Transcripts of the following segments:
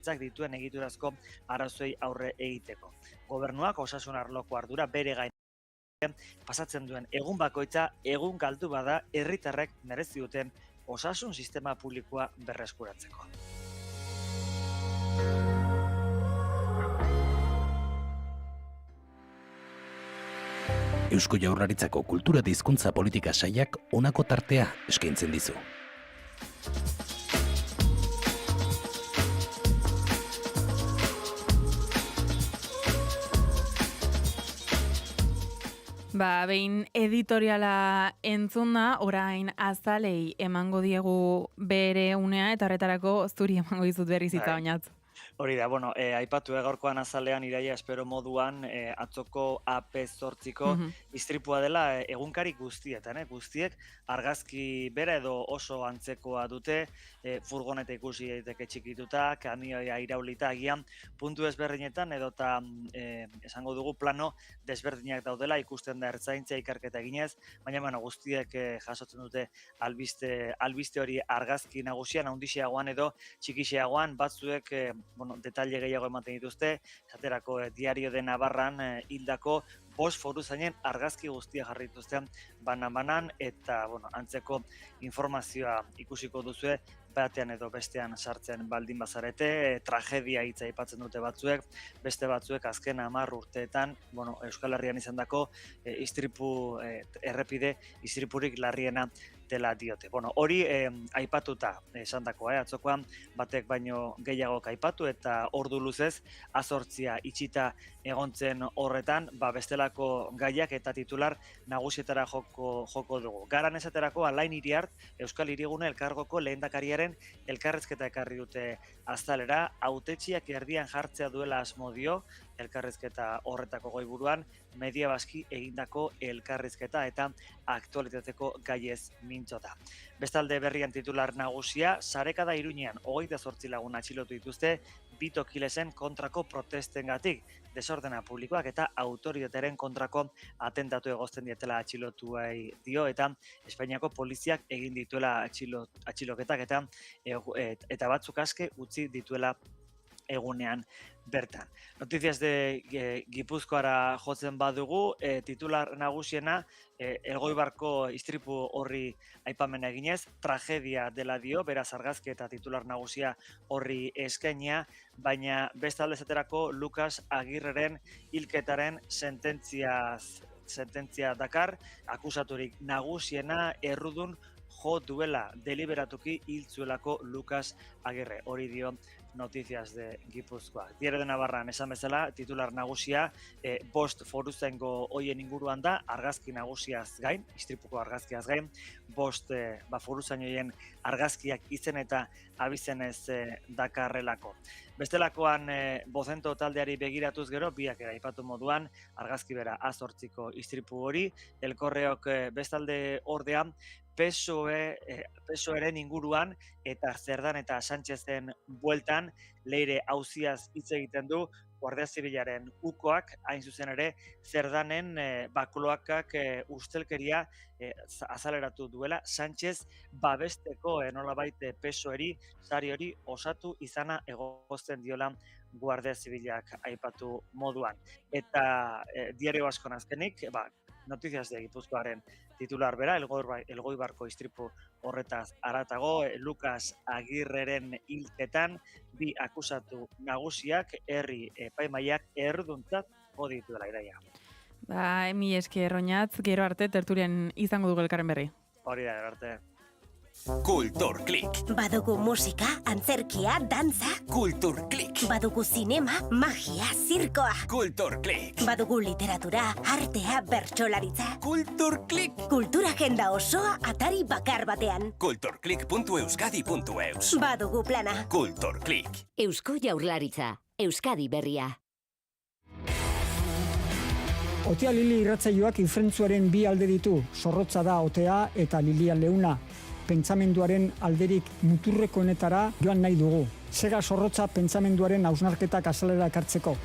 dituen egiturazko arazoei aurre egiteko. Gobernuak osasun arloko ardura bere gain pasatzen duen egun bakoitza egun galdu bada herritarrek merezi duten osasun sistema publikoa berreskuratzeko. Eusko Jaurlaritzako Kultura eta Hizkuntza Politika Sailak honako tartea eskaintzen dizu. Behin editoriala entzuna, orain azalei emango diegu bere unea, eta horretarako zuri emango dizut berriz hitza oinatz. Hori da, aipatu gaurkoan azalean iraia espero moduan atzoko AP8ko istripua dela egunkari guztietan, guztiek argazki bera edo oso antzekoa dute, furgoneta ikusi daiteke txikituta, kamioia iraulita agian, puntu ezberdinetan edota esango dugu plano desberdinak daudela, ikusten da ertzaintzia ikerketa eginez, baina guztiek jasotzen dute albiste hori argazki nagusian, handiagoan edo txikixeagoan, batzuek detalle gehiago ematen dituzte, esaterako Diario de Navarran hildako 5 foruzainen argazki guztia jarri dituzten banan-banan, eta antzeko informazioa ikusiko duzue, batean edo bestean sartzen baldin bazarete, tragedia hitza aipatzen dute batzuek, beste batzuek azken 10 urteetan, Euskal Herrian izandako errepide istripurik larriena dela diote. Hori aipatuta esandakoa, atzokoan batek baino gehiago aipatu eta ordu luzez azortzia itxita egontzen horretan, bestelako gaiak eta titular nagusietara joko dugu. Garan esaterako Alain Iriart, Euskal Hirigune Elkargoko lehendakariaren elkarrizketa ekarri dute azalera, hautetsiak erdian jartzea duela asmo dio, elkarrizketa horretako goiburuan, Media Baski egindako elkarrizketa eta aktualitateko gaiez mintzota. Bestalde berrian titular nagusia, Sarekada Iruñean 28 lagun atxilotu dituzte, 2 tokilesen kontrako protestengatik, desordena publikoak eta autoritateren kontrako atentatu egozten dietela atxilotuei dio, eta Espainiako poliziak egin dituela atxiloketak eta batzuk aske utzi dituela egunean bertan. Noticias de Gipuzkoara jotzen badugu, titular nagusiena, Elgoibarko istripu horri aipamena eginez, tragedia dela dio, beraz argazki eta titular nagusia horri eskainia, baina bestalde esaterako Lukas Agirreren hilketaren sententzia dakar, akusaturik nagusiena errudun jo duela deliberatuki hiltzuelako Lukas Agirre. Hori dio Noticias de Gipuzkoa. Diario de Navarran esan bezala, titular nagusia, 5 foruzaingo hoien inguruan da, argazki nagusiaz gain, istripuko argazkiaz gain, 5 foruzain hoien argazkiak izen eta abizenez dakarrelako. Bestelakoan, Bozento taldeari begiratuz gero, biak aipatu moduan, argazki bera A8ko istripu hori, Elkorreok bestalde ordean, PSOEren inguruan eta Zerdan eta Sánchezen bueltan leire auziaz hitz egiten du Guardia Zibilaren ukoak, hain zuzen ere Zerdanen bakloakak ustelkeria azaleratu duela Sánchez babesteko nolabait PSOEri sari hori osatu izana egozten diola Guardia Zibilak aipatu moduan. Eta Diario Baskon azkenik, Noticias de Gipuzkoaren titular bera, Elgoibarko istripu horretaz haratago, Lukas Agirreren hilketan, 2 akusatu nagusiak herri epaimaiak erruduntzat jo dituela iraia. Mi esker oinatz, gero arte tertulian izango dugu elkarren berri. Hori da, gero arte. KulturKlik. Badugu musika, antzerkia, dantza. KulturKlik. Badugu zinema, magia, zirkoa. KulturKlik. Badugu literatura, artea, bertsolaritza. KulturKlik. Kultura agenda osoa atari bakar batean. KulturKlik.euskadi.eus. Badugu plana. KulturKlik. Eusko Jaurlaritza, Euskadi berria. Otea Lili irratsaioak ifrentzuaren 2 alde ditu, zorrotza da otea eta Lilia leuna. Pentsamenduaren alderik muturrekoenetara joan nahi dugu. Sega zorrotza pentsamenduaren hausnarketak azalera ekartzeko.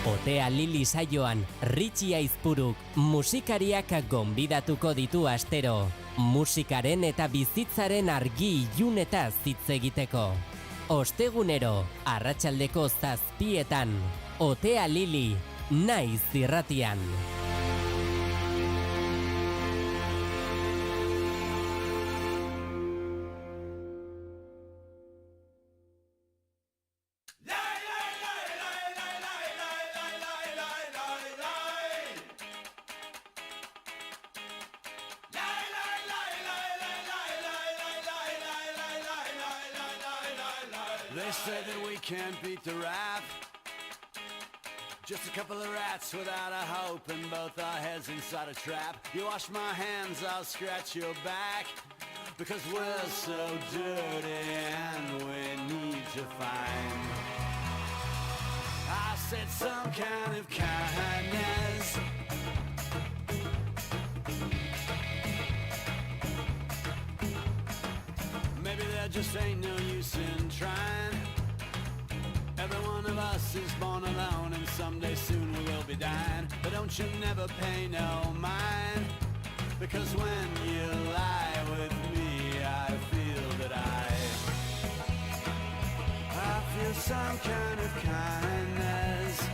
Otea Lili saioan, Ritxi Aizpuruk musikariak gonbidatuko ditu astero. Musikaren eta bizitzaren argi ilunetaz hitz egiteko. Ostegunero, arratsaldeko 7:00, Otea Lili, Naiz Irratian. They say that we can't beat the rap. Just a couple of rats without a hope and both our heads inside a trap. You wash my hands, I'll scratch your back. Because we're so dirty and we need to find, I said, some kind of kindness. Maybe there just ain't no use in trying. Every one of us is born alone and someday soon we will be dying. But don't you never pay no mind, because when you lie with me I feel that I feel some kind of kindness.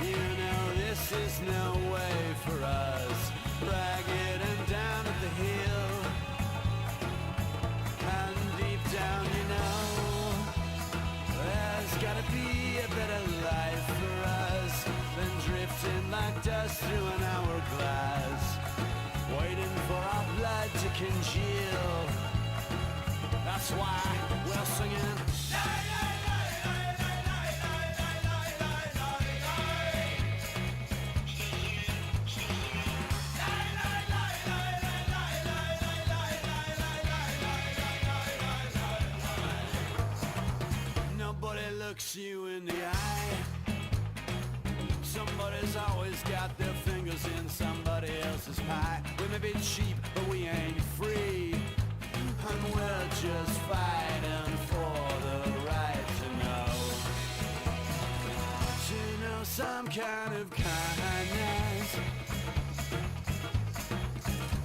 You know this is no way for us, ragged and down at the hill. And deep down you know there's gotta be a better life for us than drifting like dust through an hourglass, waiting for our blood to congeal. That's why we're singing. Nobody looks you in the eye. Somebody's always got their fingers in somebody else's pie. We may be cheap, but we ain't free. And we're just fighting for the right to know some kind of kindness.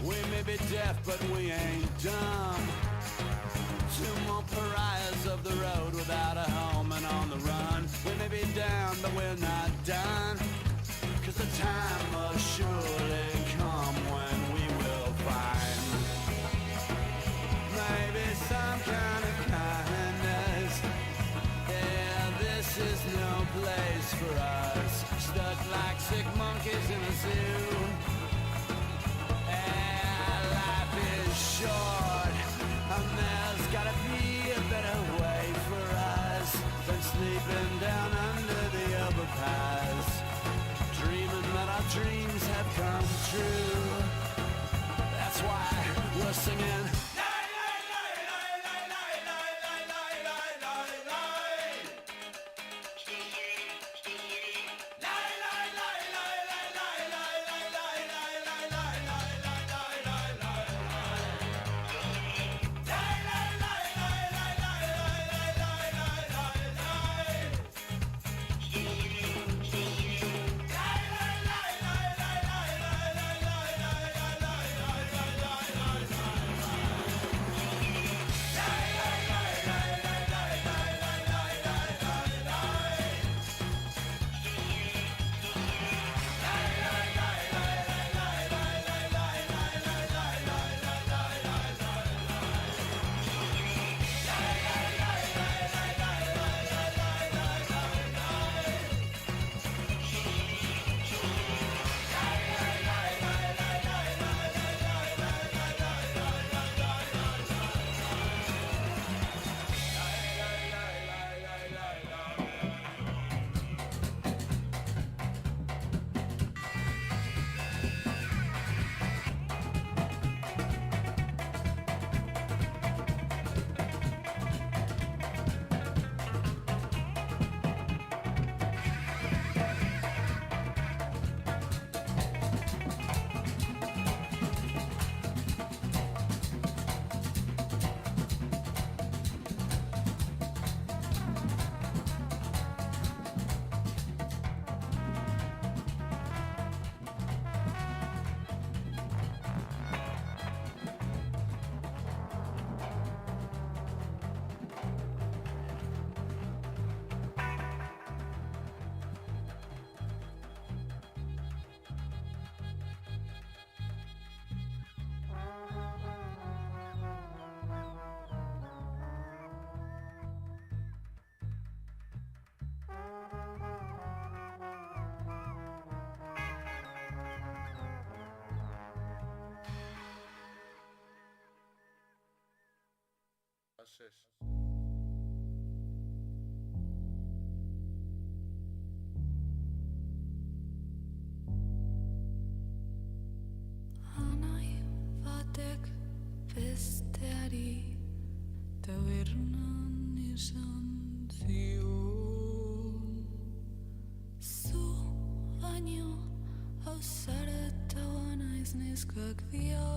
We may be deaf, but we ain't dumb. Two more pariahs of the road without a home and on the run. We may be down, but we're not done, 'cause the time will surely come when we will find maybe some kind of kindness. Yeah, this is no place for us, stuck like sick monkeys in a zoo. Yeah, life is short, and there's gotta be a better way for us than sleeping down under the overpass, dreaming that our dreams have come true. That's why we're singing. zaretagoa naiz neskak dio.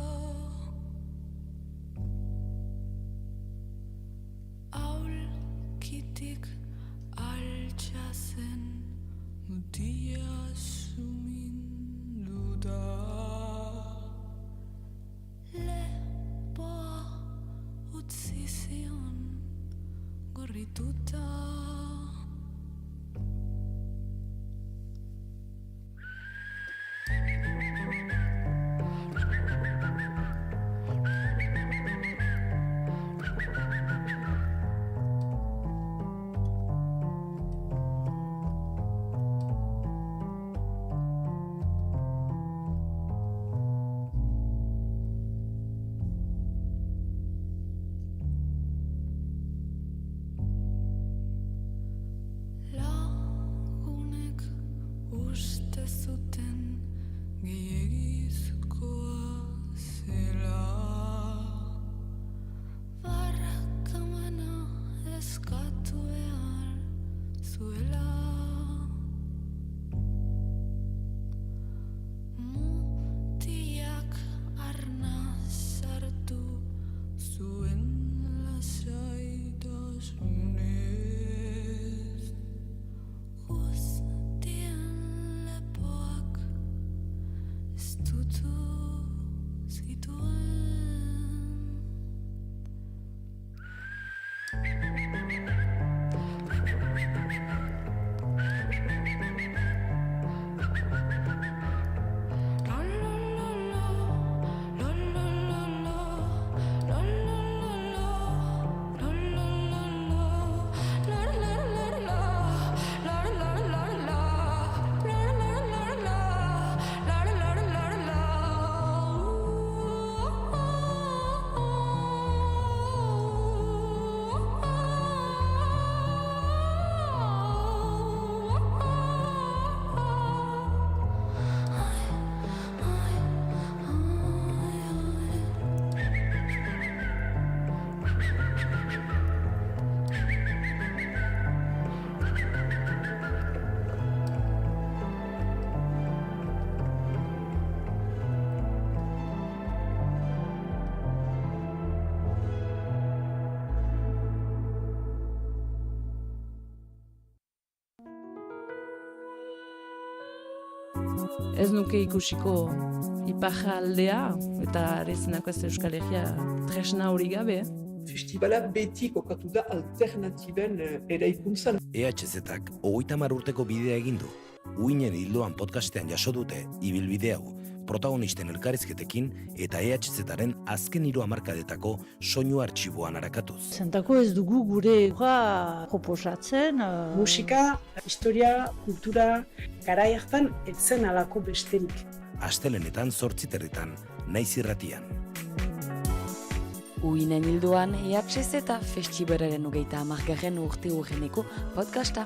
Aulkitik altxazen mutia sumindu da. Lepoa utzi zion gorrituta. Ez nuke ikusiko iparraldea eta arezenako ez Euskal Herria tresna hori gabe. Festivala beti kokatu da alternatiben eraikuntzan. EHZ-ak 30 urteko bidea egin du. Uinen hildoan podcastean jaso dute ibilbide hau, protagonisten elkarrizketekin eta EHZ-aren azken 3 hamarkadetako soinu artxiboan arakatuz. Zentako ez dugu gure proposatzen. Musika, historia, kultura, garai hartan etzen alako besterik. Astelenetan 8:00 Naiz Irratian. Uinen hildoan EHZ eta festibalaren 30. urte urreneko podcasta.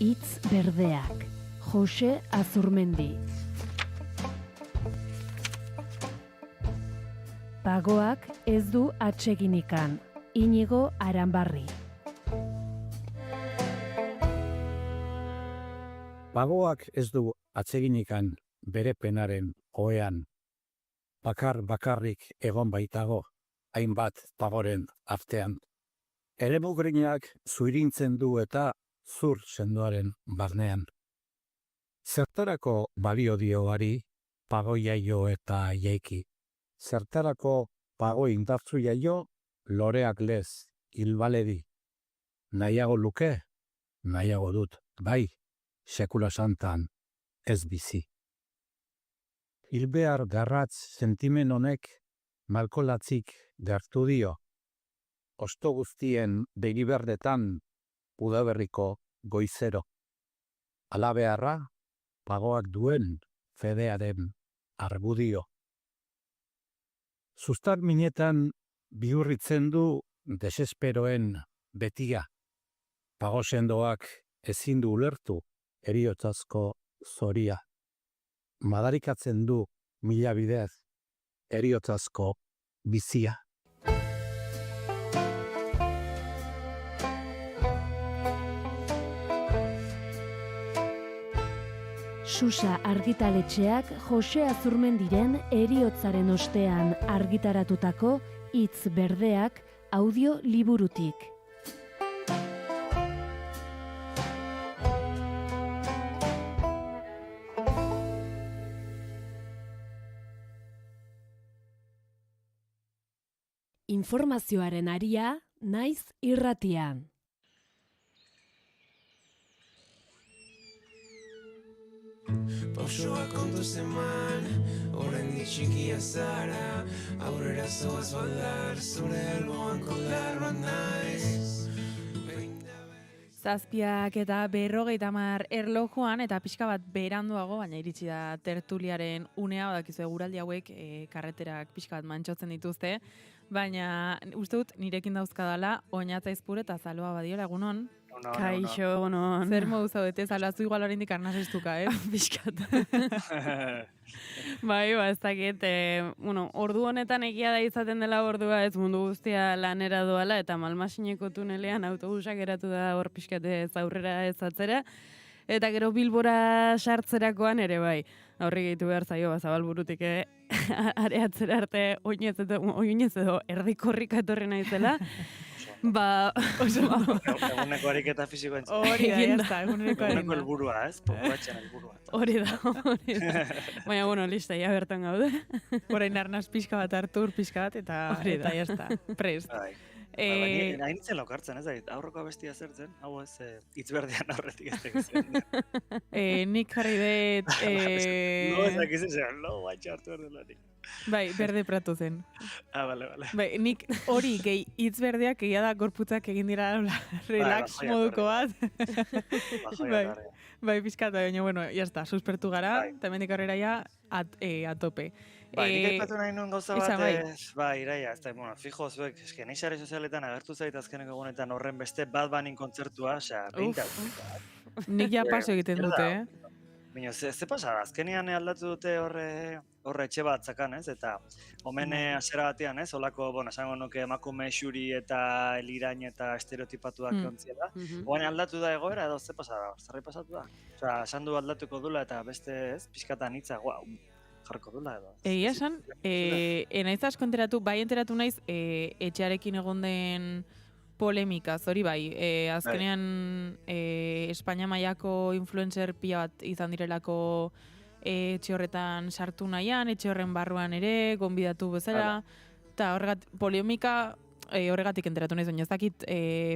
Hitz berdeak. Jose Azurmendi. Pagoak ez du atseginikan. Inigo Aranbarri. Pagoak ez du atseginikan bere penaren ohean. Bakarrik egon baitago, hainbat pagoren artean. Eremugrinak zuirintzen du eta zur sendoaren barnean. Zertarako balio dioari pago jaio eta jaiki. Zertarako pago indartzu jaio loreak lez hilbaledi. Nahiago luke, nahiago dut, bai, sekula santan ez bizi. Hilbear garratz sentimen honek malkolatzik gertu dio. Osto guztien begiberdetan udaberriko goizero. Alabearra, pagoak duen fedearen argudio. Zuztar minetan bihurritzen du desesperoen betia. Pago sendoak ezin du ulertu heriotzazko zoria. Madarikatzen du mila bidez heriotzazko bizia. Xuxa argitaletxeak Jose Azurmendiren heriotzaren ostean argitaratutako Hitz berdeak audio liburutik. Informazioaren aria naiz irratian. Pausoak ondo zeman, horren txikia zara, aurrera zoaz baldar, zure alboan koldar bat naiz. 7:50 erlojuan eta pixka bat beranduago, baina iritsi da tertuliaren unea, badakizu eguraldi hauek karreterak pixka bat mantxotzen dituzte, baina uste dut nirekin dauzkadala Oñatza Aizpur eta Zaloa Badiola, egunon. Kaixo, egunon. Zer modu zaudete, Zaloazu igual oraindik arnaseztuka, Pixkat. Bai, ez dakit, ordu honetan egia da izaten dela ordua ez mundu guztia lanera doala, eta Malmasineko tunelean autobusak geratu da hor pixkate ez aurrera ez atzera, eta gero Bilbora sartzerakoan ere bai. Horri gehitu behar zaio, Zabalburutik areatzera arte oinez edo erdikorrika etorri naizela. Eguneko ariketa fisiko entzun. Hori da, jazta, eguneko helburua, ez? Populatzen helburua. Hori da. Baina, lista, ja bertan gaude. Orain arnaz pixka bat, Artur pixka bat, eta jazta, prest. Baina nintzen lokartzen, ez da, aurroko abestia zertzen, hau ez, hitzberdean aurretik ez tegizen. Nik jarri dut... No, ez dakiz esan, batxe hartu erdelarik. Bai, berde pratu zen. Bale. Bai, nik hori gehi hitzberdeak egia da gorputzak egin dira relax moduko bat. Bai, pizkat, baina, jazta, suspertu gara, eta hemendik aurrera ja atope. Bai, nik aipatu nahi nuen gauza bat, iraia, ez da, fijo, zuek, eske nahi sare sozialetan agertu zait azkeneko egunetan horren beste Bad Bunny kontzertua, osea, 20. Nik ja paso egiten dute, Baina, ze pasada, azkenean aldatu dute horre etxe bat zakan, ez? Eta omen hasiera batean, ez? Olako, esango nuke emakume xuri eta elirain eta estereotipatuak ontziela. Baina aldatu da egoera edo ze pasada, zerri pasatu da? Osea, esan du aldatuko dula eta beste, ez? Pixkatan hitza, jarko dula edo. Egia esan, naiz asko enteratu, bai enteratu naiz, etxearekin egon den polemika, hori bai, azkenean Espainia mailako influencer pila bat izan direlako etxe horretan sartu nahian, etxe horren barruan ere, gonbidatu bezala, eta polemika horregatik enteratu naiz, baina ez dakit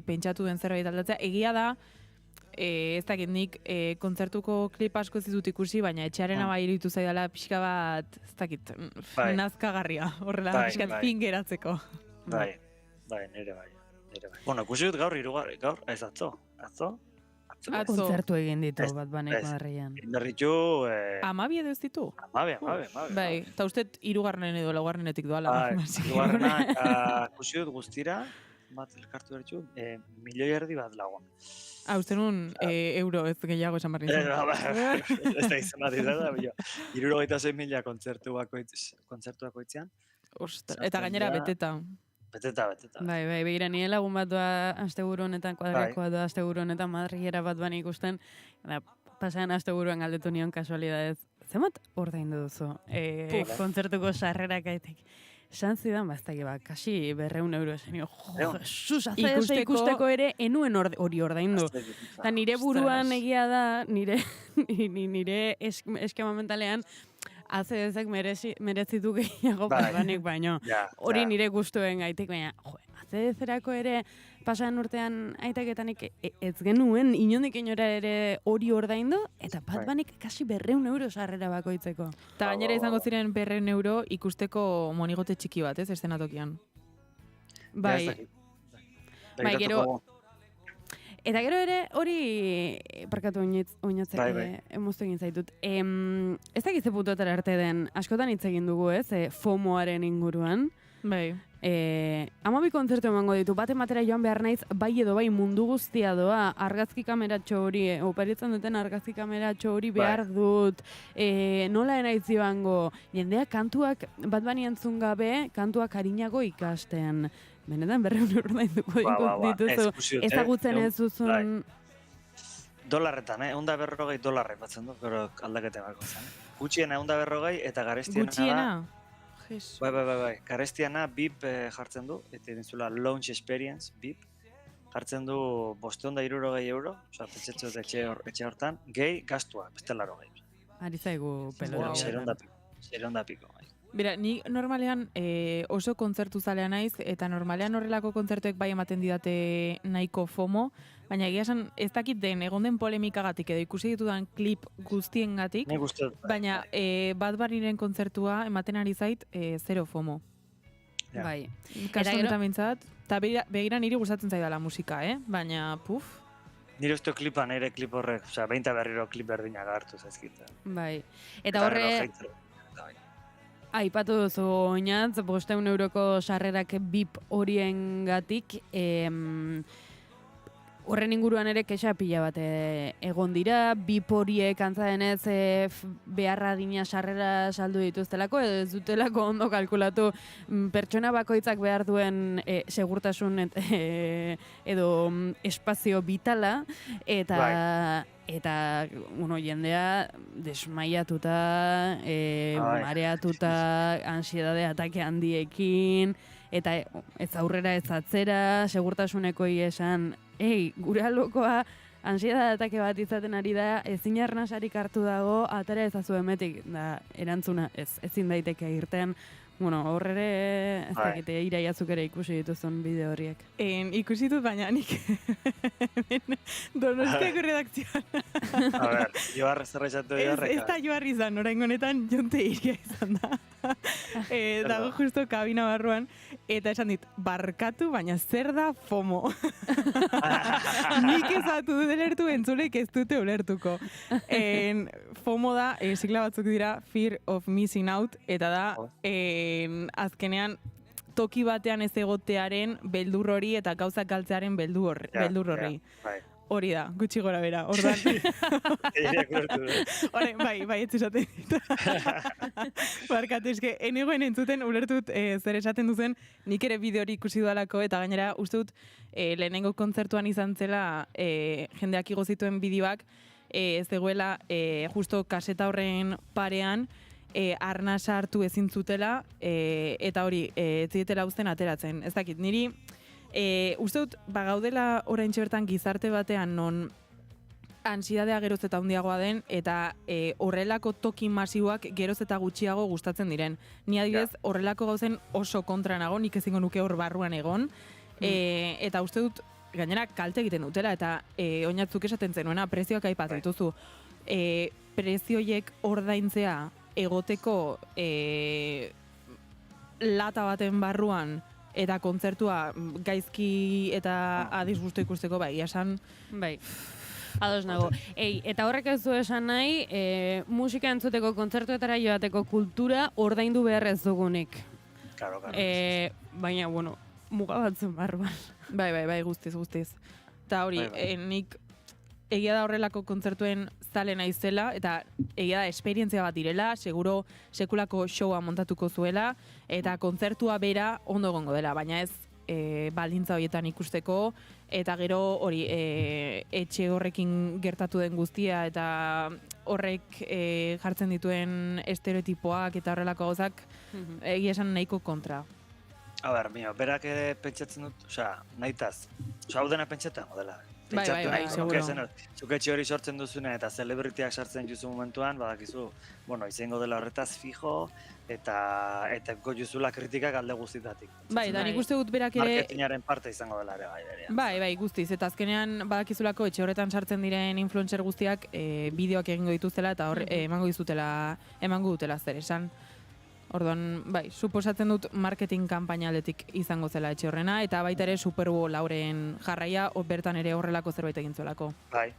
pentsatu den zerbait aldatzea, egia da, ez dakit nik kontzertuko klip asko ez ditut ikusi, baina etxearen bai iruditu zaidala pixka bat, ez dakit, nazkagarria, horrela pixkat fin geratzeko. Bai, nire bai. Bueno, ikusi dut gaur, ez atzo. Kontzertu egin ditu bat baneko darrian. Indarritu... 12 edo ez ditu? 12. Bai, eta uste 3. edo 4. doala. Bai, 3. eta ikusi dut guztira, bat elkartu bertxu, 1,5 bat lagun. Uste nun euro ez gehiago esan barri. Ez da izan bat izan, 76.000 kontzertuako itzean. Eta gainera beteta. Beteta. Bai, begira, nire lagun bat doa asteburu honetan, kuadrakoa doa asteburu honetan, Madrilera bat bani ikusten, pasan asteburuan galdetu nion kasualidadez, zemat ordaindu duzu kontzertuko sarrerak aitek. Esan zidan, kasi 200 euro esan nio, Jesus, ikusteko ere enuen hori ordaindu. Eta nire buruan egia da, nire eskema mentalean, azedezek merezitu gehiago banek baino. Hori nire gustuen gaitik, baina azedezerako ere pasan urtean aitaketanik ez genuen inondik inora ere hori ordaindu, eta bat banek kasi 200 euro sarrera bakoitzeko. Eta gainera izango ziren 200 euro ikusteko monigote txiki bat, ez, eszenatokian. Bai, gero... Eta gero ere, hori parkatu oinatzek emoztu egin zaitut. Ez da gizte putuetara arte den, askotan hitz egin dugu, ez? FOMOaren inguruan. Bai. 12 kontzertu emango ditu, bat ematera joan behar naiz, bai edo bai mundu guztia doa, argazki kameratxo hori, oparitzen duten argazki kameratxo hori behar dut, nola enaiz joango, jendea kantuak bat bani entzun gabe, kantuak harinago ikasten. Benetan 200 euro dainduko dituzu, ezagutzen ez duzun... dolarretan, $140 batzen du, gero aldakete bako zen. Gutxiena $140 eta garestiena Gutxiena? Bai. Garestiana BIP jartzen du, eta dintzula launch experience BIP, jartzen du €560, oza, pentsetxo etxe hortan, gehi gastua, bestelaro gehi. Ari zaigu pelora. Seronda piko, bai. Bera, ni normalean oso kontzertu zalea naiz, eta normalean horrelako kontzertuek bai ematen didate nahiko FOMO, baina egia esan ez dakit den, egon den polemikagatik edo ikusi ditudan klip guztiengatik, baina Bad Bunnyren kontzertua ematen ari zait zero FOMO. Bai. Kasu honetan bintzat, eta begira niri gustatzen zaidala musika, baina puf. Nire uste klipan ere klip horrek, osea, 20 berriro klip berdinak hartu zaizkit. Bai. Eta horre, aipatu duzu oinatz, €500 sarrerak BIP horiengatik, horren inguruan ere kexa pila bat egon dira, BIP horiek antza denez beharra adina sarrera saldu dituztelako, edo ez dutelako ondo kalkulatu pertsona bakoitzak behar duen segurtasun edo espazio vitala, eta jendea desmaiatuta, mareatuta, ansiedade atake handiekin, eta ez aurrera ez atzera, segurtasunekoi esan, gure alokoa ansiedade atake bat izaten ari da, ezin arnasarik hartu dago, atera ezazu emetik, da erantzuna ezin daiteke irtean. Horrere, ez dakite, iraiazuk ere ikusi dituzun bideo horiek. Ikusi dut, baina nik Donostiako redakzioan. A ber, Joar zerraizatu Joarreka. Ez da Joar izan, orain honetan Jonte Iria izan da. Dago justo kabina barruan, eta esan dit, barkatu, baina zer da FOMO. Nik ezatu dut ulertu, entzulek ez dute ulertuko. FOMO da, sigla batzuk dira, Fear of Missing Out, eta da, azkenean toki batean ez egotearen beldur hori eta gauzak galtzearen beldur horri. Hori da, gutxi gora bera, ordan. Bai, ez esaten ditu. Barkatu, eske, enegoen entzuten ulertut zer esaten duzen, nik ere bideo hori ikusi dudalako, eta gainera uste dut lehenengo kontzertuan izan zela jendeak igo zituen bideoak, ez zegoela justo kaseta horren parean, arnasa hartu ezin zutela, eta hori, ez zietela uzten ateratzen. Ez dakit, niri, uste dut, gaudela oraintxe bertan gizarte batean non ansiedadea geroz eta handiagoa den, eta horrelako toki masiboak geroz eta gutxiago gustatzen diren. Ni adibidez, horrelako gauzen oso kontra nago, nik ezingo nuke hor barruan egon, eta uste dut, gainera kalte egiten dutela, eta oinatzuk esaten zenuena, prezioak aipatu dituzu. Prezioiek ordaintzea egoteko lata baten barruan eta kontzertua gaizki eta adisgustu ikusteko, bai, esan... Bai, ados nago. Eta horrek ez du esan nahi, musika entzuteko, kontzertuetara joateko kultura ordaindu behar ez dugunik. Claro. Baina, muga batzen barruan. Bai, guztiz. Eta hori, nik egia da horrelako kontzertuen zale naizela, eta egia da esperientzia bat direla, seguro sekulako showa montatuko zuela, eta kontzertua bera ondo egongo dela, baina ez baldintza horietan ikusteko, eta gero hori etxe horrekin gertatu den guztia, eta horrek jartzen dituen estereotipoak eta horrelako gauzak egia esan nahiko kontra. A ber, berak ere pentsatzen dut, nahitaz, hau dena pentsatzen modela. Bai, seguro. Zuketxe hori sortzen duzune eta celebrityak sartzen juzu momentuan, badakizu, izango dela horretaz fijo, eta juzula kritikak alde guztitatik. Bai, da nik uste dut berak ere... Marketingaren parte izango dela ere, bai. Bai, guztiz, eta azkenean badakizulako etxe horretan sartzen diren influencer guztiak bideoak egingo dituztela, eta hor emango dutela zer esan. Orduan, bai, suposatzen dut marketing kanpaina aldetik izango zela etxe horrena, eta baita ere Super Bowl lauren jarraia, bertan ere horrelako zerbait egin zuelako. Bai.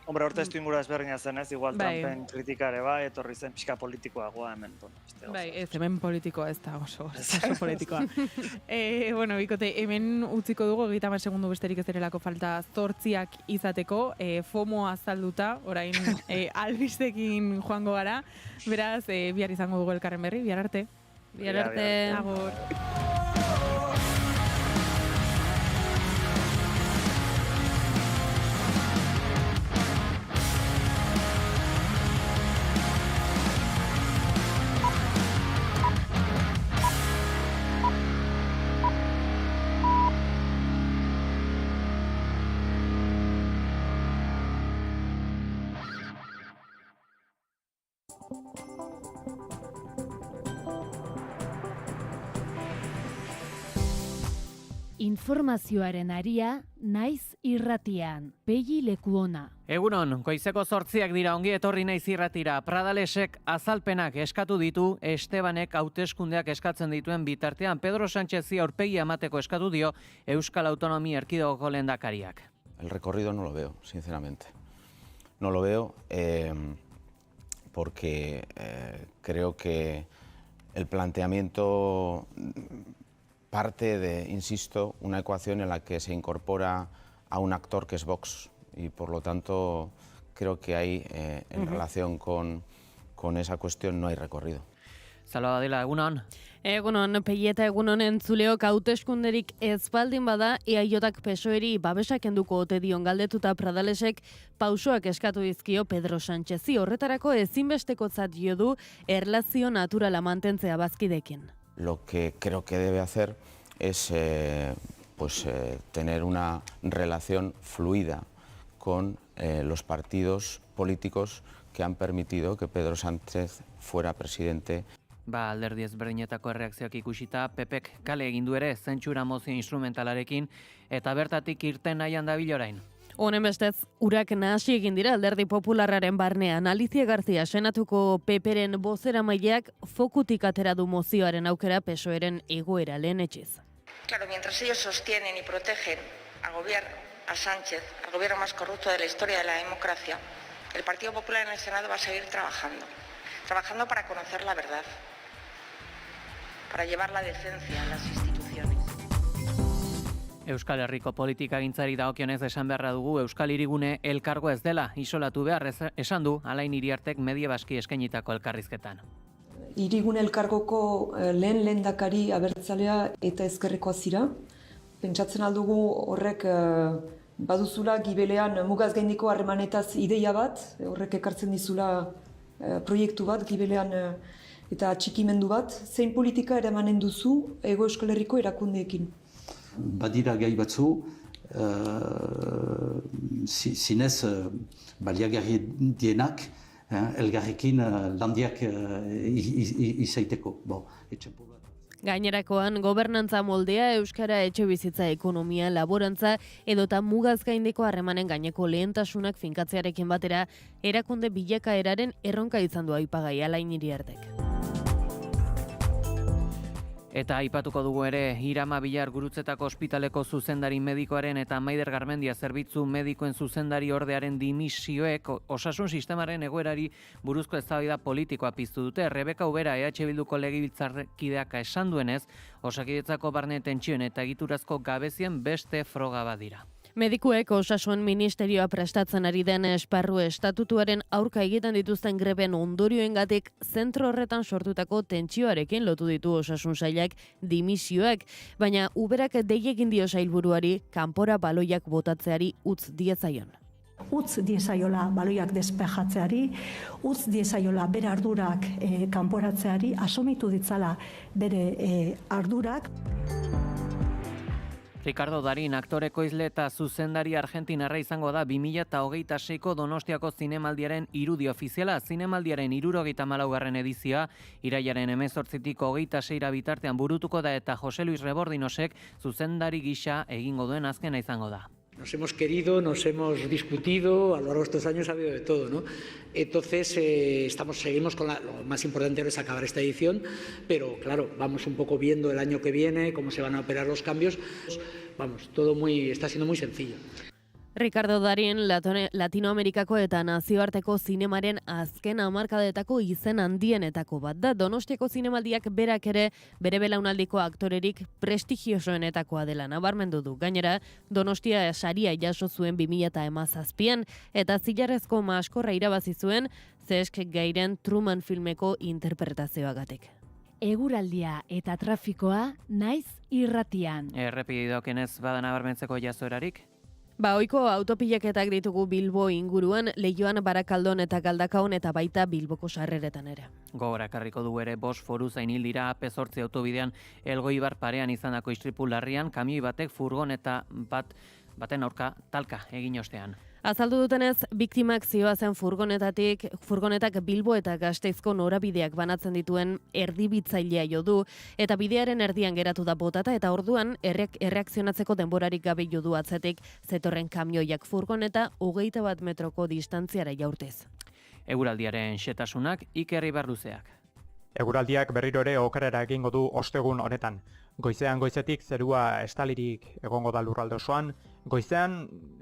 Hombre, horta estu ingura ezberdina zen ez, igual Trumpen kritikare bai, etorri zen pixka politikoagoa hemen. Bai, ez hemen politikoa ez da oso politikoa. Bikote, hemen utziko dugu 30 segundu besterik ez derelako falta 8 izateko, FOMO azalduta, orain albistekin joango gara, beraz, bihar izango dugu elkarren berri, bihar arte. Bihar arte. Agur. Informazioaren aria, naiz irratian. Pegi Lekuona. Egunon, goizeko 8 dira, ongi etorri naiz irratira. Pradalesek azalpenak eskatu ditu, Estebanek hauteskundeak eskatzen dituen bitartean. Pedro Sánchezi aurpegi emateko eskatu dio Euskal Autonomia Erkidegoko lehendakariak. El recorrido no lo veo, sinceramente. No lo veo porque creo que el planteamiento parte de, insisto, una ecuación en la que se incorpora a un actor que es Vox y por lo tanto creo que ahí en relación con esa cuestión no hay recorrido. Salva Badela, egunon. Egunon, Peieta egunon entzuleok hauteskunderik ez baldin bada, EAJak PSOEri babesak enduko ote dion galdetuta Pradalesek pausoak eskatu dizkio Pedro Sánchezi. Horretarako ezinbestekotzat jo du erlazio naturala mantentzea bazkideekin. Lo que creo que debe hacer es tener una relación fluida con los partidos políticos que han permitido que Pedro Sánchez fuera presidente. Alderdi ezberdinetako erreakzioak ikusita, PPek kale egin du ere zentsura mozio instrumentalarekin eta bertatik irten nahian dabil orain. Honen bestez, urak nahasi egin dira Alderdi Popularraren barnean. Alicia García senatuko PPren bozeramaileak fokutik atera du mozioaren aukera PSOEren egoera lehenetsiz. Claro, mientras ellos sostienen y protegen a Sánchez, al gobierno más corrupto de la historia de la democracia, el Partido Popular en el Senado va a seguir trabajando para conocer la verdad, para llevar la decencia a las instituciones. Euskal Herriko politikagintzari dagokionez esan beharra dugu Euskal Hirigune elkargo ez dela isolatu behar esan du Alain Iriartek Media Baski eskainitako elkarrizketan. Hirigune elkargoko lehendakari abertzalea eta ezkerrekoa zira. Pentsatzen aldugu horrek baduzula gibelean mugaz gaindiko harremanetaz ideia bat, horrek ekartzen dizula proiektu bat gibelean eta txikimendu bat. Zein politika eramanen duzu Hego Euskal Herriko erakundeekin? Badira gai batzu, zinez baliagarri dienak, elgarrekin landiak izaiteko. Gainerakoan, gobernantza moldea, euskara etxebizitza ekonomia, laborantza edota mugaz gaindiko harremanen gaineko lehentasunak finkatzearekin batera, erakunde bilakaeraren erronka izan du aipagai Alain Iriartek. Eta aipatuko dugu ere, Irama Bilar Gurutzetako ospitaleko zuzendari medikoaren eta Maider Garmendia zerbitzu medikoen zuzendari ordearen dimisioek osasun sistemaren egoerari buruzko eztabaida politikoa piztu dute. Rebeka Ubera EH Bilduko legebiltzarkideak esan duenez, Osakidetzako barne tentsioen eta egiturazko gabezien beste froga badira. Medikuek osasun ministerioa prestatzen ari den esparru estatutuaren aurka egiten dituzten greben ondorioengatik zentro horretan sortutako tentsioarekin lotu ditu osasun sailak dimisioak, baina Uberak dei egin dio sailburuari kanpora baloiak botatzeari utz diezaion. Utz diezaiola baloiak despejatzeari, utz diezaiola bere ardurak kanporatzeari, asumitu ditzala bere ardurak. Ricardo Darín, aktore ekoizle eta zuzendari argentinarra izango da 2026ko Donostiako zinemaldiaren irudi ofiziala. Zinemaldiaren 74. edizioa irailaren 18tik 26 bitartean burutuko da eta Jose Luis Rebordinosek zuzendari gisa egingo duen azkena izango da. Nos hemos querido, nos hemos discutido, a lo largo de estos años ha habido de todo, ¿no? Entonces, seguimos con lo más importante ahora es acabar esta edición, pero claro, vamos un poco viendo el año que viene, cómo se van a operar los cambios. Vamos, está siendo muy sencillo. Ricardo Darín, Latinoamerikako eta nazioarteko zinemaren azken hamarkadetako izen handienetako bat da. Donostiako zinemaldiak berak ere bere belaunaldiko aktorerik prestigiosoenetakoa dela nabarmendu du. Gainera, Donostia saria jaso zuen 2017an eta zilarrezko maskorra irabazi zuen Zesk Gairen Truman filmeko interpretazioagatik. Eguraldia eta trafikoa naiz irratian. Errepideokenez bada nabarmentzeko jazoerarik? Ohiko autopilaketak ditugu Bilbo inguruan, Leioan, Barakaldon eta Galdakaon eta baita Bilboko sarreretan ere. Gogora karriko du ere 5 foruzain hil dira AP8 autobidean Elgoibar parean izandako istripu larrian, kamioi batek furgon eta baten aurka talka egin ostean. Azaldu dutenez, biktimak zihoazen furgonetak Bilbo eta Gasteizko norabideak banatzen dituen erdibitzailea jo du, eta bidearen erdian geratu da botata, eta orduan erreakzionatzeko denborarik gabe jo du atzetik zetorren kamioiak furgoneta 21 metroko distantziara jaurtez. Eguraldiaren xetasunak Iker Ibarluzeak. Eguraldiak berriro ere okerrera egingo du ostegun honetan. Goizean goizetik zerua estalirik egongo da lurralde osoan. Goizean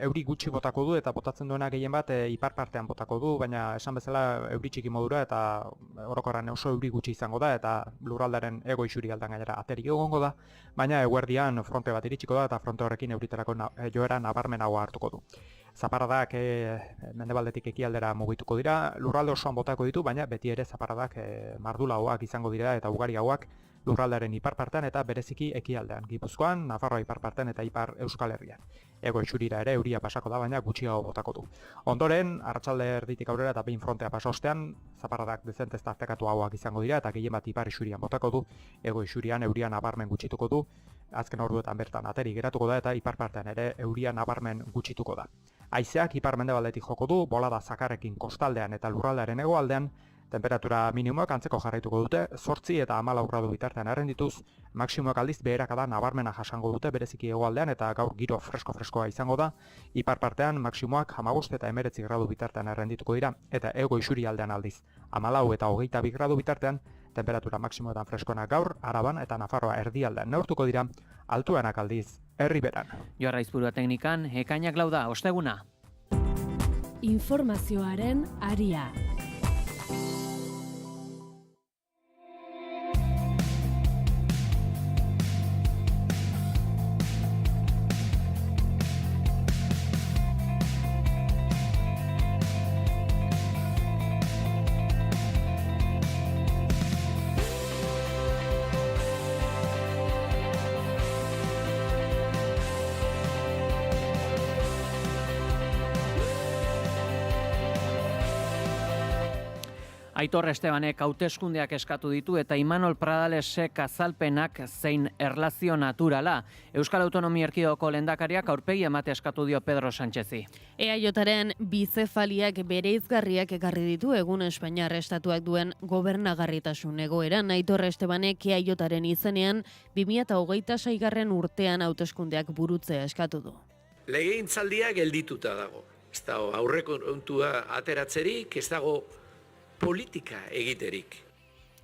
euri gutxi botako du eta botatzen duena gehien bat ipar partean botako du, baina esan bezala euri txiki modura eta orokorran oso euri gutxi izango da eta lurraldaren hego isurialdean gainera ateri egongo da, baina eguerdian fronte bat iritsiko da eta fronte horrekin euriterako joera nabarmenagoa hartuko du. Zaparradak mendebaldetik ekialdera mugituko dira, lurralde osoan botako ditu, baina beti ere zaparradak mardulagoak izango dira eta ugariagoak lurraldearen ipar partean eta bereziki ekialdean. Gipuzkoan, Nafarroa ipar partean eta ipar Euskal Herrian. Ego isurira ere euria pasako da, baina gutxiago botako du. Ondoren, arratsalde erditik aurrera eta behin frontea pasa ostean, zaparradak dezentez tartekatuagoak izango dira eta gehien bat ipar isurian botako du, ego isurian euria nabarmen gutxituko du, azken orduetan bertan ateri geratuko da eta ipar partean ere euria nabarmen gutxituko da. Haizeak ipar mendebaldetik joko du, bolada zakarrekin kostaldean eta lurraldearen hegoaldean, temperatura minimoak antzeko jarraituko dute, 8 eta 14 gradu bitartean errendituz, maksimoak aldiz beherakada nabarmena jasango dute bereziki hegoaldean eta gaur giro freskoa izango da, ipar partean maksimoak 15 eta 19 gradu bitartean errendituko dira, eta ego isurialdean aldiz, 14 eta 22 gradu bitartean, temperatura maksimoetan freskoenak gaur, Araban eta Nafarroa erdialdean neurtuko dira, altuenak aldiz, Erriberan. Joarra Izpurua teknikan, ekainak lauda, osteguna. Informazioaren aria. Aitor Estebanek hauteskundeak eskatu ditu eta Imanol Pradalesek azalpenak zein erlazio naturala. Euskal Autonomia Erkidegoko lehendakariak aurpegi emate eskatu dio Pedro Sánchezi. EAJaren bizefaliak bereizgarriak ekarri ditu egun Espainiar estatuak duen gobernagarritasun egoeran. Aitor Estebanek EAJaren izenean 2026 urtean hauteskundeak burutzea eskatu du. Legegintzaldia geldituta dago. Ez dago aurrekontua ateratzerik, ez dago politika egiterik.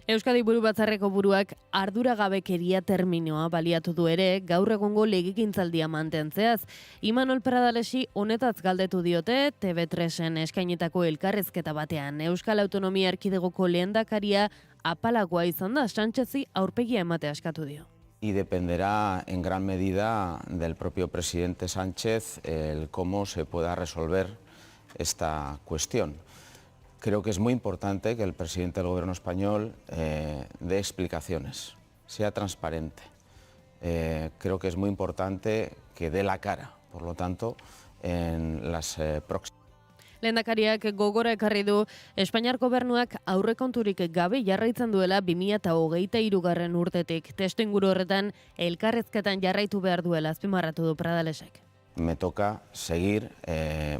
Euskadi Burubatzarreko buruak arduragabekeria terminoa baliatu du ere gaur egungo legegintzaldia mantentzeaz. Imanol Pradalesi honetaz galdetu diote TV3en eskainetako elkarrizketa batean. Euskal Autonomia Erkidegoko lehendakaria apalagoa izan da, Sánchezi aurpegia ematea eskatu dio. Y dependerá en gran medida del propio presidente Sánchez el cómo se pueda resolver esta cuestión. Creo que es muy importante que el presidente del gobierno español dé explicaciones, sea transparente. Creo que es muy importante que dé la cara, por lo tanto, en las próximas. Lehendakariak gogora ekarri du Espainiar gobernuak aurrekonturik gabe jarraitzen duela 2023 urtetik. Testuinguru horretan elkarrizketan jarraitu behar duela azpimarratu du Pradalesek. Me toca seguir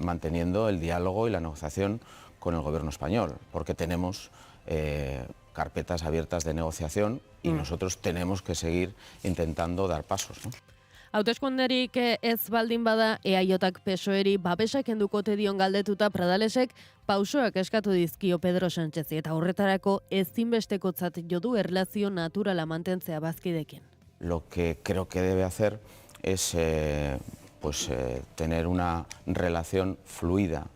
manteniendo el diálogo y la negociación con el gobierno español, porque tenemos carpetas abiertas de negociación y nosotros tenemos que seguir intentando dar pasos, ¿no? Hauteskunderik ez baldin bada EAJak PSOEri babesa kendukote dion galdetuta Pradalesek pausoak eskatu dizkio Pedro Sánchezi eta horretarako ezinbestekotzat jo du erlazio naturala mantentzea bazkidekin. Lo que creo que debe hacer es tener una relación fluida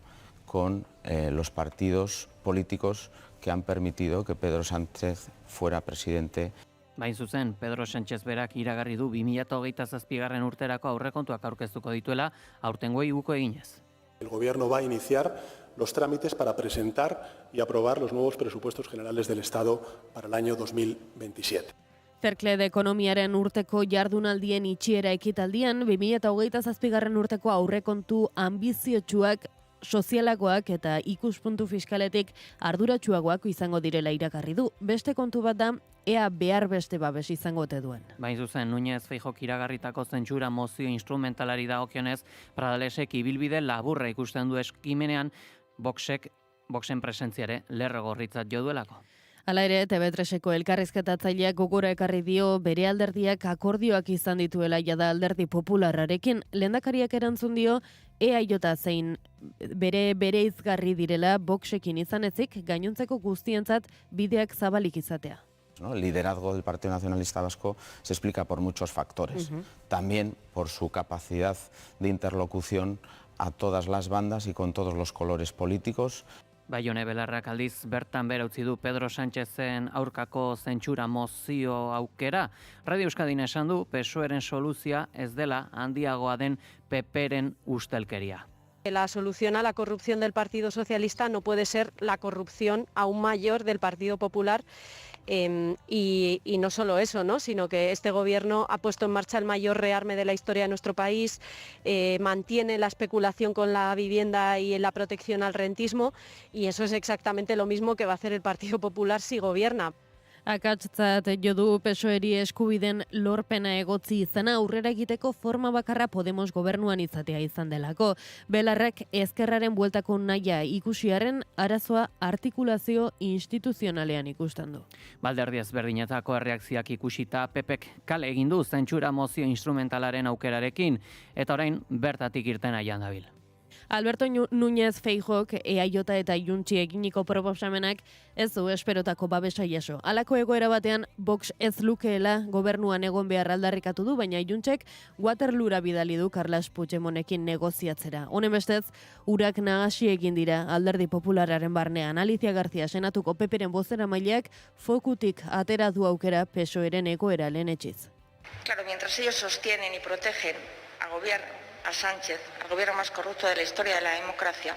con los partidos políticos que han permitido que Pedro Sánchez fuera presidente. Bain zuzen, Pedro Sánchez berak iragarri du 2027 urterako aurrekontuak aurkeztuko dituela aurtengoei uko eginez. El Gobierno va a iniciar los trámites para presentar y aprobar los nuevos presupuestos generales del Estado para el año 2027. Zerkle de ekonomiaren urteko jardunaldien itxiera ekitaldian 2027 urteko aurrekontu anbiziotsuak sozialagoak eta ikuspuntu fiskaletik arduratsuagoak izango direla iragarri du. Beste kontu bat da, ea behar beste babes izango ote duen. Bain zuzen, Núñez Feijóok iragarritako zentsura mozio instrumentalari dagokionez, Pradalesek ibilbide laburra ikusten du eskimenean, Voxen presentziare lerrogorritzat jo duelako. Hala ere, TV3eko elkarrizketatzaileak gogora ekarri dio bere alderdiak akordioak izan dituela jada alderdi popularrarekin. Lehendakariak erantzun dio, EAJ zein bere izgarri direla Voxekin izan ezik, gainontzeko guztientzat bideak zabalik izatea. El liderazgo del Partido Nacionalista Vasco se explica por muchos factores. También por su capacidad de interlocución a todas las bandas y con todos los colores políticos. Baione Belarrak aldiz bertan bera utzi du Pedro Sánchezen aurkako zentsura mozio aukera. Radio Euskadin esan du PSOEren soluzioa ez dela handiagoa den PPren ustelkeria. La solución a la corrupción del Partido Socialista no puede ser la corrupción aún mayor del Partido Popular. Y no solo eso, ¿no? Sino que este gobierno ha puesto en marcha el mayor rearme de la historia de nuestro país, mantiene la especulación con la vivienda y la protección al rentismo, y eso es exactamente lo mismo que va a hacer el Partido Popular si gobierna. Akatszat jo du PSOEri eskubiden lorpena egotzi izana aurrera egiteko forma bakarra Podemos gobernuan izatea izan delako. Belarrak ezkerraren bueltako nahia ikusiaren arazoa artikulazio instituzionalean ikusten du. Balderdi ezberdinetako erreakzioak ikusita PPek kale egin du zentsura mozio instrumentalaren aukerarekin eta orain bertatik irten aian dabil. Alberto Núñez Feijóok EAJ eta Juntzi eginiko proposamenak ez du esperotako babesa jaso. Halako egoera batean Vox ez lukeela gobernuan egon behar aldarrikatu du, baina Juntzek Waterloora bidali du Carles Puigdemontekin negoziatzera. Honen bestez, urak nagasi egin dira alderdi popularraren barnean. Alicia García senatuko PPren bozeramaileak fokutik atera du aukera PSOEren egoera lehenetsiz. Claro, mientras ellos sostienen y protegen al gobierno, a Sánchez, al gobierno más corrupto de la historia de la democracia,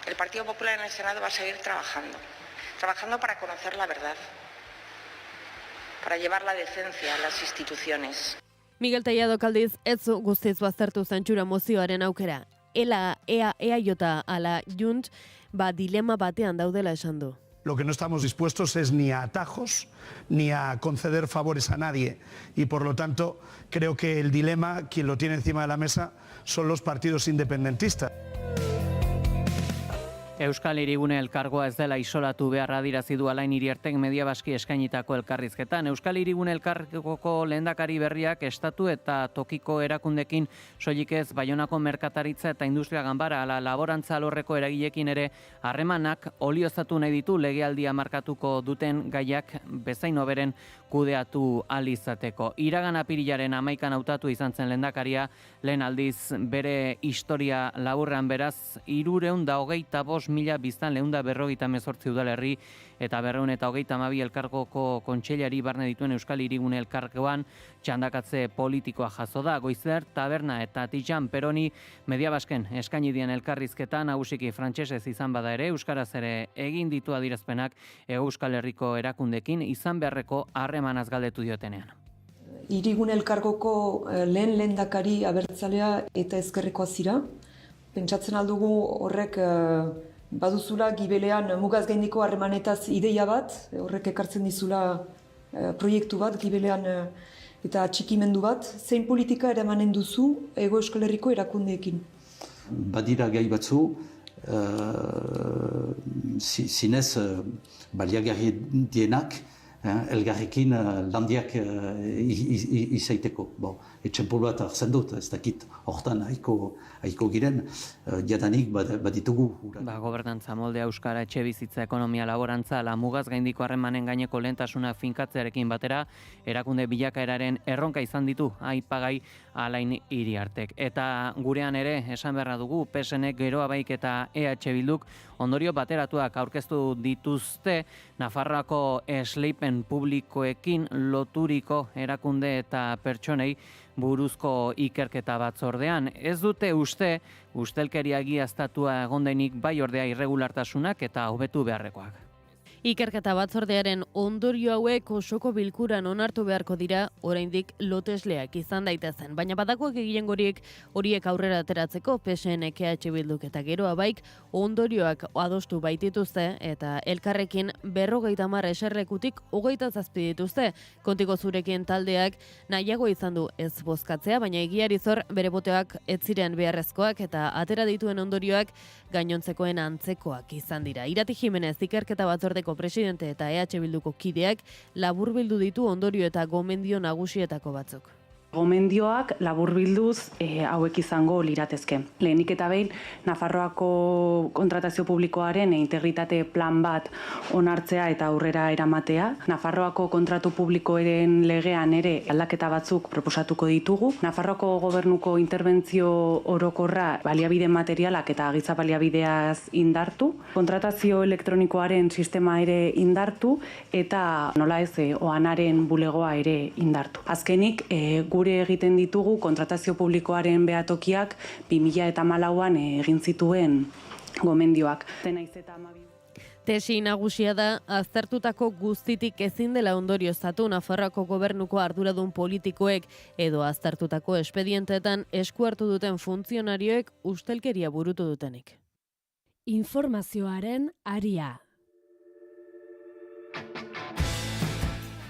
el Partido Popular en el Senado va a seguir trabajando para conocer la verdad, para llevar la decencia a las instituciones. Miguel Tellado aldiz ez du guztiz baztertu zentsura mozioaren aukera. EAJ ala Junt dilema batean daudela esan du. Lo que no estamos dispuestos es ni a atajos ni a conceder favores a nadie y por lo tanto creo que el dilema, quien lo tiene encima de la mesa, son los partidos independentistas. Euskal Hirigune elkargoa ez dela isolatu beharra adirazi du Alain Iriartek Mediabaski eskainitako elkarrizketan. Euskal Hirigune elkargoko lehendakari berriak estatu eta tokiko erakundekin soilik ez Baionako merkataritza eta industria ganbara ala laborantza alorreko eragilekin ere harremanak oliozatu nahi ditu legealdia markatuko duten gaiak bezain hoberen kudeatu ahal izateko. Iragan apirilaren 11an hautatu izan zen lehendakaria, lehen aldiz bere historia laburrean beraz 325.000 biztan 158 udalerri eta 232 elkargoko kontseilari barne dituen Euskal Hirigune elkargoan txandakatze politikoa jaso da. Goizer, Taberna eta Tijan Peroni Mediabasken eskaini dien elkarrizketan nagusiki frantsesez izan bada ere euskaraz ere egin ditu adierazpenak Euskal Herriko erakundekin izan beharreko harremanaz galdetu diotenean. Hirigune elkargoko lehen lehendakari abertzalea eta ezkerrekoa zira. Pentsatzen aldugu horrek baduzula gibelean mugaz gaindiko harremanetaz ideia bat, horrek ekartzen dizula proiektu bat gibelean eta txikimendu bat. Zein politika eramanen duzu Hego Euskal Herriko erakundeekin? Badira gai batzu, zinez baliagarri dienak, elgarrekin landiak izaiteko. Etxempol bat hartzen dut, ez dakit hortan haiko giren, jadanik baditugu. Gobernantza molde euskara etxe bizitza ekonomia laborantza la mugaz gaindiko harremanen gaineko lehentasuna finkatzearekin batera, erakunde bilakaeraren erronka izan ditu aipagai Alain Iriartek. Eta gurean ere, esan beharra dugu, PSNek Geroa Baik eta EH Bilduk ondorio bateratuak aurkeztu dituzte Nafarroako esleipen publikoekin loturiko erakunde eta pertsonei buruzko ikerketa batzordean. Ez dute uste, ustelkeria egiaztatua egondenik bai ordea irregulartasunak eta hobetu beharrekoak. Ikerketa batzordearen ondorio hauek osoko bilkuran onartu beharko dira oraindik lotesleak izan daitezen. Baina badakoak egien horiek aurrera ateratzeko PSNek EH Bilduk eta geroa baik ondorioak adostu baitituzte eta elkarrekin 50 eserlekutik 27 dituzte. Kontiko zurekin taldeak nahiago izan du ez bozkatzea, baina egiari zor bere boteak ez ziren beharrezkoak eta atera dituen ondorioak gainontzekoen antzekoak izan dira. Irati Jimenez, ikerketa batzordeko presidente eta EH Bilduko kideak laburbildu ditu ondorio eta gomendio nagusietako batzuk. Gomendioak laburbilduz hauek izango liratezke. Lehenik eta behin, Nafarroako kontratazio publikoaren integritate plan bat onartzea eta aurrera eramatea. Nafarroako kontratu publikoaren legean ere aldaketa batzuk proposatuko ditugu. Nafarroako gobernuko interbentzio orokorra baliabide materialak eta giza baliabideaz indartu. Kontratazio elektronikoaren sistema ere indartu eta nola ez oanaren bulegoa ere indartu. Azkenik, gure egiten ditugu kontratazio publikoaren behatokiak 2014an egin zituen gomendioak. Tesi nagusia da, aztertutako guztitik ezin dela ondorioztatu Nafarroako gobernuko arduradun politikoek edo aztertutako espedienteetan esku hartu duten funtzionarioek ustelkeria burutu dutenik. Informazioaren aria.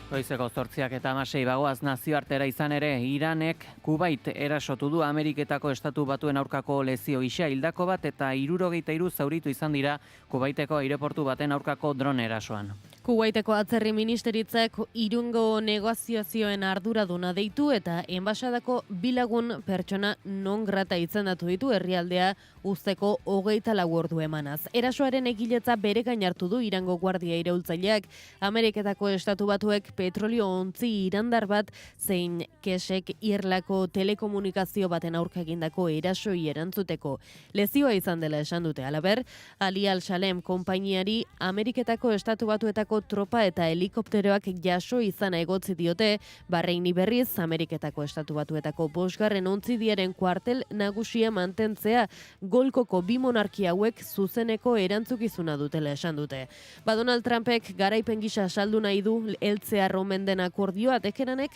Goizeko 8:06 bagoaz nazioartera izan ere, Iranek Kuwait erasotu du Ameriketako Estatu Batuen aurkako lezio gisa hildako bat eta 63 zauritu izan dira Kuwaiteko aireportu baten aurkako drone erasoan. Kuwaiteko atzerri ministeritzak irungo negoziazioen arduraduna deitu eta enbaxadako bilagun pertsona non grata izendatu ditu herrialdea uzteko 24 ordu emanaz. Erasoaren egiletza bere gain hartu du Irango guardia iraultzaileak. Ameriketako Estatu Batuek petrolio ontzi irandar bat zein kesek irlako telekomunikazio baten aurka egindako erasoi erantzuteko lezioa izan dela esan dute. Halaber, Ali Al-Shalem konpainiari Ameriketako Estatu Batuetako tropa eta helikopteroak jaso izana egotzi diote, Bahreini berriz Ameriketako Estatu Batuetako 5. ontzidiaren kuartel nagusia mantentzea Golkoko bi monarkia hauek zuzeneko erantzukizuna dutela esan dute. Donald Trumpek garaipen gisa saldu nahi du heltzea omen den akordioa, tekeranek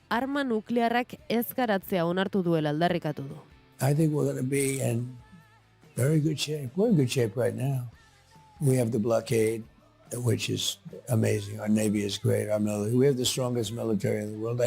arma nuklearrak ez garatzea onartu duela aldarrikatu du. I think we're going to be in very good shape. We're in good shape right now. We have the blockade, which is amazing. Our Navy is great. We have the strongest military in the world.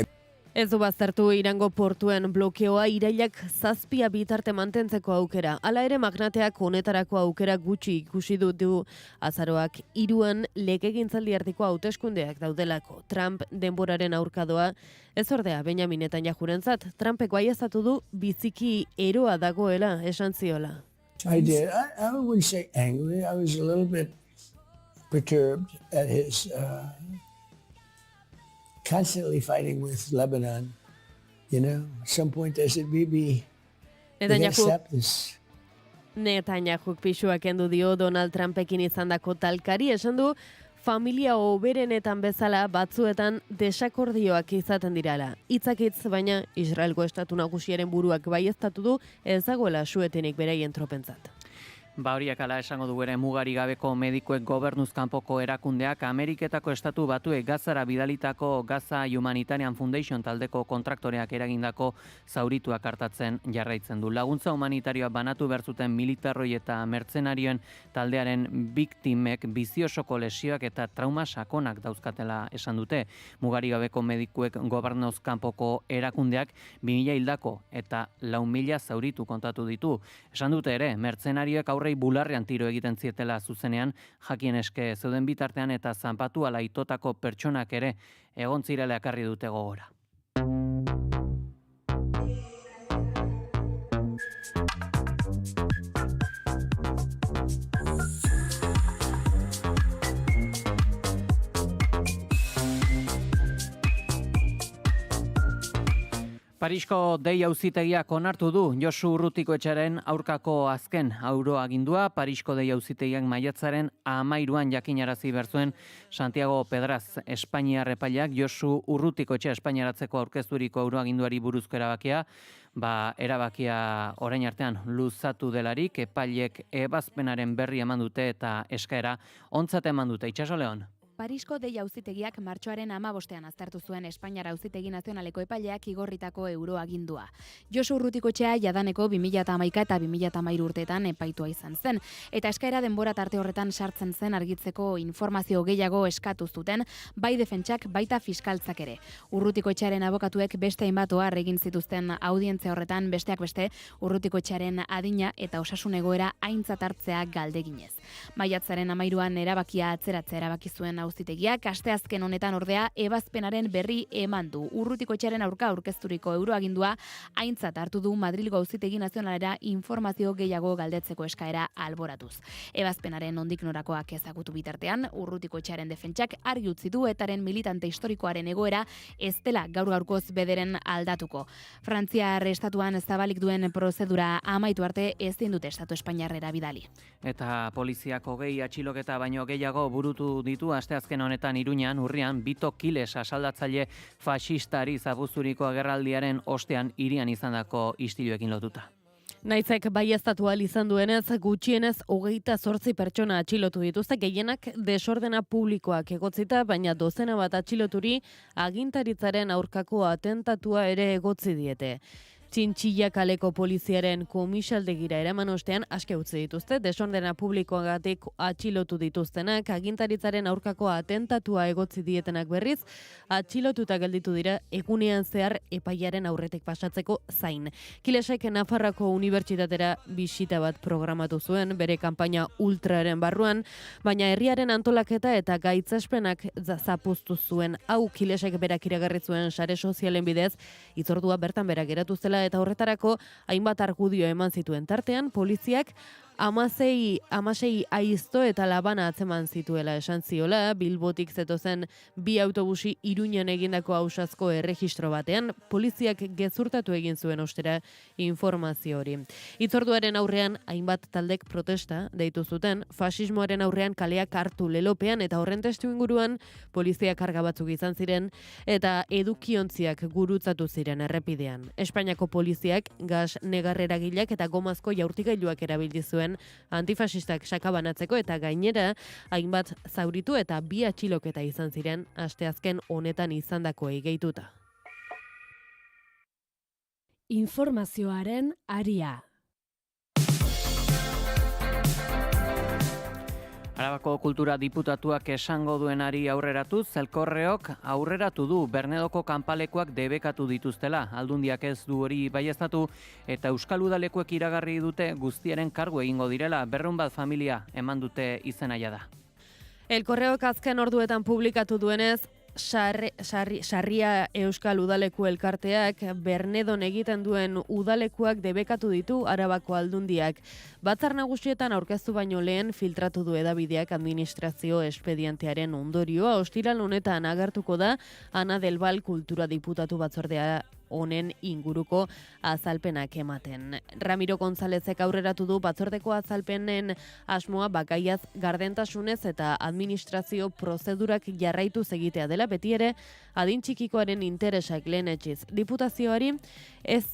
Ez du baztertu Irango portuen blokeoa irailak 7 bitarte mantentzeko aukera. Hala ere magnateak honetarako aukera gutxi ikusi du azaroak 3 legegintzaldi arteko hauteskundeak daudelako. Trump denboraren aurkadoa, ez ordea Benjamin Netanyahurentzat, Trumpek baieztatu du biziki eroa dagoela esan ziola. I did. I wouldn't say angry. I was a little bit perturbed at his constantly fighting with Lebanon. You know, at some point there should be accept this. Netanyahuk pixua kendu dio Donald Trumpekin izandako talkari, esan du familia oberenetan bezala batzuetan desakordioak izaten dirala. Hitzakitz, baina Israelgo estatu nagusiaren buruak baieztatu du ez dagoela suetenik beraien tropentzat. Horiek ala esango du ere mugari gabeko medikuek gobernuzkanpoko erakundeak Ameriketako Estatu Batuek Gazara bidalitako Gaza Humanitarian Foundation taldeko kontraktoreak eragindako zaurituak artatzen jarraitzen du. Laguntza humanitarioa banatu berzuten militarroi eta mertzenarioen taldearen biktimek biziosoko lesioak eta trauma sakonak dauzkatela esan dute. Mugari gabeko medikuek gobernuzkanpoko erakundeak 2000 hildako eta 4.000 zauritu kontatu ditu. Esan dute ere, mertzenarioek aurrei bularrean tiro egiten zietela zuzenean, jakien eske zeuden bitartean eta zanpatu ala itotako pertsonak ere egon zirela ekarri dute gogora. Parisko dei auzitegiak onartu du Josu Urrutikoetxearen aurkako azken euroagindua. Parisko dei auzitegiak maiatzaren 13an jakinarazi berzuen Santiago Pedraz Espainiar epaileak Josu Urrutikoetxea Espainiaratzeko aurkezturiko euroaginduari buruzko erabakia, erabakia orain artean luzatu delarik, epailek ebazpenaren berri eman dute eta eskaera ontzat eman dute. Itxaso Leon. Parisko dei auzitegiak martxoaren 15ean aztertu zuen Espainiar Auzitegi Nazionaleko epaileak igorritako euroagindua. Josu Urrutikoetxea jadaneko 2011 eta 2013 urteetan epaitua izan zen, eta eskaera denbora tarte horretan sartzen zen argitzeko informazio gehiago eskatu zuten, bai defentsak baita fiskaltzak ere. Urrutikoetxearen abokatuek beste hainbat ohar egin zituzten audientzia horretan, besteak beste Urrutikoetxearen adina eta osasun egoera aintzat hartzea galdeginez. Maiatzaren 13an erabakia atzeratzea erabaki zuen auzitegiak, asteazken honetan ordea ebazpenaren berri eman du. Urrutikoetxearen aurka aurkezturiko euroagindua aintzat hartu du Madrilgo Auzitegi Nazionalera informazio gehiago galdetzeko eskaera alboratuz. Ebazpenaren nondik norakoak ezagutu bitartean, Urrutikoetxearen defentsak argi utzi du etaren militante historikoaren egoera ez dela gaur-gaurkoz bederen aldatuko. Frantziar estatuan zabalik duen prozedura amaitu arte ezin dute estatu espainiarrera bidali. Eta poliziak 20 atxiloketa baino gehiago burutu ditu asteazken honetan Iruñan, urrian, Bito Kiles asaldatzaile faxistari zabuzturiko agerraldiaren ostean hirian izandako istiluekin lotuta. Naitzek baieztatu ahal izan duenez, gutxienez 28 pertsona atxilotu dituzte, gehienak desordena publikoak egotzita, baina dozena bat atxiloturi agintaritzaren aurkako atentatua ere egotzi diete. Txintxilla kaleko poliziaren komisaldegira eraman ostean aske utzi dituzte, desordena publikoagatik atxilotu dituztenak, agintaritzaren aurkako atentatua egotzi dietenak berriz, atxilotuta gelditu dira egunean zehar epaiaren aurretik pasatzeko zain. Kilesek Nafarroako Unibertsitatera bisita bat programatu zuen, bere kanpaina ultraren barruan, baina herriaren antolaketa eta gaitzespenak zapuztu zuen. Hau Kilesek berak iragarri zuen sare sozialen bidez, hitzordua bertan bera geratu zela eta horretarako hainbat argudio eman zituen tartean, poliziak amasei aizto eta labana atzeman zituela esan ziola, Bilbotik zetozen 2 autobusi Iruñan egindako ausazko erregistro batean, poliziak gezurtatu egin zuen ostera informazio hori. Hitzorduaren aurrean hainbat taldek protesta deitu zuten, fasismoaren aurrean kaleak hartu lelopean eta horren testu inguruan polizia karga batzuk izan ziren eta edukiontziak gurutzatu ziren errepidean. Espainiako poliziak gas negarreragileak eta gomazko jaurtigailuak erabili zuen antifasistak sakabanatzeko eta gainera hainbat zauritu eta 2 atxiloketa izan ziren asteazken honetan izandakoei gehituta. Informazioaren aria. Arabako kultura diputatuak esango duenari aurreratuz, Elkorreok aurreratu du Bernedoko kanpalekuak debekatu dituztela. Aldundiak ez du hori baieztatu eta Euskal Udalekuek iragarri dute guztiaren kargu egingo direla. 200 familia eman dute izenaia da. Elkorreok azken orduetan publikatu duenez, Sarria Euskal Udaleku elkarteak Bernedon egiten duen udalekuak debekatu ditu Arabako Aldundiak. Batzar Nagusietan aurkeztu baino lehen filtratu du hedabideak administrazio espedientearen ondorioa. Ostiral honetan agertuko da Ana del Val kultura diputatu batzordea honen inguruko azalpenak ematen. Ramiro Gonzálezek aurreratu du batzordeko azalpenen asmoa bakaiaz gardentasunez eta administrazio prozedurak jarraituz egitea dela, beti ere adin txikikoaren interesak lehenetsiz. Diputazioari ez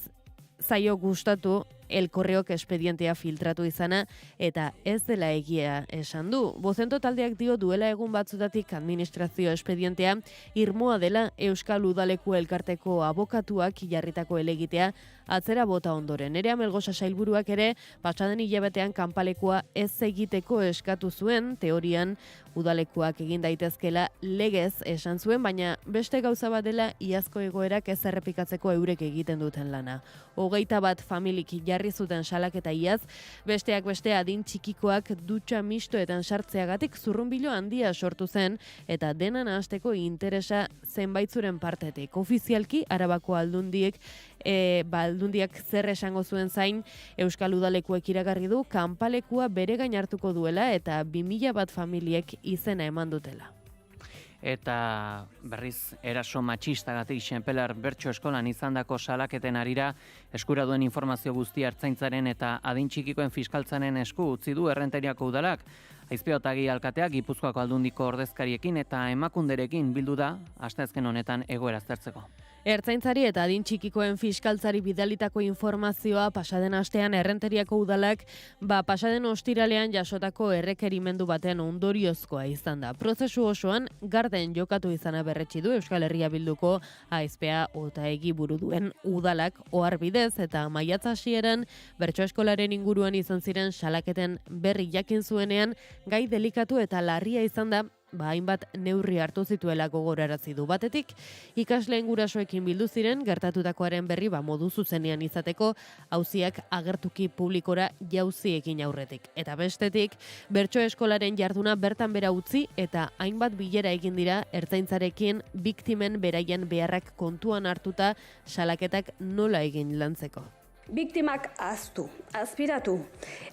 zaio gustatu Elkorreok espedientea filtratu izana eta ez dela egia esan du. Bozento taldeak dio duela egun batzutatik administrazio espedientea irmoa dela Euskal Udaleku elkarteko abokatuak jarritako helegitea atzera bota ondoren. Nerea Melgosa sailburuak ere pasaden hilabetean kanpalekua ez egiteko eskatu zuen, teorian udalekuak egin daitezkela legez esan zuen, baina beste gauza bat dela iazko egoerak ez errepikatzeko eurek egiten duten lana. 21 familik jarri zuten salaketa iaz, besteak beste adin txikikoak dutxa mistoetan sartzeagatik zurrunbilo handia sortu zen eta dena nahasteko interesa zenbaitzuren partetik. Ofizialki Arabako Aldundiek aldundiak zer esango zuen zain Euskal Udalekuek iragarri du kanpalekua bere gain hartuko duela eta 2001 familiek izena eman dutela. eta berriz eraso matxistagatik Xenpelar Bertso Eskolan izandako salaketen arira eskura duen informazio guztia Ertzaintzaren eta adin txikikoen fiskaltzaren esku utzi du Errenteriako udalak. Aizpeotagi alkateak Gipuzkoako Aldundiko ordezkariekin eta Emakunderekin bildu da asteazken honetan egoera aztertzeko. Ertzaintzari eta adin txikikoen fiskaltzari bidalitako informazioa pasaden astean Errenteriako udalak pasaden ostiralean jasotako errekerimendu baten ondoriozkoa izan da. Prozesu osoan garden jokatu izana berretsi du Euskal Herria Bilduko Aizpea Otaegi buru duen udalak ohar bidez eta maiatza hasieran Bertso Eskolaren inguruan izan ziren salaketen berri jakin zuenean gai delikatu eta larria izan da hainbat neurri hartu zituela gogorarazi du. Batetik, ikasleen gurasoekin bildu ziren gertatutakoaren berri modu zuzenean izateko auziak agertuki publikora jauziekin aurretik. Eta bestetik, Bertso Eskolaren jarduna bertan bera utzi eta hainbat bilera egin dira Ertzaintzarekin biktimen beraien beharrak kontuan hartuta salaketak nola egin lantzeko. Biktimak ahaztu, azpiratu,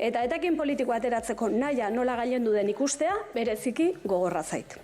eta etekin politiko ateratzeko naia nola gailendu den ikustea, bereziki gogorra zait.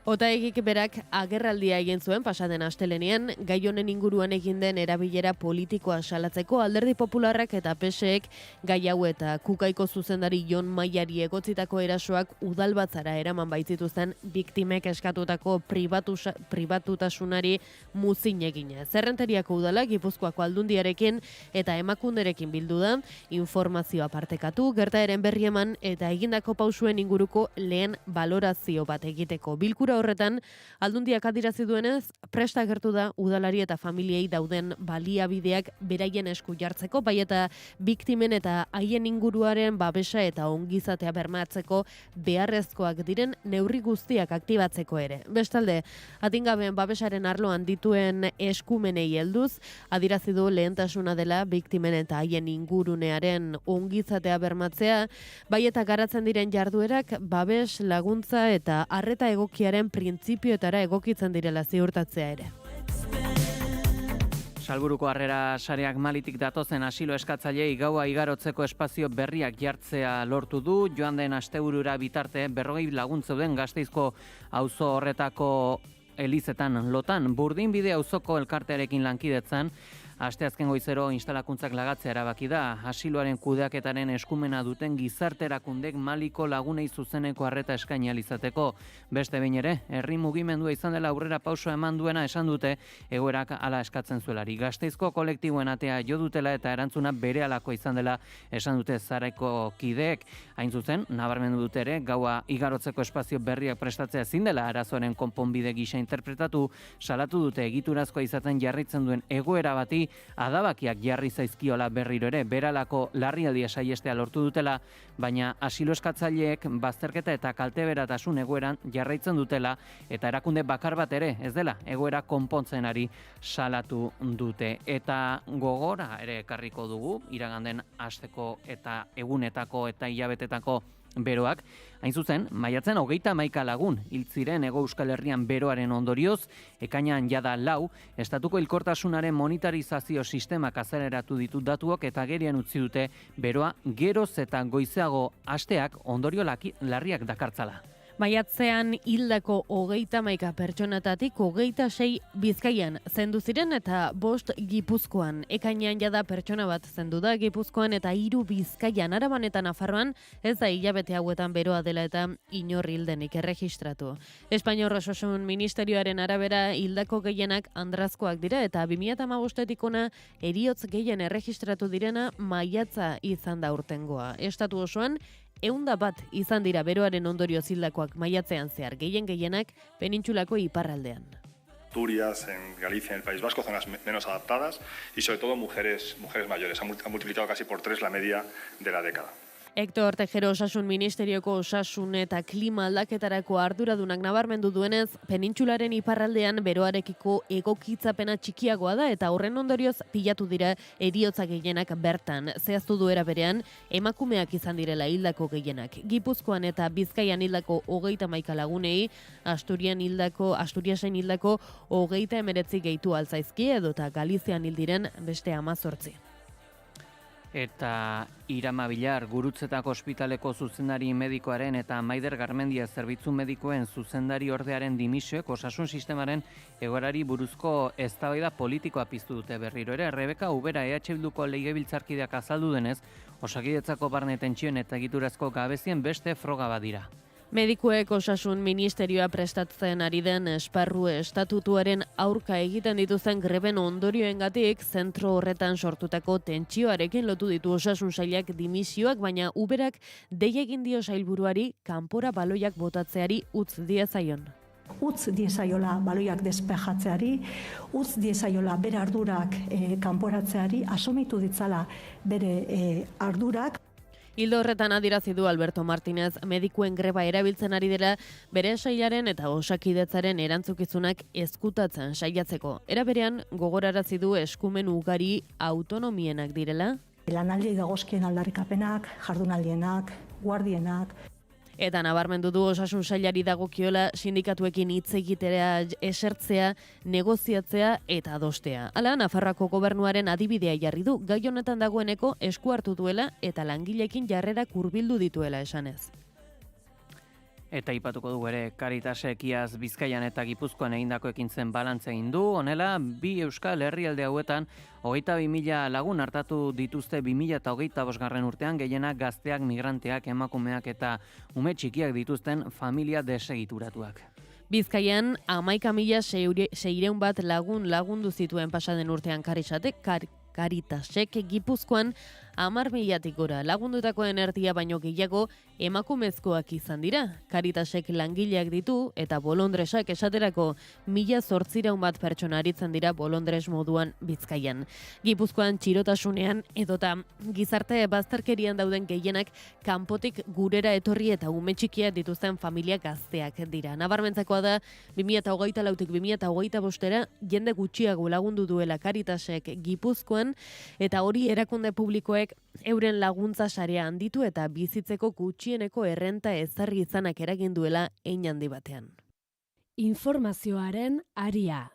Otaegik berak agerraldia egin zuen pasaden astelenean, gai honen inguruan egin den erabilera politikoa salatzeko Alderdi Popularrak eta PSek gai hau eta Kukaiko zuzendari Jon Maiari egotzitako erasoak udalbatzara eraman baitzituzten biktimek eskatutako pribatutasunari muzin egina. Errenteriako udalak Gipuzkoako Aldundiarekin eta Emakunderekin bildu da, informazioa partekatu, gertaeren berri eman eta egindako pausuen inguruko lehen balorazio bat egiteko. Bilkura horretan, Aldundiak adirazi duenez, presta agertu da udalari eta familiei dauden baliabideak beraien esku jartzeko, bai eta biktimen eta haien inguruaren babesa eta ongizatea bermatzeko beharrezkoak diren neurri guztiak aktibatzeko ere. Bestalde, adingabeen babesaren arloan dituen eskumenei helduz, adirazi du lehentasuna dela biktimen eta haien ingurunearen ongizatea bermatzea, bai eta garatzen diren jarduerak babes, laguntza eta arreta egokiaren printzipioetara egokitzen direla ziurtatzea ere. Salburuko Harrera sareak Malitik datozen asilo eskatzailei gaua igarotzeko espazio berriak jartzea lortu du. Joan den asteburura bitarte 40 lagun zeuden Gasteizko auzo horretako elizetan lotan. Burdinbide auzoko elkartearekin lankidetzan asteazken goizero instalakuntzak lagatzea erabaki da. Asiloaren kudeaketaren eskumena duten gizarterakundek Maliko lagunei zuzeneko arreta eskaini ahal izateko. Beste behin ere, herri mugimendua izan dela aurrera pausoa eman duena esan dute egoerak hala eskatzen zuelari. Gasteizko kolektiboen atea jo dutela eta erantzuna berehalako izan dela esan dute Zaraiko kideek. Hain zuzen, nabarmendu dute ere, gaua igarotzeko espazio berriak prestatzea ezin dela arazoaren konponbide gisa interpretatu, salatu dute egiturazkoa izaten jarraitzen duen egoera bati adabakiak jarri zaizkiola berriro ere, beralako larrialdia saiestea lortu dutela, baina asilo eskatzaileek bazterketa eta kalteberatasun egoeran jarraitzen dutela eta erakunde bakar bat ere ez dela egoera konpontzen ari salatu dute. Eta gogora ere ekarriko dugu, iraganden asteko eta egunetako eta hilabetetako beroak. Hain zuzen, maiatzen 31 lagun hil ziren Hego Euskal Herrian beroaren ondorioz, ekainean jada 4, estatuko hilkortasunaren monitorizazio sistemak azaleratu ditu datuok eta agerian utzi dute beroa geroz eta goizeago hasteak ondorio larriak dakartzala. Maiatzean hildako 31 pertsonatatik 26 Bizkaian zendu ziren eta 5 Gipuzkoan. Ekainean jada pertsona bat zendu da Gipuzkoan eta 3 Bizkaian. Araban eta Nafarroan ez da hilabete hauetan beroa dela eta inor hildenik erregistratu. Espainiar Osasun Ministerioaren arabera hildako gehienak andrazkoak dira eta 2015 ona heriotz gehien erregistratu direna maiatza izan da urtengoa. Estatu osoan 101 izan dira beroaren ondorio hildakoak maiatzean zehar, gehienak penintsulako iparraldean. Asturias, en Galicia, en el País Vasco, zonas menos adaptadas y sobre todo mujeres mayores. Ha multiplicado casi por 3 la media de la década. Hector Tejero Osasun Ministerioko Osasun eta Klima aldaketarako arduradunak nabarmendu duenez, penintsularen iparraldean beroarekiko egokitzapena txikiagoa da eta horren ondorioz pilatu dira heriotzak gehienak bertan. Zehaztu du era berean, emakumeak izan direla hildako gehienak. Gipuzkoan eta Bizkaian hildako 31 lagunei, Asturiasen hildako 39 gehitu altzaizki edota Galizian hildiren beste 18. Eta Irama Bilar, Gurutzetako ospitaleko zuzendari medikoaren eta Maider Garmendia zerbitzu medikoen zuzendari ordearen dimisioek osasun sistemaren egoerari buruzko eztabaida politikoa piztu dute berriro ere. Rebeka Ubera EH Bilduko legebiltzarkideak azaldu denez, Osakidetzako barne tentsioen eta egiturazko gabezien beste froga badira. Medikuek osasun ministerioa prestatzen ari den esparru estatutuaren aurka egiten dituzten greben ondorioengatik zentro horretan sortutako tentsioarekin lotu ditu osasun sailak dimisioak, baina Uberak dei egin dio sailburuari kanpora baloiak botatzeari utz diezaion. Utz diezaiola baloiak despejatzeari, utz diezaiola bere ardurak kanporatzeari, asumitu ditzala bere ardurak. Hildo horretan adierazi du Alberto Martínez medikuen greba erabiltzen ari dela bere sailaren eta Osakidetzaren erantzukizunak ezkutatzen saiatzeko. Era berean gogorarazi du eskumen ugari autonomienak direla. Lanaldiei dagozkien aldarrikapenak, jardunaldienak, guardienak. Eta nabarmendu du osasun sailari dagokiola sindikatuekin hitz egitera esertzea, negoziatzea eta adostea. Hala, Nafarroako gobernuaren adibidea jarri du, gai honetan dagoeneko esku hartu duela eta langileekin jarrerak hurbildu dituela esanez. Eta aipatuko du ere Caritasek iaz Bizkaian eta Gipuzkoan egindako ekintzen balantze egin du. Honela, bi euskal herrialde hauetan 22.000 lagun hartatu dituzte 2025 urtean, gehienak gazteak, migranteak, emakumeak eta ume txikiak dituzten familia desegituratuak. Bizkaian 11.600 bat lagundu zituen pasaden urtean Caritasek, Gipuzkoan 10.000-tik gora lagundutakoen erdia baino gehiago emakumezkoak izan dira. Caritasek langileak ditu eta bolondresak esaterako 1.800 bat pertsona aritzen dira bolondres moduan Bizkaian. Gipuzkoan txirotasunean edota gizarte bazterkerian dauden gehienak kanpotik gurera etorri eta ume txikiak dituzten familia gazteak dira. Nabarmentzakoa da 2024tik 2025 jende gutxiago lagundu duela Caritasek Gipuzkoan, eta hori erakunde publikoek euren laguntza sarea handitu eta bizitzeko gutxieneko errenta ezarri izanak eragin duela hein handi batean. Informazioaren aria.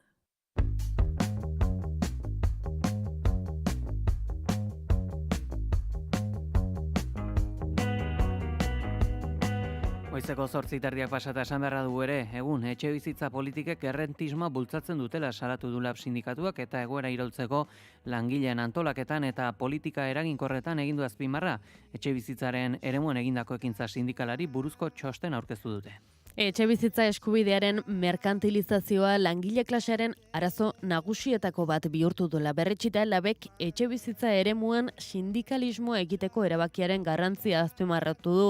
Goizeko 8:30 pasata esan beharra du ere, egun etxe bizitza politikek errentismoa bultzatzen dutela salatu du LAB sindikatuak eta egoera iraultzeko langileen antolaketan eta politika eraginkorretan egin du azpimarra. Etxe bizitzaren eremuan egindako ekintza sindikalari buruzko txosten aurkeztu dute. Etxe bizitza eskubidearen merkantilizazioa langile klasearen arazo nagusietako bat bihurtu duela berretxita LABek etxe bizitza eremuan sindikalismoa egiteko erabakiaren garrantzia azpimarratu du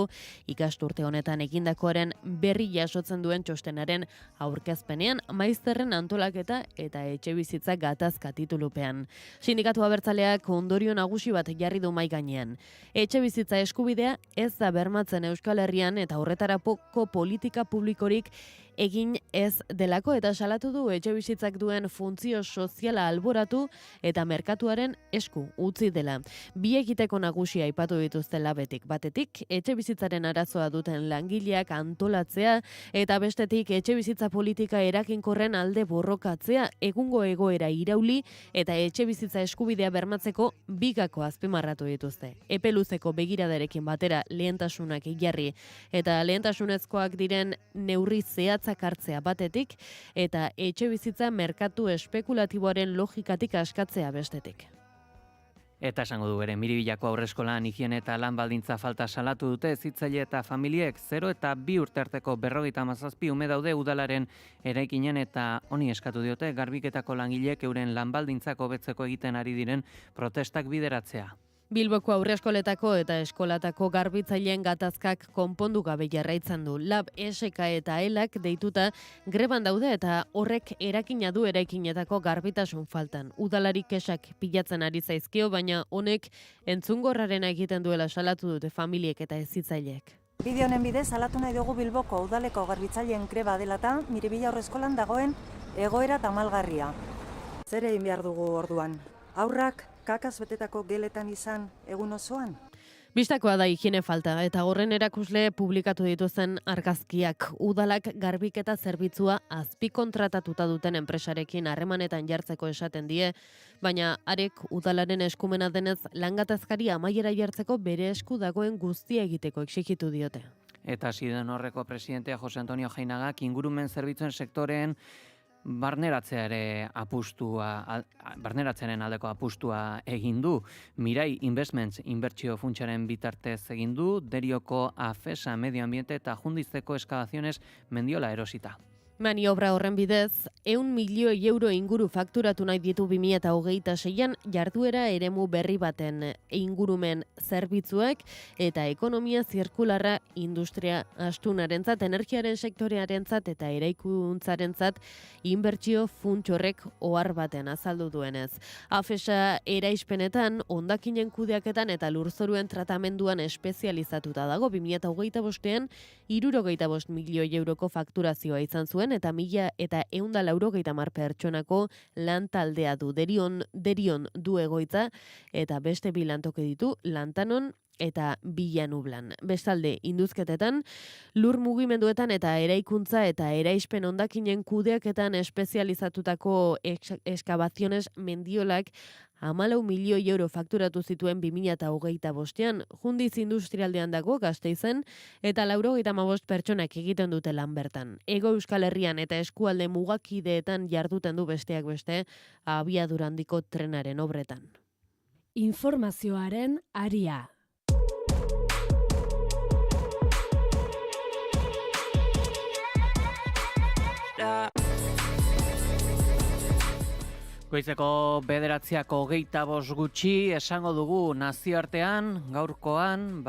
ikasturte honetan egindakoaren berri jasotzen duen txostenaren aurkezpenean maizterren antolaketa eta etxe bizitza gatazka titulupean. Sindikatu abertzaleak ondorio nagusi bat jarri du mahai gainean. Etxe bizitza eskubidea ez da bermatzen Euskal Herrian eta horretarako politika publikorik egin ez delako eta salatu du etxe bizitzak duen funtzio soziala alboratu eta merkatuaren esku utzi dela. Bi egiteko nagusia aipatu dituzte LABetik. Batetik, etxe bizitzaren arazoa duten langileak antolatzea eta bestetik etxe bizitza politika eraginkorren alde borrokatzea, egungo egoera irauli eta etxe bizitza eskubidea bermatzeko bigako azpimarratu dituzte. Epe luzeko begiradarekin batera lehentasunak jarri eta lehentasunezkoak diren neurri zehatzak hartzea batetik eta etxe bizitza merkatu espekulatiboaren logikatik askatzea bestetik. Eta esango du ere, Miribilako aurreskolan higiene eta lan baldintza falta salatu dute hezitzaile eta familiek 0 eta 2 urte arteko 57 ume daude udalaren eraikinen eta honi eskatu diote garbiketako langileek euren lan baldintzak hobetzeko egiten ari diren protestak bideratzea. Bilboko aurreskoletako eta eskolatako garbitzaileen gatazkak konpondu gabe jarraitzen du. LAB, SK eta ELAK deituta greban daude eta horrek erakina du eraikinetako garbitasun faltan. Udalari kesak pilatzen ari zaizkio, baina honek entzungorrarena egiten duela salatu dute familiek eta hezitzaileek. Bideo honen bidez salatu nahi dugu Bilboko udaleko garbitzaileen greba dela eta Miribilla aurreskolan dagoen egoera tamalgarria. Zer egin behar dugu orduan? Haurrak kakaz betetako geletan izan egun osoan? Bistakoa da higiene falta eta horren erakusle publikatu dituzten argazkiak. Udalak garbiketa zerbitzua azpikontratatuta duten enpresarekin harremanetan jartzeko esaten die, baina arek udalaren eskumena denez langatazkari amaiera jartzeko bere esku dagoen guztia egiteko exigitu diote. Eta Siden horreko presidentea Jose Antonio Jainagak ingurumen zerbitzuen sektoreen barneratzearen aldeko apustua egin du. Mirai Investments inbertsio funtsaren bitartez egin du, Derioko Afesa Medio Ambiente eta Jundizeko Eskavaziones Mendiola erosita. Maniobra horren bidez, 100 milioi euro inguru fakturatu nahi ditu 2026an jarduera eremu berri baten ingurumen zerbitzuek eta ekonomia zirkularra industria astunarentzat, energiaren sektorearentzat eta eraikuntzarentzat inbertsio funts horrek ohar baten azaldu duenez. Afesa eraispenetan, hondakinen kudeaketan eta lurzoruen tratamenduan espezializatuta dago 2025ean 65 milioi euroko fakturazioa izan zuen eta 1.190 pertsonako lan taldea du. Derion du egoitza eta beste bi lantoki ditu Lantanon eta Villanublan. Bestalde, induzketetan, lur mugimenduetan eta eraikuntza eta eraispen hondakinen kudeaketan espezializatutako eskabaziones Mendiolak 14 milioi euro fakturatu zituen 2025ean, Jundiz industrialdean dago Gasteizen eta 95 pertsonak egiten dute lan bertan. Hego Euskal Herrian eta eskualde mugakideetan jarduten du besteak beste abiadura handiko trenaren obretan. Informazioaren aria. Goizeko 9:25 gutxi esango dugu nazioartean, gaurkoan,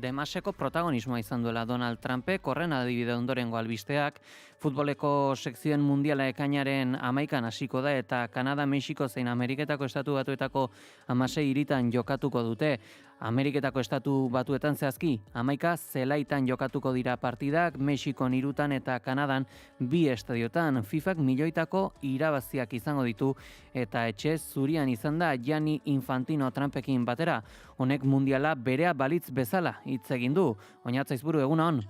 Demaseko protagonismoa izan duela Donald Trumpek, horren adibide ondorengo albisteak, futboleko sekzioen mundiala ekainaren 11an hasiko da eta Kanada, Mexiko zein Ameriketako estatu batuetako 16 hiritan jokatuko dute. Ameriketako estatu batuetan zehazki, 11 zelaitan jokatuko dira partidak, Mexikon 3 eta Kanadan 2 estadiotan. FIFAk milioitako irabaziak izango ditu eta etxe zurian izan da Gianni Infantino Trumpekin batera. Honek mundiala berea balitz bezala hitz egin du. Oñatzaizburu, egunon.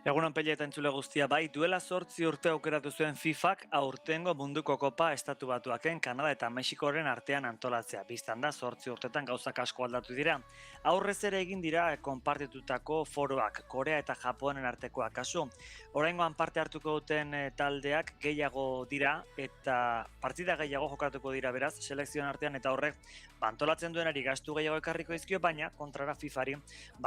Egunon Pelle eta entzule guztia, bai, duela 8 urte aukeratu zuen FIFAk aurtengo munduko kopa estatu batuaken Kanada eta Mexikoren artean antolatzea. Bistan da 8 urtetan gauzak asko aldatu dira. Aurrez ere egin dira konpartitutako foroak, Korea eta Japonen artekoak kasu. Oraingoan parte hartuko duten taldeak gehiago dira eta partida gehiago jokatuko dira beraz, selekzioen artean eta horrek antolatzen duenari gastu gehiago ekarriko izkio, baina kontrara FIFAri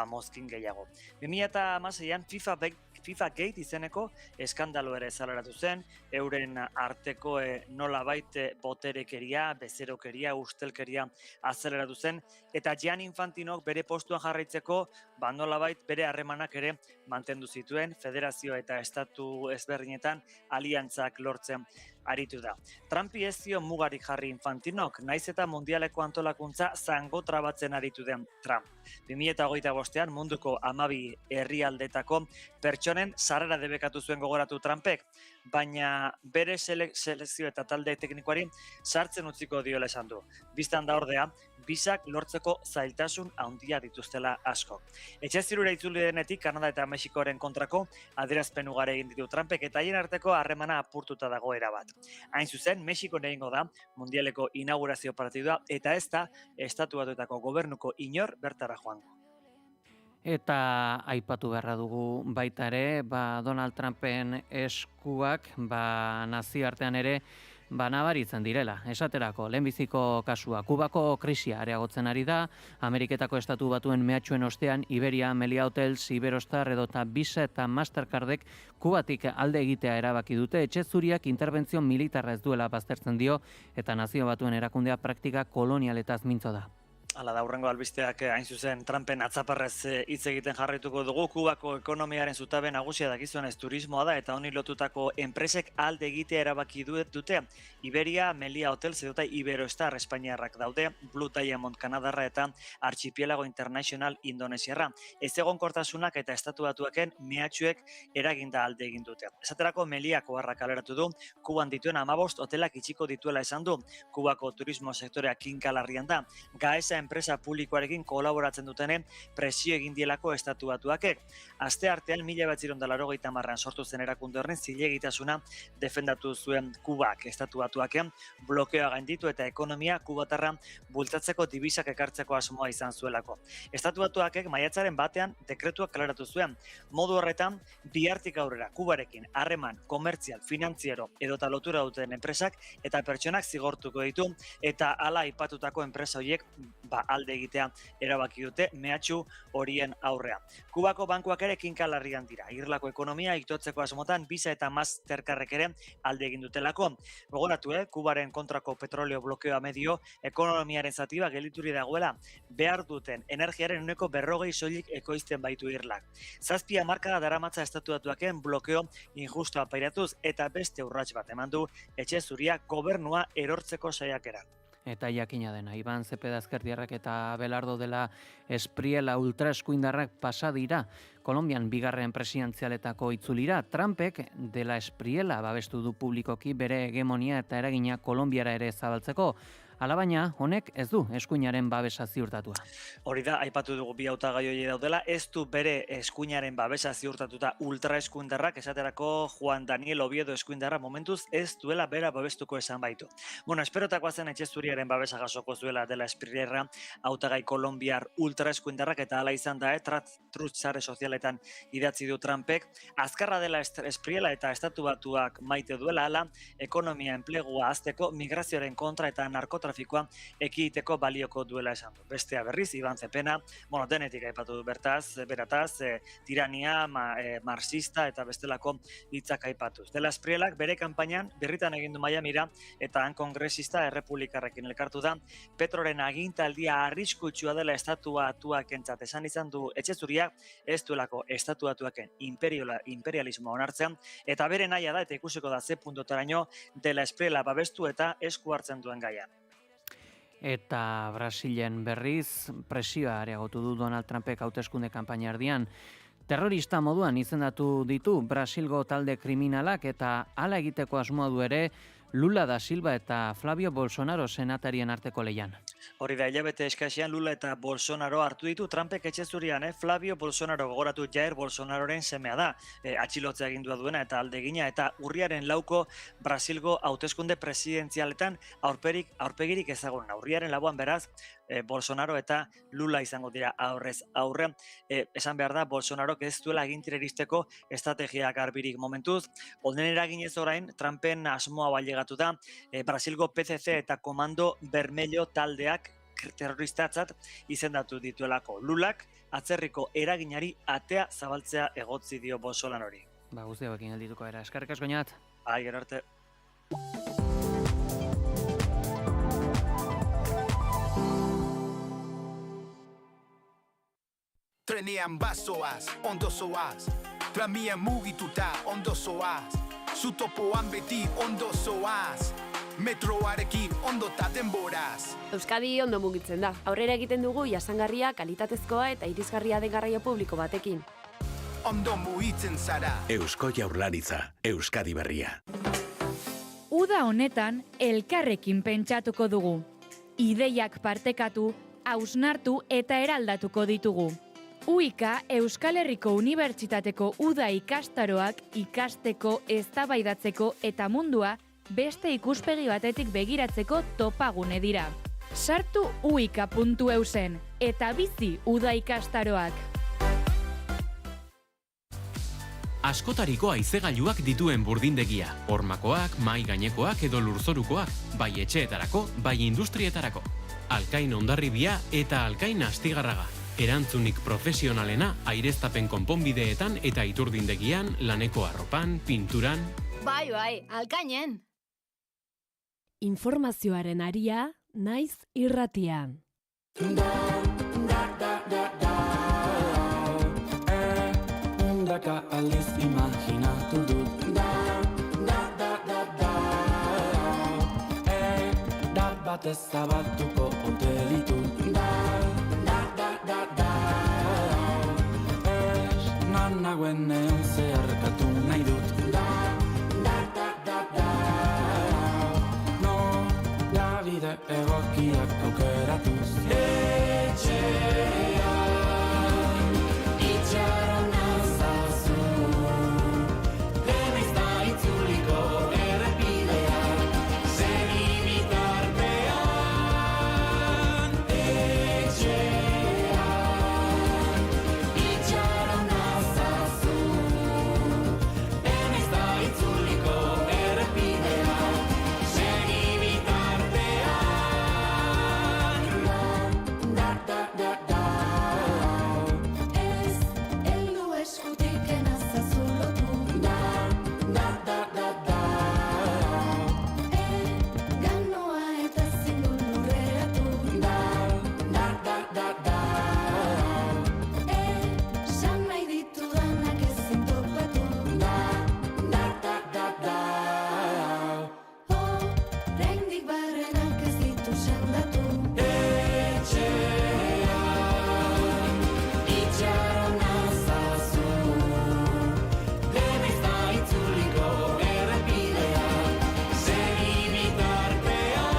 mozkin gehiago. 2016an FIFA Gate izeneko eskandalo ere zalaratu zen, euren arteko nolabait boterekeria, bezerokeria, ustelkeria azeleratu zen, eta Gianni Infantinok bere postuan jarraitzeko nolabait bere harremanak ere mantendu zituen, federazio eta estatu ezberdinetan aliantzak lortzen aritu da. Trumpi ez zio mugarik jarri Infantinok, naiz eta mundialeko antolakuntza zango trabatzen aritu den Trump. 2025ean munduko 12 herrialdetako pertsonen sarrera debekatu zuen gogoratu Trumpek, baina bere selekzio eta talde teknikoari sartzen utziko diola esan du. Bistan da ordea, bisak lortzeko zailtasun handia dituztela asko. Etxe zirura itzuli denetik Kanada eta Mexikoren kontrako adierazpen ugari egin ditu Trumpek eta haien arteko harremana apurtuta dago erabat. Hain zuzen, Mexikon egingo da mundialeko inaugurazio partidua eta ez da estatu batuetako gobernuko inor bertara joango. Eta aipatu beharra dugu baita ere, Donald Trumpen eskuak nazioartean ere nabaritzen direla. Esaterako, lehenbiziko kasua, Kubako krisia areagotzen ari da, Ameriketako estatu batuen mehatxuen ostean, Iberia, Melia Hotels, Iberostar edota Visa eta Mastercardek Kubatik alde egitea erabaki dute, etxe zuriak interbentzio militarra ez duela baztertzen dio, eta nazio batuen erakundea praktika kolonialetaz mintzo da. Hala da, hurrengo albisteak hain zuzen Trumpen atzaparrez hitz egiten jarraituko dugu. Kubako ekonomiaren zutabe nagusia dakizuenez turismoa da eta honi lotutako enpresek alde egitea erabaki dute. Iberia, Melia Hotels edota Iberostar Espainiarrak daude, Blue Diamond Kanadarra eta Archipielago International Indonesiarra. Ez egonkortasunak eta estatu batuaken mehatxuek eraginda alde egin dute. Esaterako Meliako barra kaleratu du, Kuban dituen 15 hotelak itxiko dituela esan du. Kubako turismo sektorea kinkalarrian da. Gaesa enpresa publikoarekin kolaboratzen dutenen presio egin dielako Estatu Batuakek. Aste artean 1980an sortu zen erakunde horren zilegitasuna defendatu zuen Kubak. Estatu Batuaken blokeoa gainditu eta ekonomia kubatarra bultzatzeko dibisak ekartzeko asmoa izan zuelako. Estatu Batuakek maiatzaren batean dekretuak kaleratu zuen. Modu horretan, bihartik aurrera Kubarekin harreman komertzial, finantziero edota lotura duten enpresak eta pertsonak zigortuko ditu eta hala aipatutako enpresa horiek alde egitea erabaki dute mehatxu horien aurrean. Kubako bankuak ere kinkalarrian dira. Irlako ekonomia itotzeko asmotan Visa eta Mastercardek ere alde egin dutelako. Gogoratu, Kubaren kontrako petroleo blokeoa medio ekonomiaren zati bat gelituri dagoela behar duten energiaren 40% soilik ekoizten baitu Irlak. 7 hamarkada daramatza Estatu Batuaken blokeo injustua pairatuz eta beste urrats bat eman du etxe zuria gobernua erortzeko saiakera. Eta jakina dena, Iban Zepeda Ezkertiarrak eta Abelardo dela Espriela ultraeskuindarrak pasa dira. Kolonbian bigarren presidentzialetako itzulira, Trumpek dela Espriela babestu du publikoki bere hegemonia eta eragina Kolonbiara ere zabaltzeko. Alabaina, honek ez du eskuinaren babesa ziurtatua. Hori da, aipatu dugu bi hautagai horiek daudela, ez du bere eskuinaren babesa ziurtatuta ultraeskuindarrak, esaterako Juan Daniel Oviedo eskuindarra momentuz ez duela bera babestuko esan baitu. Bueno, esperotakoa zen etxe zuriaren babesa jasoko zuela dela Espriela hautagai kolombiar ultraeskuindarrak eta hala izan da, Truth sare sozialetan idatzi du Trumpek, azkarra dela Espriela eta Estatu Batuak maite duela hala, ekonomia enplegua hazteko, migrazioaren kontra eta narkotrafikoa ekiditeko balioko duela esan du. Bestea berriz, Iban Zepena, denetik aipatu du berataz, tirania, marxista eta bestelako hitzak aipatuz. Dela Esprielak bere kanpainan birritan egin du Miamira eta han kongresista errepublikarrekin elkartu da, petroren agintaldia arriskutsua dela Estatu Batuakentzat esan izan du etxe zuria, ez duelako Estatu Batuaken imperialismoa onartzean, eta bere nahia da eta ikusiko da ze puntotaraino dela Espriela babestu eta esku hartzen duen gaian. Eta Brasilen berriz presioa areagotu du Donald Trumpek hauteskunde kanpaina erdian. Terrorista moduan izendatu ditu Brasilgo talde kriminalak eta hala egiteko asmoa du ere Lula da Silva eta Flavio Bolsonaro senatarien arteko lehian. Hori da, hilabete eskasean Lula eta Bolsonaro hartu ditu Trumpek etxe zurian, Flavio Bolsonaro gogoratu Jair Bolsonaroren semea da, atxilotzea agindua duena eta aldegina eta urriaren 4ko Brasilgo hauteskunde presidentzialetan aurpegirik ezagun. Urriaren 4an beraz, Bolsonaro eta Lula izango dira aurrez aurre. Esan behar da, Bolsonarok ez duela agintire iristeko estrategia garbirik momentuz. Honen eraginez orain, Trumpen asmoa bailegatu da, Brasilgo PCC eta Komando Bermello taldeak terroristatzat izendatu dituelako. Lulak atzerriko eraginari atea zabaltzea egotzi dio Bolsonarori. Guzti hauekin geldituko era. Eskerrik asko Oñat. Bai, gero arte. Trenean bazoaz, ondo zoaz, tramian mugituta ondo zoaz, zutopoan beti ondo zoaz, metroarekin ondo ta denboraz. Euskadi ondo mugitzen da. Aurrera egiten dugu jasangarria, kalitatezkoa eta irisgarria den garraio publiko batekin. Ondo mugitzen zara. Eusko Jaurlaritza, Euskadi berria. Uda honetan elkarrekin pentsatuko dugu. Ideiak partekatu, hausnartu eta eraldatuko ditugu. UIKA Euskal Herriko Unibertsitateko uda ikastaroak ikasteko, eztabaidatzeko eta mundua beste ikuspegi batetik begiratzeko topagune dira. Sartu uika.eusen eta bizi uda ikastaroak. Askotariko haizegailuak dituen burdindegia. Hormakoak, mai gainekoak edo lurzorukoak, bai etxeetarako, bai industrietarako. Alkain Hondarribia eta Alkain Astigarraga. Erantzunik profesionalena aireztapen konponbideetan eta iturdindegian, laneko arropan, pinturan. Bai, Alkainen! Informazioaren aria, naiz irratian. Hundaka aldiz imaginatu dut. Dar batez zabatuko ote ditut. Esnan nagoenean zeharkatu nahi dut. No, Davide egokiak aukeratuz. Etxean itxaron nazazu, denez da itzuliko errepidean, segi bitartean. Etxean itxaron nazazu, denez da itzuliko errepidean, segi bitartean. Da, da, da, da. Ez heldu eskutik enazazu lotu. Da, da, da, da, da. Ganoa eta ezin du lurreratu. Da, da, da, da, da. Esan nahi ditudanak ezin topatu. Da, da, da, da, da. Oraindik barrenak ez ditu sendatu. Etxean itxaron nazazu, denez da itzuliko errepidean, segi bitartean.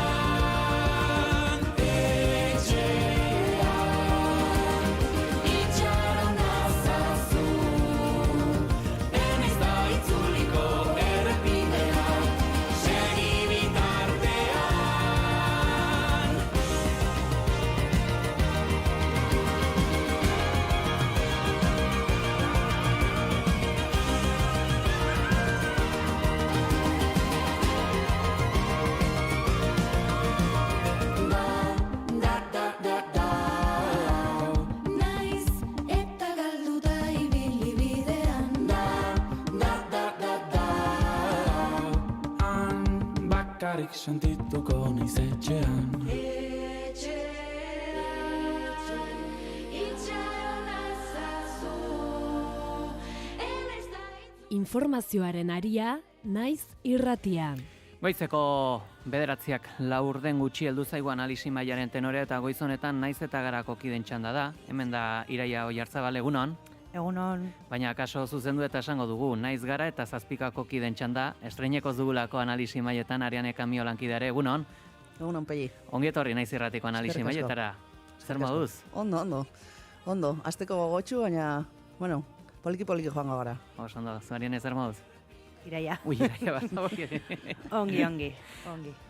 Etxean itxaron nazazu, denez da itzuliko errepidean, segi bitartean. Da, da, da, da. Naiz eta galduta ibili bidean. Da, da, da, da, da. Han bakarrik sentituko naiz etxean. Informazioaren aria, naiz irratian. Goizeko 9:04 gutxi heldu zaigu analisi mailaren tenorea eta goiz honetan naiz eta garako kiden txanda da. Hemen da Iraia Oiarzabal, egunon. Egunon. Baina akaso zuzendu eta esango dugu, naiz gara eta zazpikako kiden txanda, estreinekoz dugulako analisi mailetan Ariane Kamio lankideare, egunon. Egunon, Pegi. Ongi etorri naiz irratiko analisi Eskerrik asko. mailetara. Zer Eskerrik asko. moduz? Ondo. Azteko gogotxu, baina, bueno, poliki joango gara. Oso ondo, Ariane zer moduz? Iraia. Ui, Iraia bat. Ongi.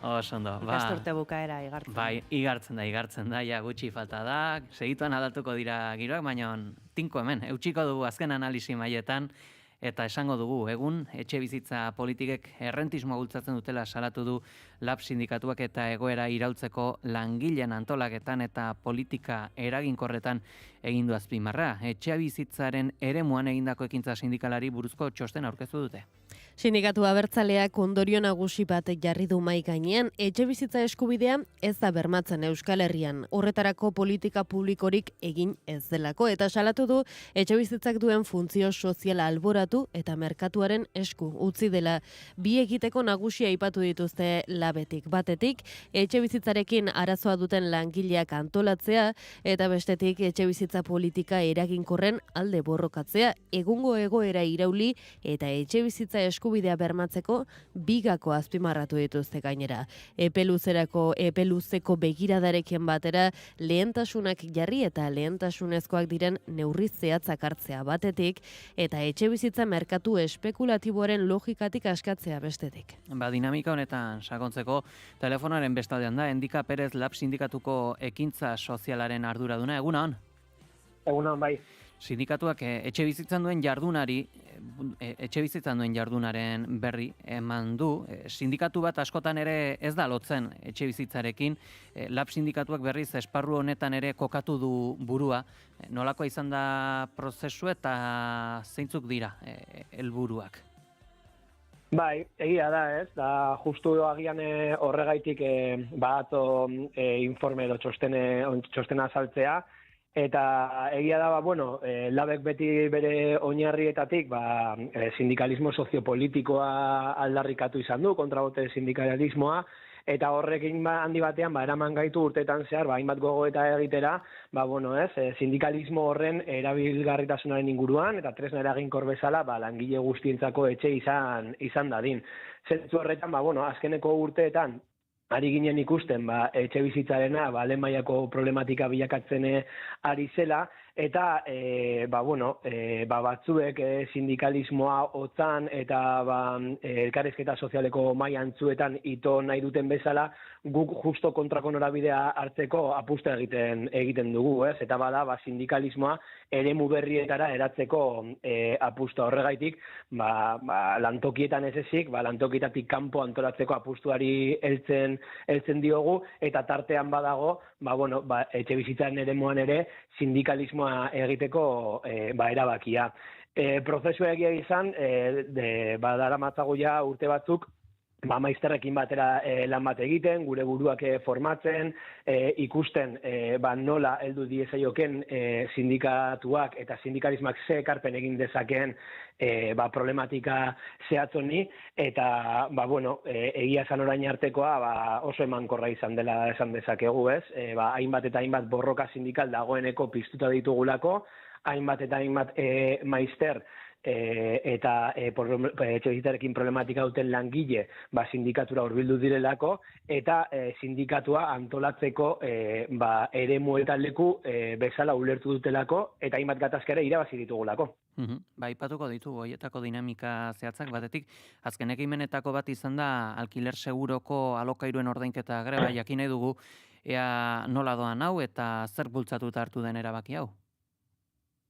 Oso ondo, Ikasturte bukaera igartzen. Bai, igartzen da, ja gutxi falta da, segituan aldatuko dira giroak, baina tinko hemen, eutxiko dugu azken analisi mailetan, eta esango dugu, egun, etxe bizitza politikek errentismoa bultzatzen dutela salatu du LAB sindikatuak eta egoera iraultzeko langileen antolaketan eta politika eraginkorretan egin du azpimarra. Etxe bizitzaren eremuan egindako ekintza sindikalari buruzko txosten aurkeztu dute. Sindikatu abertzaleak ondorio nagusi bat jarri du mahai gainean, etxebizitza eskubidea ez da bermatzen Euskal Herrian. Horretarako politika publikorik egin ez delako eta salatu du etxebizitzak duen funtzio soziala alboratu eta merkatuaren esku utzi dela. Bi egiteko nagusia aipatu dituzte labetik. Batetik, etxebizitzarekin arazoa duten langileak antolatzea eta bestetik etxebizitza politika eraginkorren alde borrokatzea, egungo egoera irauli eta etxebizitza eskubidea bermatzeko bigako azpimarratu dituzte gainera. Epe luzeko begiradarekin batera lehentasunak jarri eta lehentasunezkoak diren neurri zehatzak hartzea batetik eta etxebizitza merkatu espekulatiboaren logikatik askatzea bestetik. Dinamika honetan sakontzeko telefonaren bestaldean da Endika Perez LAB sindikatuko ekintza sozialaren arduraduna. Egunon? Egunon, bai. Sindikatuak etxebizitzan duen jardunaren berri eman du. Sindikatu bat askotan ere ez da lotzen etxebizitzarekin. LAB sindikatuak berriz esparru honetan ere kokatu du burua. Nolakoa izan da prozesu eta zeintzuk dira helburuak? Bai, egia da, ez? Da justu agian horregaitik batzo informe edo txostena azaltzea. Eta egia da, labek beti bere oinarrietatik sindikalismo soziopolitikoa aldarrikatu izan du, kontrabote sindikalismoa, eta horrekin handi batean eraman gaitu urteetan zehar, hainbat gogoeta egitera, sindikalismo horren erabilgarritasunaren inguruan, eta tresna eraginkor bezala langile guztientzako etxe izan dadin. Zentzu horretan, azkeneko urteetan, ari ginen ikusten etxe bizitzarena lehen mailako problematika bilakatzen ari zela, eta batzuek sindikalismoa hotzan eta elkarrizketa sozialeko maila antzuetan ito nahi duten bezala, guk justo kontrako norabidea hartzeko apustu egiten dugu, ez? Eta sindikalismoa eremu berrietara eratzeko apustu horregaitik, lantokietan ez ezik, lantokietatik kanpo antolatzeko apustuari heltzen diogu, eta tartean badago, etxe bizitzaren eremuan ere sindikalismoa egiteko erabakia. Prozesua egia izan, daramatzagu ja urte batzuk, maizterrekin batera lan bat egiten, gure buruak formatzen, ikusten nola heldu diezaioken sindikatuak eta sindikalismak ze ekarpen egin dezakeen problematika zehatzoni, eta egia esan orain artekoa oso emankorra izan dela esan dezakegu, ez? Hainbat eta hainbat borroka sindikal dagoeneko piztuta ditugulako, hainbat eta hainbat maizter eta etxebizitzarekin problematika duten langile sindikatura hurbildu direlako, eta sindikatua antolatzeko eremu eta leku bezala ulertu dutelako, eta hainbat gatazkera irabazi ditugulako. Aipatuko ditugu horietako dinamika zehatzak, batetik azken ekimenetako bat izan da alkiler seguroko alokairuen ordainketa greba, jakin nahi dugu ea nola doan hau eta zer bultzatuta hartu den erabaki hau?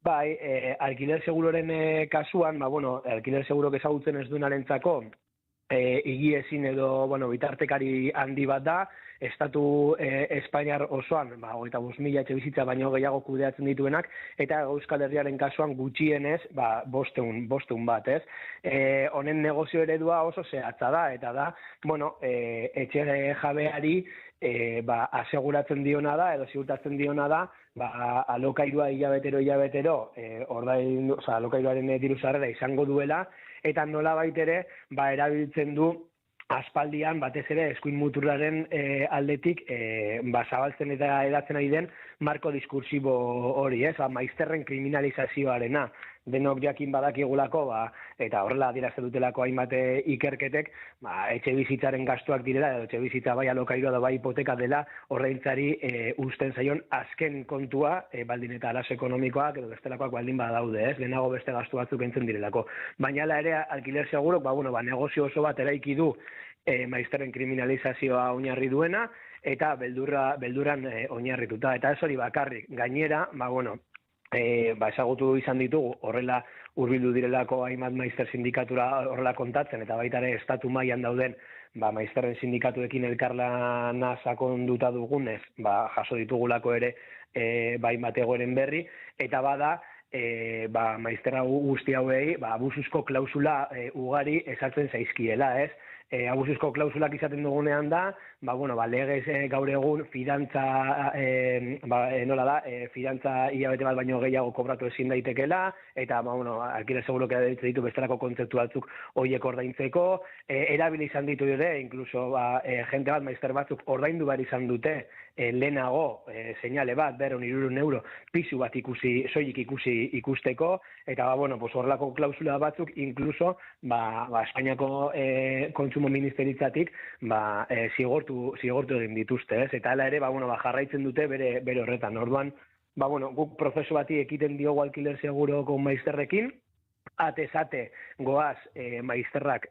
Alkiler seguroren kasuan, alkiler segurok ezagutzen ez duenarentzako higiezin edo bitartekari handi bat da, Estatu Espainiar osoan, 25.000 etxe bizitza baino gehiago kudeatzen dituenak, eta Euskal Herriaren kasuan gutxienez, 500 bat, ez? Honen negozio eredua oso zehatza da, eta da, etxe jabeari aseguratzen diona da, edo ziurtatzen diona da, alokairua hilabetero, alokairuaren diru sarrera izango duela, eta nolabait ere, erabiltzen du aspaldian, batez ere, eskuin muturraren aldetik, zabaltzen eta edatzen ari den marko diskursibo hori, ez? Maizterren kriminalizazioarena. Denok jakin badakigulako, eta horrela adierazten dutelako hainbat ikerketek, etxe bizitzaren gastuak direla, edo etxe bizitza bai alokairua da bai hipoteka dela, horreintzari uzten zaion azken kontua, baldin eta arazo ekonomikoak, edo bestelakoak baldin badaude, ez? Lehenago beste gastu batzuk entzen direlako. Baina ere, alkiler segurok, negozio oso bat eraiki du maizterren kriminalizazioa oinarri duena, eta belduran oinarrituta. Eta ez hori bakarrik, gainera, ezagutu izan ditugu, horrela hurbildu direlako hainbat maizter sindikatura horrela kontatzen, eta baita ere estatu mailan dauden maizterren sindikatuekin elkarlana sakonduta dugunez, jaso ditugulako ere hainbat egoeren berri, eta bada, maizterra guzti hauei, abusuzko klausula ugari ezartzen zaizkiela, ez? Abusuzko klausulak izaten dugunean da, legez gaur egun fidantza, fidantza hilabete bat baino gehiago kobratu ezin daitekela, eta, alkiler segurok erabiltzen ditu bestelako kontzeptu batzuk horiek ordaintzeko, erabili izan ditu ere, inkluso jente bat, maizter batzuk ordaindu behar izan dute, lehenago, seinale bat, 200 euro, pisu bat soilik ikusteko, eta, horrelako klausula batzuk, inkluso, Espainiako kontsumo ministeritzatik, zigortu egin dituzte, ez? Eta hala ere, jarraitzen dute bere horretan. Orduan, guk prozesu bati ekiten diogu alkiler seguroko maizterrekin, atez-ate goaz maizterrak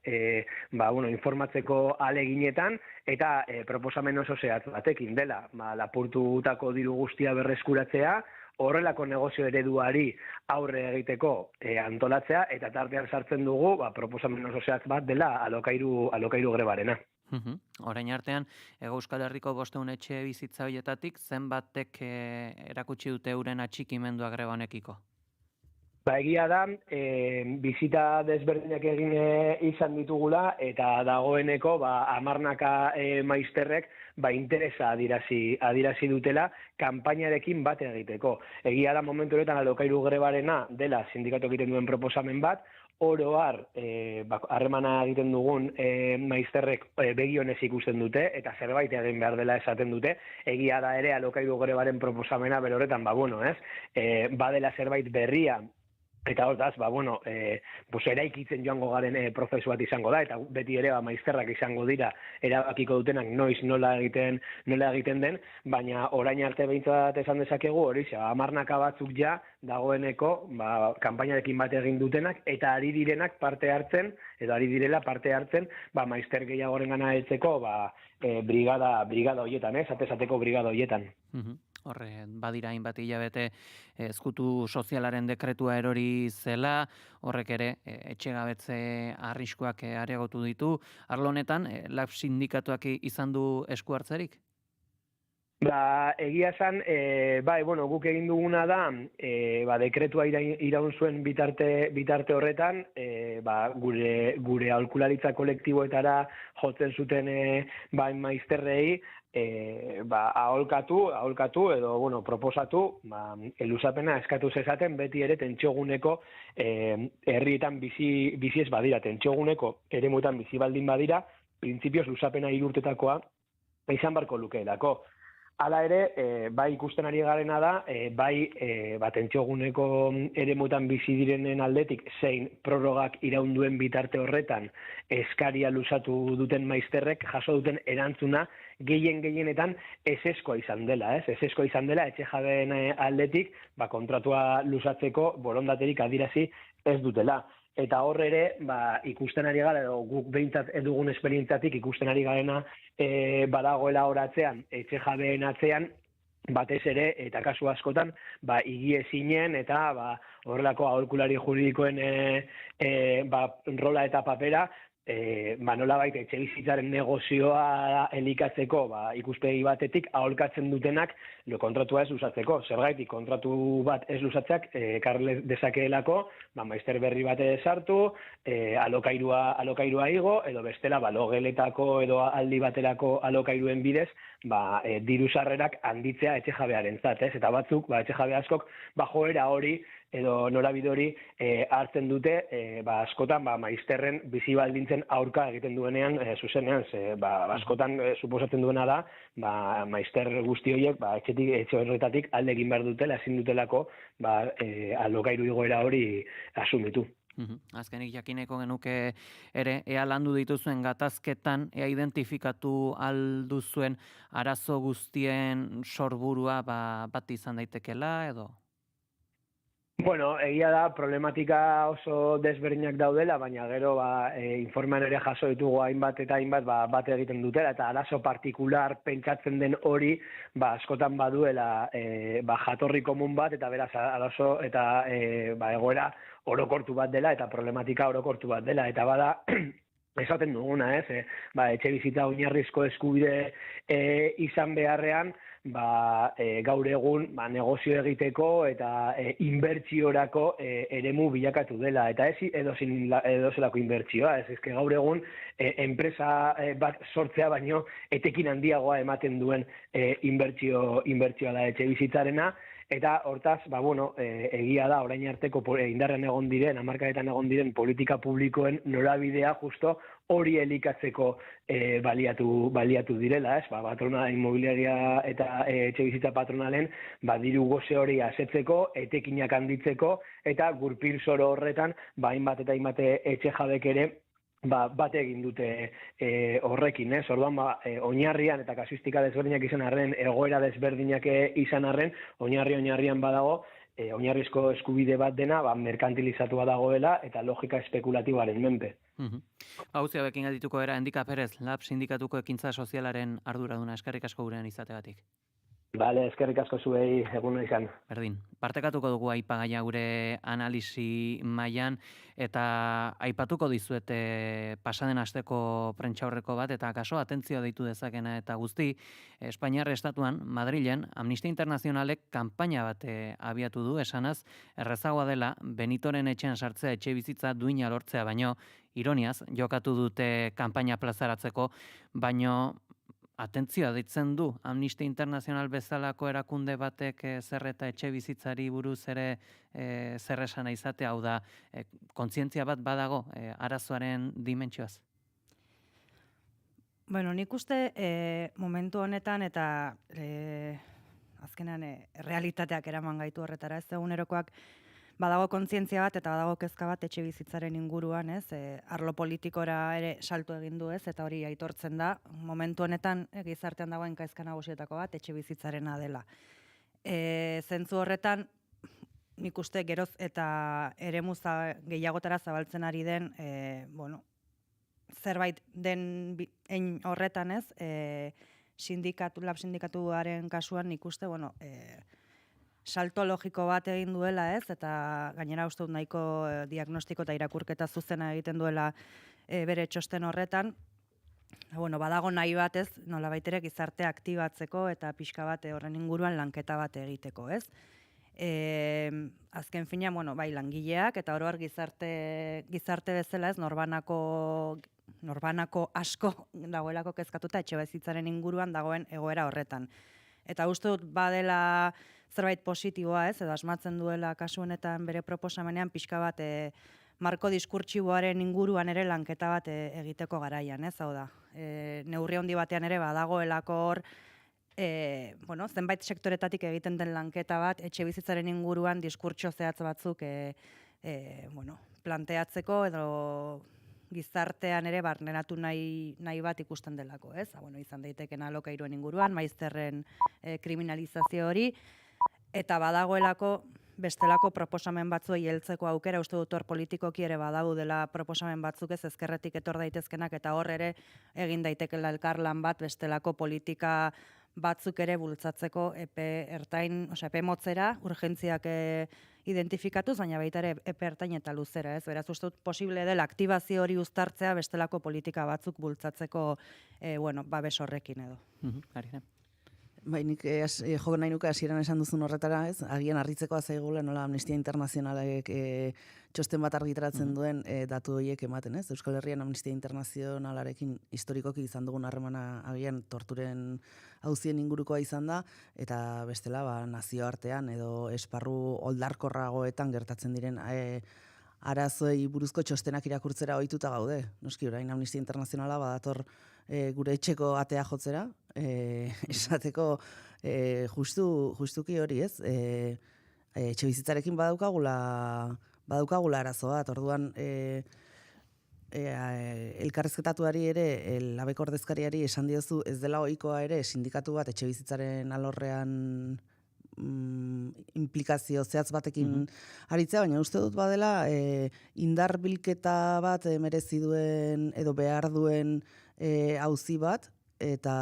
informatzeko aleginetan, eta proposamen oso zehatz batekin dela, lapurtutako diru guztia berreskuratzea, horrelako negozio ereduari aurre egiteko antolatzea, eta tartean sartzen dugu, proposamen oso zehatz bat dela alokairu grebarena. Orain artean, Euskal Herriko 500 etxe bizitza horietatik, zenbatek erakutsi dute euren atxikimendua greba honekiko? Egia da, bizita desberdinak egin izan ditugula, eta dagoeneko 10 maizterrek interesa adirazi dutela kanpainarekin bat egiteko. Egia da momentu honetan alokairu grebarena dela sindikatu egiten duen proposamen bat, oro har, harremana egiten dugun maizterrek begionez ikusten dute, eta zerbait egin behar dela esaten dute, egia da ere alokairu grebaren proposamena berorretan, badela zerbait berria, Eta hortaz, eraikitzen joango garen prozesu bat izango da, eta beti ere maizterrak izango dira erabakiko dutenak noiz nola egiten den, baina orain arte behintzat esan dezakegu hori, 10 batzuk ja dagoeneko kanpainarekin bat egin dutenak, eta ari direnak parte hartzen, edo ari direla parte hartzen, maizter gehiagoren gana heltzeko brigada horietan, atezateko brigada horietan. Horre, badira hainbat hilabete ezkutu sozialaren dekretua erori zela, horrek ere etxegabetze arriskuak areagotu ditu. Arlo honetan, LAB sindikatuak izan du esku hartzerik? Egia esan, guk egin duguna da, dekretua iraun zuen bitarte horretan, gure aholkularitza kolektiboetara jotzen zuten maizterrei, aholkatu edo proposatu luzapena eskatu zezaten beti ere tentsioguneko herrietan bizi ez badira, tentsioguneko eremuetan bizi baldin badira, printzipioz luzapena 3 urtetakoa izan barko lukeelako. Hala ere, ikusten ari garena da, tentsioguneko eremuetan bizi direnen aldetik zein prorrogak iraunduen bitarte horretan eskaria luzatu duten maizterrek jaso duten erantzuna gehienetan ezeskoa izan dela, ezeskoa izan dela etxe jabeen aldetik kontratua luzatzeko borondaterik adierazi ez dutela. Eta hor ere, ikusten ari gara, edo guk behintzat edugun esperientzatik ikusten ari garena badagoela horatzean, etxe jabeen atzean, batez ere, eta kasu askotan, higiezinen eta horrelako aholkulari juridikoen rola eta papera, nolabait etxe bizitzaren negozioa elikatzeko ikuspegi batetik aholkatzen dutenak kontratua ez luzatzeko. Zergatik kontratu bat ez luzatzeak ekarri dezakeelako, maizter berri bat sartu, alokairua igo, edo bestela logeletako edo aldi baterako alokairuen bidez, diru sarrerak handitzea etxe jabearentzat, eta batzuk, etxe jabe askok, joera hori edo norabide hori hartzen dute askotan maizterren bizi baldintzen aurka egiten duenean zuzenean, askotan suposatzen duena da maizter guzti horiek etxe horretatik alde egin behar dutela, ezin dutelako alokairu igoera hori asumitu. Azkenik jakineko genuke ere, ea landu dituzuen gatazketan, ea identifikatu alduzuen arazo guztien sorburua bat izan daitekela edo? Egia da, problematika oso desberdinak daudela, baina gero informean ere jaso ditugu hainbat eta hainbat bat egiten dutela, eta arazo partikular pentsatzen den hori askotan baduela jatorri komun bat, eta beraz arazo eta egoera orokortu bat dela, eta problematika orokortu bat dela, eta bada esaten duguna, etxe bizitza oinarrizko eskubide izan beharrean, gaur egun negozio egiteko eta inbertsiorako eremu bilakatu dela, eta ez edozelako inbertsioa, ez gaur egun enpresa bat sortzea baino etekin handiagoa ematen duen inbertsioa da etxe bizitzarena, eta hortaz, egia da orain arteko indarrean egon diren, hamarkadetan egon diren politika publikoen norabidea justo hori elikatzeko baliatu direla, patronala inmobiliaria eta etxe bizitza patronalen diru goze hori asetzeko, etekinak handitzeko, eta gurpil zoro horretan, hainbat eta hainbat etxe jabek ere bat egin dute horrekin, orduan oinarrian eta kasuistika desberdinak izan arren, egoera desberdinak izan arren, oinarrian badago, oinarrizko eskubide bat dena, merkantilizatua dagoela eta logika espekulatiboaren menpe. Hauzi hauekin adituko era, Endika Perez, LAB sindikatuko ekintza sozialaren arduraduna, eskerrik asko gurean izategatik. Bale, eskerrik asko zuei egun izan. Berdin, partekatuko dugu aipagaia gure analisi mailan, eta aipatuko dizuete pasaden asteko prentsaurreko bat, eta kaso atentzioa deitu dezakena eta guzti, Espainiar Estatuan, Madrilen, Amnistia Internazionalek kanpaina bat abiatu du, esanaz, errezagoa dela, Benitoren etxean sartzea etxe bizitza duina lortzea, baino, ironiaz, jokatu dute kanpaina plazaratzeko, baino, atentzioa deitzen du Amnistia Internazional bezalako erakunde batek zer eta etxe bizitzari buruz ere zer esana izatea, hau da, kontzientzia bat badago arazoaren dimentsioaz? Nik uste momentu honetan eta azkenean realitateak eraman gaitu horretara, ez egunerokoak badago kontzientzia bat eta badago kezka bat etxe bizitzaren inguruan, ez? Arlo politikora ere salto egin du, ez? Eta hori aitortzen da, momentu honetan gizartean dagoen kezka nagusietako bat etxe bizitzarena dela. Zentzu horretan, nik uste geroz eta eremu gehiagotara zabaltzen ari den, zerbait den hein horretan, ez? Lab sindikatuaren kasuan nik uste, salto logiko bat egin duela, ez? Eta gainera uste dut nahiko diagnostiko eta irakurketa zuzena egiten duela bere txosten horretan. Badago nahi bat, ez? Nolabait ere gizartea aktibatzeko eta pixka bat horren inguruan lanketa bat egiteko, ez? Azken fina, bai langileak eta oro har gizarte bezala, ez? Norbanako asko dagoelako kezkatuta etxe bizitzaren inguruan dagoen egoera horretan. Eta uste dut badela zerbait positiboa, ez? Edo asmatzen duela kasu honetan bere proposamenean pixka bat marko diskurtsiboaren inguruan ere lanketa bat egiteko garaian, ez? Hau da, neurri handi batean ere badagoelako hor, zenbait sektoretatik egiten den lanketa bat etxe bizitzaren inguruan diskurtso zehatz batzuk planteatzeko edo gizartean ere barneratu nahi bat ikusten delako, ez? Izan daiteken alokairuen inguruan, maizterren kriminalizazio hori, eta badagoelako bestelako proposamen batzuei heltzeko aukera, uste dut hor politikoki ere badaudela proposamen batzuk, ez ezkerretik etor daitezkenak, eta hor ere egin daitekela elkarlan bat bestelako politika batzuk ere bultzatzeko epe motzera, urgentziak identifikatuz, baina baita ere epe ertain eta luzera, ez? Beraz, uste dut posible dela aktibazio hori uztartzea bestelako politika batzuk bultzatzeko babes horrekin edo. Arina. Bai, nik joko nahi nuke hasieran esan duzun horretara, ez? Agian harritzekoa zaigula nola Amnistia Internazionalek txosten bat argitaratzen duen datu horiek ematen, ez? Euskal Herrian Amnistia Internazionalarekin historikoki izan dugun harremana agian torturen auzien ingurukoa izan da, eta bestela nazioartean edo esparru oldarkorragoetan gertatzen diren arazoei buruzko txostenak irakurtzera ohituta gaude. Noski orain Amnistia Internazionala badator gure etxeko atea jotzera, esateko justuki hori, ez? Etxe bizitzarekin badaukagula arazo bat, orduan elkarrezketatuari ere, labeko ordezkariari esan diozu ez dela ohikoa ere sindikatu bat etxe bizitzaren alorrean implikazio zehatz batekin aritzea, baina uste dut badela indar bilketa bat merezi duen edo behar duen auzi bat, eta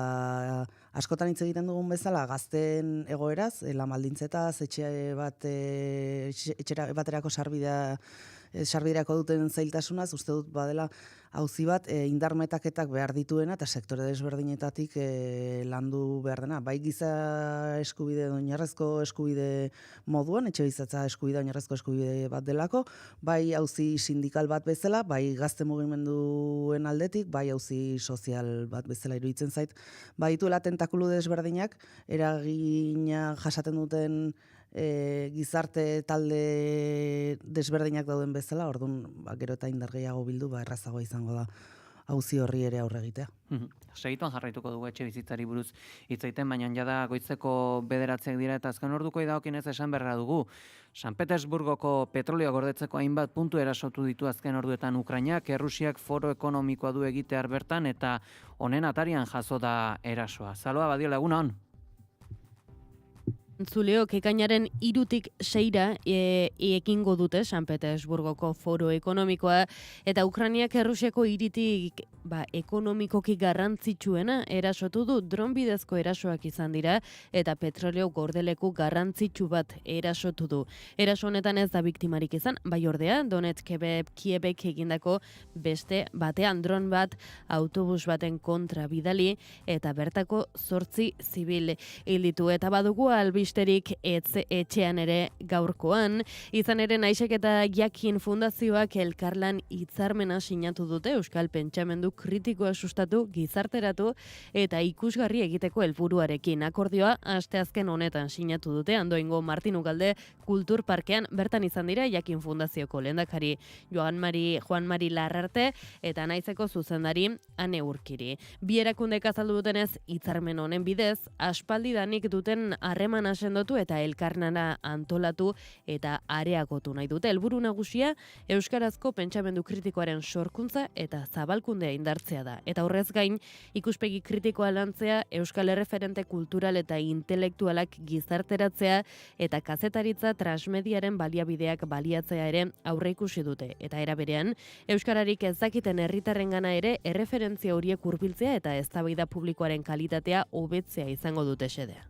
askotan hitz egiten dugun bezala gazteen egoeraz, lan baldintzetaz, etxera baterako sarbiderako duten zailtasunaz, uste dut badela auzi bat indarmetaketak behar dituena eta sektore desberdinetatik landu behar dena. Bai giza eskubide, oinarrezko eskubide moduan, etxe bizitza eskubide, oinarrezko eskubide bat delako, bai auzi sindikal bat bezala, bai gazte mugimenduen aldetik, bai auzi sozial bat bezala iruditzen zait. Badituela tentakulu desberdinak, eragina jasaten duten gizarte talde desberdinak dauden bezala, orduan gero eta indar gehiago bildu, errazagoa izango da auzi horri ere aurre egitea. Segituan jarraituko dugu etxe bizitzari buruz hitz egiten, baina jada goizeko 9 dira eta azken orduko dagokienez esan berra dugu. San Petersburgoko petrolioa gordetzeko hainbat puntu erasotu ditu azken orduetan Ukrainak, Errusiak foro ekonomikoa du egitear bertan eta honen atarian jaso da erasoa. Zaloa Badiola, egun on? Zuleok ekainaren 3tik 6 ekingo dute San Petersburgoko foro ekonomikoa eta Ukrainiak Errusiako hiritik ekonomikoki garrantzitsuena erasotu du. Dron bidezko erasoak izan dira eta petrolio gordeleku garrantzitsu bat erasotu du. Eraso honetan ez da biktimarik izan, bai ordea Donetsk Kiebek egindako beste batean dron bat autobus baten kontra bidali eta bertako 8 zibil hil ditu eta badugu albisterik etxean ere gaurkoan. Izan ere Naisek eta Jakin Fundazioak elkarlan hitzarmena sinatu dute Euskal Pentsamendu kritikoa sustatu, gizarteratu eta ikusgarri egiteko helburuarekin. Akordioa asteazken honetan sinatu dute Andoaingo Martin Ugalde Kulturparkean bertan izan dira Jakin Fundazioko lehendakari Juan Mari Larrarte eta Naizeko zuzendari Ane Urkiri. Bi erakundek azaldu dutenez hitzarmen honen bidez aspaldidanik duten harremana sendotu eta elkarlana antolatu eta areagotu nahi dute. Helburu nagusia euskarazko pentsamendu kritikoaren sorkuntza eta zabalkundea indartzea da. Eta horrez gain, ikuspegi kritikoa lantzea, euskal erreferente kultural eta intelektualak gizarteratzea eta kazetaritza transmediaren baliabideak baliatzea ere aurreikusi dute. Eta era berean, euskararik ez dakiten herritarrengana ere erreferentzia horiek hurbiltzea eta eztabaida publikoaren kalitatea hobetzea izango dute xedea.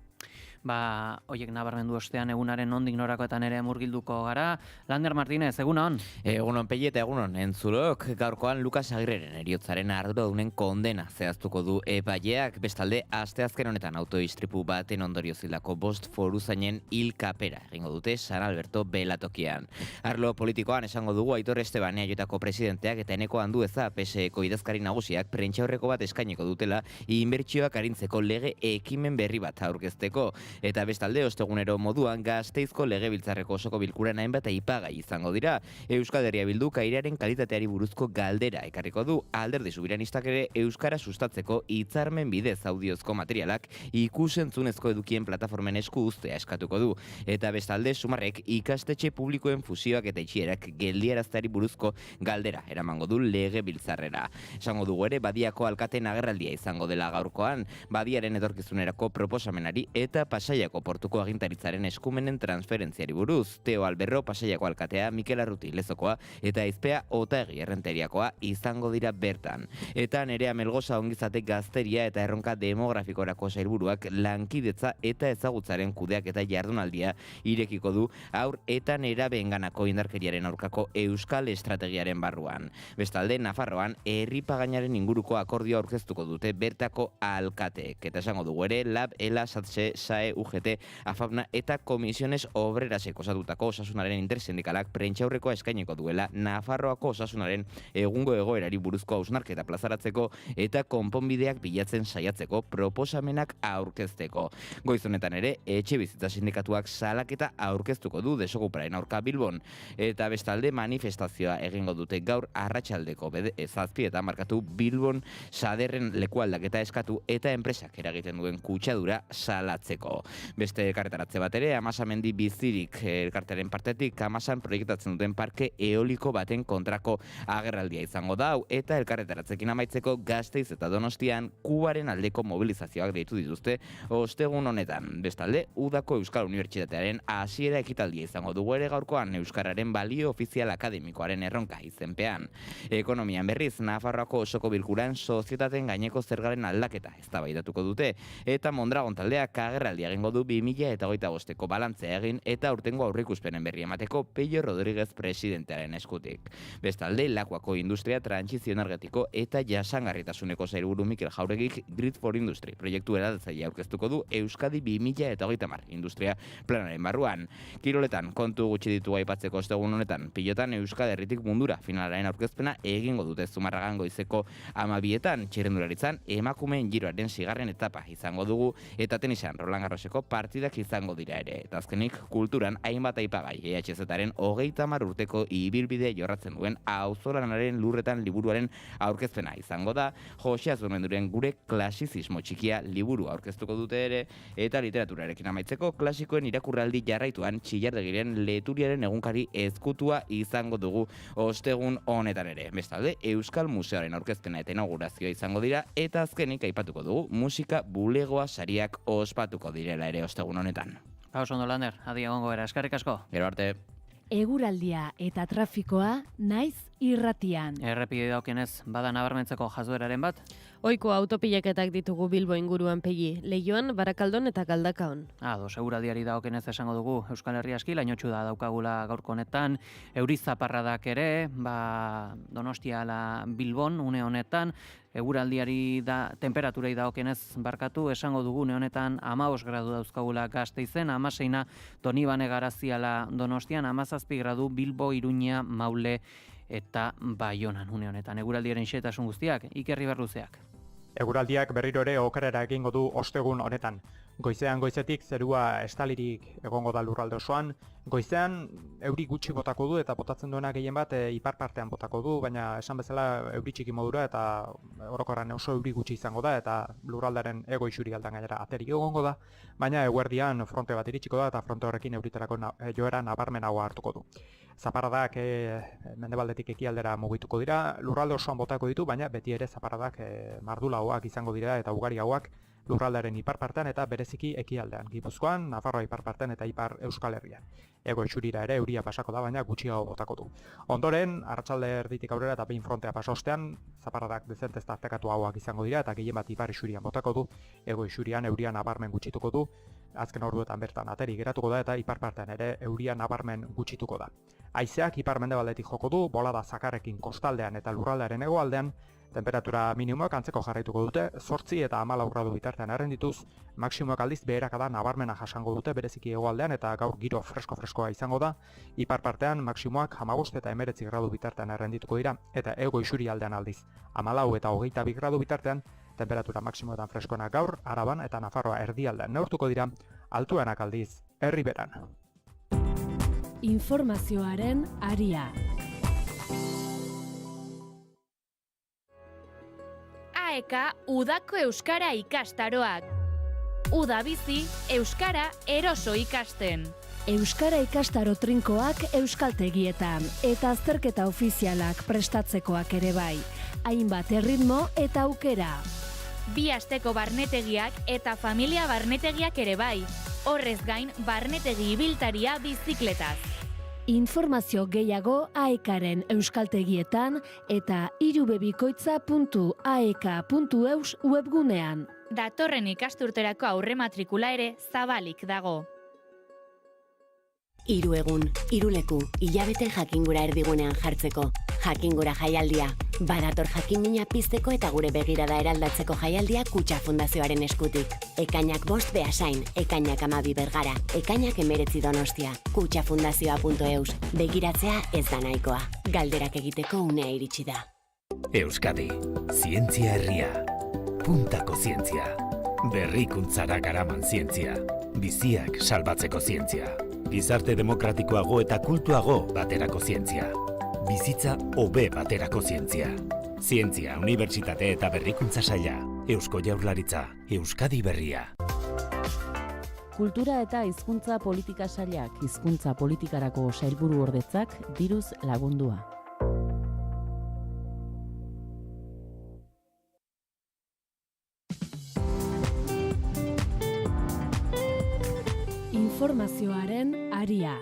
Oiek nabarmendu ostean egunaren nondik norakoetan ere murgilduko gara. Lander Martínez, egunon? Egunon Pelle eta egunon entzulok. Gaurkoan Lukas Agirreren heriotzaren arduradunen kondena zehaztuko du epaileak. Bestalde, asteazken honetan autoistripu baten ondorioz hildako 5 foruzainen hilkapera egingo dute San Alberto belatokian. Arlo politikoan esango dugu Aitor Esteban eajotako presidenteak eta Eneko Andueza PSeko idazkari nagusiak prentsaurreko bat eskainiko dutela inbertsioak arintzeko lege ekimen berri bat aurkezteko. Eta bestalde, ostegunero moduan Gasteizko legebiltzarreko osoko bilkuran hainbat aipagai izango dira. Euskal Herria Bilduk airearen kalitateari buruzko galdera ekarriko du. Alderdi subiranistak ere euskara sustatzeko hitzarmen bidez audiozko materialak ikus-entzunezko edukien plataformen esku uztea eskatuko du. Eta bestalde, Sumarrek ikastetxe publikoen fusioak eta itxierak geldiarazteari buruzko galdera eramango du legebiltzarrera. Esango dugu ere, Badiako alkateen agerraldia izango dela gaurkoan, Badiaren etorkizunerako proposamenari eta Pasaiako portuko agintaritzaren eskumenen transferentziari buruz. Teo Alberro Pasaiako alkatea, Mikel Arruti Lezokoa eta Aizpea Otaegi Errenteriakoa izango dira bertan. Eta Nerea Melgosa ongizate gazteria eta erronka demografikorako sailburuak lankidetza eta ezagutzaren kudeak eta jardunaldia irekiko du haur eta nerabeenganako indarkeriaren aurkako euskal estrategiaren barruan. Bestalde, Nafarroan herripagainaren inguruko akordioa aurkeztuko dute bertako alkateek. Eta esango dugu ere, Lab, Ela, Satse, SAE, UGT, AFAPNA eta Komisiones Obrerasek osatutako osasunaren intersindikalak prentsaurrekoa eskainiko duela Nafarroako osasunaren egungo egoerari buruzko hausnarketa plazaratzeko eta konponbideak bilatzen saiatzeko proposamenak aurkezteko. Goiz honetan ere, etxebizitza sindikatuak salaketa aurkeztuko du desokuparen aurka Bilbon. Eta bestalde manifestazioa egingo dute gaur arratsaldeko 7 eta markatu Bilbon Saderren lekualdaketa eskatu eta enpresak eragiten duen kutsadura salatzeko. Beste elkarretaratze bat ere, Amasamendi bizirik elkarteren partetik Amasan proiektatzen duten parke eoliko baten kontrako agerraldia izango da, eta elkarretaratzekin amaitzeko Gasteiz eta Donostian Kubaren aldeko mobilizazioak deitu dituzte ostegun honetan. Bestalde, Udako Euskal Unibertsitatearen hasiera ekitaldia izango dugu ere gaurkoan Euskararen balio ofizial akademikoaren erronka izenpean. Ekonomian berriz, Nafarroako osoko bilkuran sozietateen gaineko zergaren aldaketa eztabaidatuko dute, eta Mondragon taldeak agerraldia egingo du 2025ko balantzea egin eta aurtengo aurreikuspenen berri emateko Pello Rodríguez presidentearen eskutik. Bestalde, Lakuako industria trantsizio energetiko eta jasangarritasuneko sailburu Mikel Jauregik Grid for Industry proiektu eraldatzailea aurkeztuko du Euskadi 2030 industria planaren barruan. Kiroletan kontu gutxi ditu aipatzeko ostegun honetan, pilotan Euskal Herritik mundura finalaren aurkezpena egingo dute Zumarragan goizeko 12etan, txirrendularitzan emakumeen giroaren 6. etapa izango dugu eta tenisean Roland Garroseko partidak izango dira ere. Eta azkenik, kulturan hainbat aipagai EHZ-aren 30 urteko ibilbidea jorratzen duen auzolanaren lurretan liburuaren aurkezpena izango da. Jose Azurmenduren gure klasizismo txikia liburu aurkeztuko dute ere, eta literaturarekin amaitzeko klasikoen irakurraldi jarraituan Txillardegiren Leturiaren egunkari ezkutua izango dugu ostegun honetan ere. Bestalde, Euskal Museoaren aurkezpena eta inaugurazioa izango dira, eta azkenik aipatuko dugu musika bulegoa sariak ospatuko direla ere ostegun honetan. Oso ondo, Lander, adi egongo era, eskerrik asko. Gero arte. Eguraldia eta trafikoa naiz irratian. Errepide daukenez, bada nabarmentzeko jazueraren bat? Oiko autopilaketak ditugu Bilbo inguruan Pegi, Leioan, Barakaldon eta Galdakaon. Eguraldiari dagokenez esango dugu Euskal Herria aski, lainotxu da daukagula gaurko honetan, euri zaparradak ere, Donostia ala Bilbon une honetan, eguraldiari temperaturei dagokenez barkatu, esango dugu une honetan 15 gradu dauzkagula Gasteizen, 16 Donibane Garaziala Donostian, 17 gradu Bilbo, Iruña, Maule eta Baionan une honetan. Eguraldiaren xehetasun guztiak, Iker Riberluzeak. Eguraldiak berriro ere okerrera egingo du ostegun honetan. Goizetik zerua estalirik egongo da lurralde osoan. Goizean euri gutxi botako du eta botatzen duena gehien bat ipar partean botako du, baina esan bezala euri txiki modura eta orokorrean oso euri gutxi izango da eta lurraldearen hego isurialdean gainera ateri egongo da, baina eguerdian fronte bat iritsiko da eta fronte horrekin euriterako joera nabarmenagoa hartuko du. Zaparradak mendebaldetik ekialdera mugituko dira, lurralde osoan botako ditu, baina beti ere zaparradak mardulagoak izango dira eta ugariagoak lurraldearen ipar partean eta bereziki ekialdean, Gipuzkoan, Nafarroa ipar partean eta ipar Euskal Herrian. Ego isurira ere euria pasako da, baina gutxiago botako du. Ondoren, arratsalde erditik aurrera eta behin frontea pasa ostean, zaparradak dezentez tartekatuagoak izango dira eta gehien bat ipar isurian botako du, ego isurian euria nabarmen gutxituko du, azken orduetan bertan ateri geratuko da eta ipar partean ere euria nabarmen gutxituko da. Haizeak ipar mendebaldetik joko du, bolada zakarrekin kostaldean eta lurraldearen hegoaldean, temperatura minimoak antzeko jarraituko dute, 8 eta 14 gradu bitartean errendituz, maksimoak aldiz beherakada nabarmena jasango dute bereziki hegoaldean eta gaur giro freskoa izango da, ipar partean maksimoak 15 eta 19 gradu bitartean errendituko dira, eta hego isurialdean aldiz, 14 eta 22 gradu bitartean, temperatura maksimoetan freskoenak gaur, Araban eta Nafarroa erdialdean neurtuko dira, altuenak aldiz, Erriberan. Informazioaren aria. AEK udako euskara ikastaroak. Uda bizi, euskara eroso ikasten. Euskara ikastaro trinkoak euskaltegietan eta azterketa ofizialak prestatzekoak ere bai. Hainbat erritmo eta aukera. 2 asteko barnetegiak eta familia barnetegiak ere bai. Horrez gain, barnetegi ibiltaria bizikletaz. Informazio gehiago AEKaren euskaltegietan eta irubebikoitza.aek.eus webgunean. Datorren ikasturterako aurre matrikula ere zabalik dago. 3 egun, 3 leku, hilabete jakingura erdigunean jartzeko. Jakingura jaialdia. Badator jakinmina pizteko eta gure begirada eraldatzeko jaialdia Kutxa Fundazioaren eskutik. Ekainak 5 Beasain, ekainak 12 Bergara, ekainak 19 Donostia. Kutxafundazioa.eus. Begiratzea ez da nahikoa. Galderak egiteko unea iritsi da. Euskadi, zientzia herria. Puntako zientzia. Berrikuntzara garaman zientzia. Biziak salbatzeko zientzia. Gizarte demokratikoago eta kultuago baterako zientzia. Bizitza hobe baterako zientzia. Zientzia, unibertsitate eta berrikuntza saila. Eusko Jaurlaritza, Euskadi Berria. Kultura eta hizkuntza politika sailak, hizkuntza politikarako sailburu ordetzak diruz lagundua. Informazioaren aria.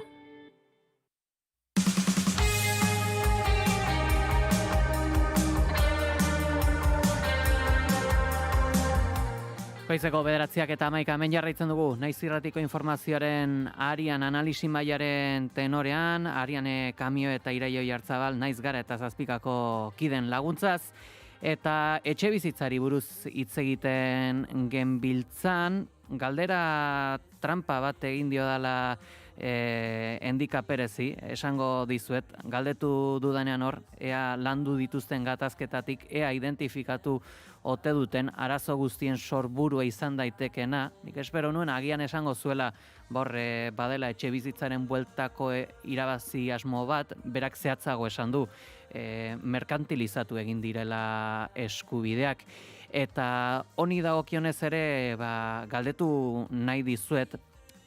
Goizeko 9:00 eta 11:00 hemen jarraitzen dugu. Naiz irratiko informazioaren arian analisi mailaren tenorean, Ariane Kamio eta Iraioi Artzabal naiz gara eta Zazpikako kiden laguntzaz. Eta etxe bizitzari buruz hitz egiten genbiltzan, galdera trampa bat egin dio dala Endika Perezi, esango dizuet, galdetu dudanean hor, ea landu dituzten gatazketatik, ea identifikatu ote duten arazo guztien sorburua izan daitekena. Nik espero nuen agian esango zuela badela etxe bizitzaren bueltako irabazi asmo bat, berak zehatzago esan du, merkantilizatu egin direla eskubideak. Eta honi dagokionez ere galdetu nahi dizuet,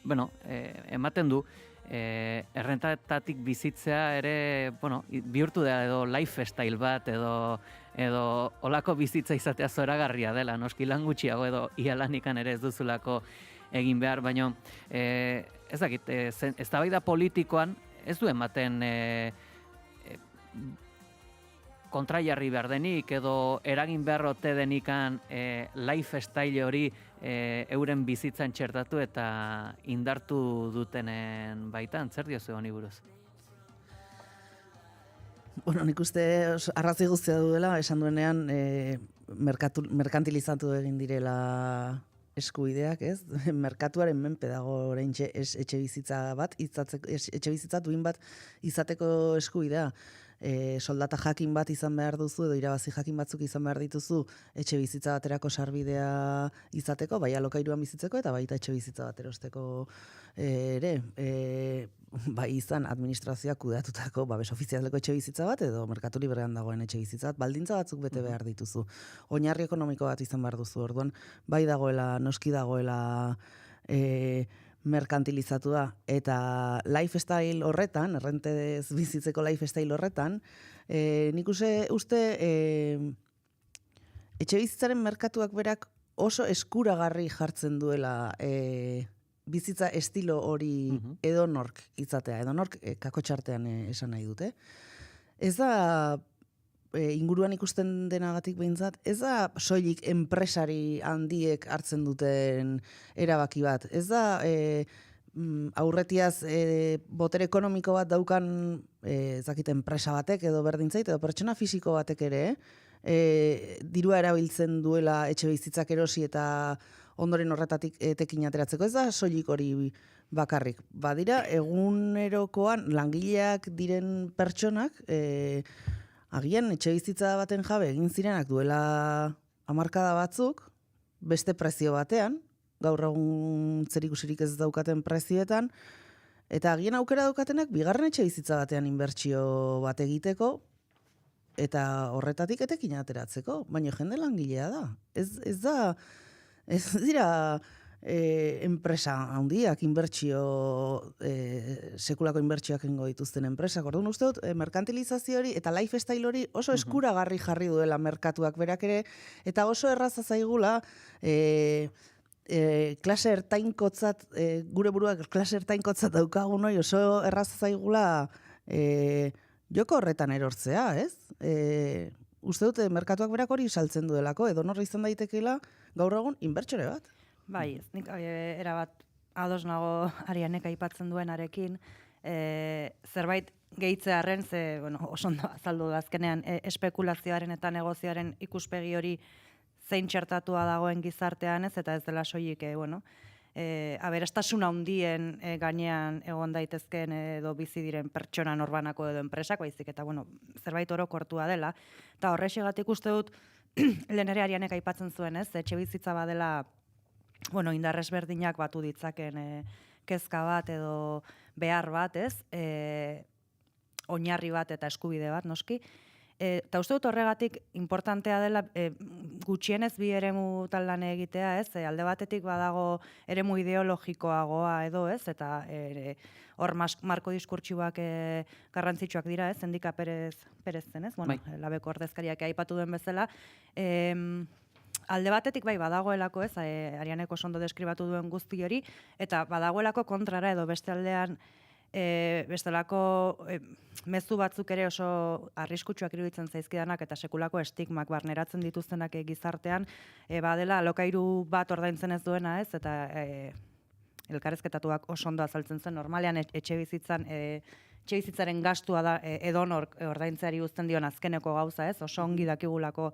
ematen du, errentatatik bizitzea ere, bihurtu da edo lifestyle bat edo olako bizitza izatea zoragarria dela, noski lan gutxiago edo ialanikan ere ez duzulako egin behar, baina ez dakit, eztabaida politikoan ez du ematen kontraiarri behar denik edo eragin behar ote denikan lifestyle hori euren bizitzan txertatu eta indartu dutenen baitan. Zer diozu honi buruz? Nik uste arrazoi guztia duela, esan duenean merkantilizatu egin direla eskubideak, ez? Merkatuaren menpe dago oraintxe etxe bizitza bat, etxe bizitza duin bat izateko eskubidea. soldata jakin bat izan behar duzu edo irabazi jakin batzuk izan behar dituzu etxe bizitza baterako sarbidea izateko, bai alokairuan bizitzeko eta baita etxe bizitza bat erosteko ere, bai izan administrazioak kudeatutako babes ofizialeko etxe bizitza bat edo merkatu librean dagoen etxe bizitza bat, baldintza batzuk bete behar dituzu. Oinarri ekonomiko bat izan behar duzu, orduan bai dagoela, noski dagoela merkantilizatu da, eta lifestyle horretan, errentez bizitzeko lifestyle horretan, nik uste etxe bizitzaren merkatuak berak oso eskuragarri jartzen duela bizitza estilo hori edonork izatea, edonork kakotxartean esan nahi dute. Ez da inguruan ikusten denagatik behintzat, ez da soilik enpresari handiek hartzen duten erabaki bat. Ez da aurretiaz botere ekonomiko bat daukan ezakit enpresa batek edo berdintzait edo pertsona fisiko batek ere, dirua erabiltzen duela etxe bizitzak erosi eta ondoren horretatik etekin ateratzeko. Ez da soilik hori bakarrik. Badira, egunerokoan langileak diren pertsonak, agian etxe bizitza baten jabe egin zirenak duela hamarkada batzuk, beste prezio batean, gaur egun zerikusirik ez daukaten prezioetan, eta agian aukera daukatenak bigarren etxe bizitza batean inbertsio bat egiteko, eta horretatik etekin ateratzeko, baina jende langilea da. Ez dira enpresa handiak inbertsio, sekulako inbertsioak ingo dituzten enpresak. Orduan uste dut, merkantilizazio hori eta lifestyle hori oso eskuragarri jarri duela merkatuak berak ere, eta oso erraza zaigula klase ertainkotzat, gure buruak klase ertainkotzat daukagun hori oso erraza zaigula joko horretan erortzea, ez? Uste dute merkatuak berak hori saltzen duelako, edo norra izan daitekeela gaur egun inbertsore bat. Bai, nik erabat ados nago Arianek aipatzen duenarekin, zerbait gehitzearren, oso ondo azaldu da azkenean espekulazioaren eta negozioaren ikuspegi hori zein txertatua dagoen gizartean ez, eta ez dela soilik, aberastasun handien gainean egon daitezkeen edo bizi diren pertsona norbanako edo enpresak, baizik eta zerbait orokortua dela. Eta horrexegatik uste dut, lehen ere Arianek aipatzen zuen, ez, etxe bizitza badela indarrez berdinak batu ditzaken kezka bat edo behar bat, ez, oinarri bat eta eskubide bat, noski. Eta uste dut horregatik importantea dela gutxienez bi eremu lan egitea, ez, alde batetik badago eremu ideologikoagoa edo, ez, eta hor marko diskurtsiboak garrantzitsuak dira, ez, Sendika Perezen, ez, labeko ordezkariak aipatu duen bezala, alde batetik bai badagoelako, ez, Arianeko ondo deskribatu duen guzti hori, eta badagoelako kontrara edo beste aldean bestelako mezu batzuk ere oso arriskutsuak iruditzen zaizkidanak eta sekulako estigmak barneratzen dituztenak gizartean, badela alokairu bat ordaintzen ez duena, ez, eta elkarrezketatuak oso ondo azaltzen zen, normalean etxe bizitzaren gastua da edonor ordaintzeari uzten dion azkeneko gauza, ez, oso ongi dakigulako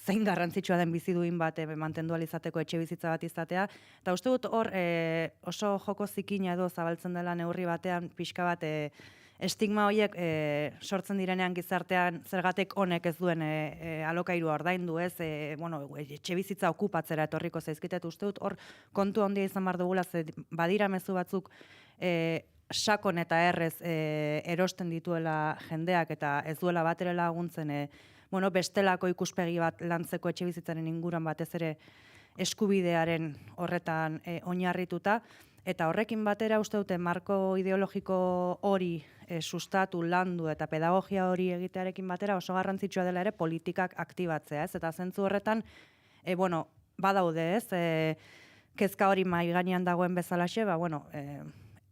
zein garrantzitsua den bizi duin bat mantendu ahal izateko etxe bizitza bat izatea. Eta uste dut hor oso joko zikina edo zabaltzen dela neurri batean pixka bat estigma horiek sortzen direnean gizartean zergatek honek ez duen alokairua ordaindu, ez, etxe bizitza okupatzera etorriko zaizkitet. Uste dut hor kontu handia izan behar dugula, badira mezu batzuk sakon eta errez erosten dituela jendeak eta ez duela batere laguntzen bestelako ikuspegi bat lantzeko etxe bizitzaren inguruan batez ere eskubidearen horretan oinarrituta, eta horrekin batera uste dute marko ideologiko hori sustatu, landu eta pedagogia hori egitearekin batera oso garrantzitsua dela ere politikak aktibatzea, ez? Eta zentzu horretan, badaude, ez? Kezka hori mahai gainean dagoen bezalaxe,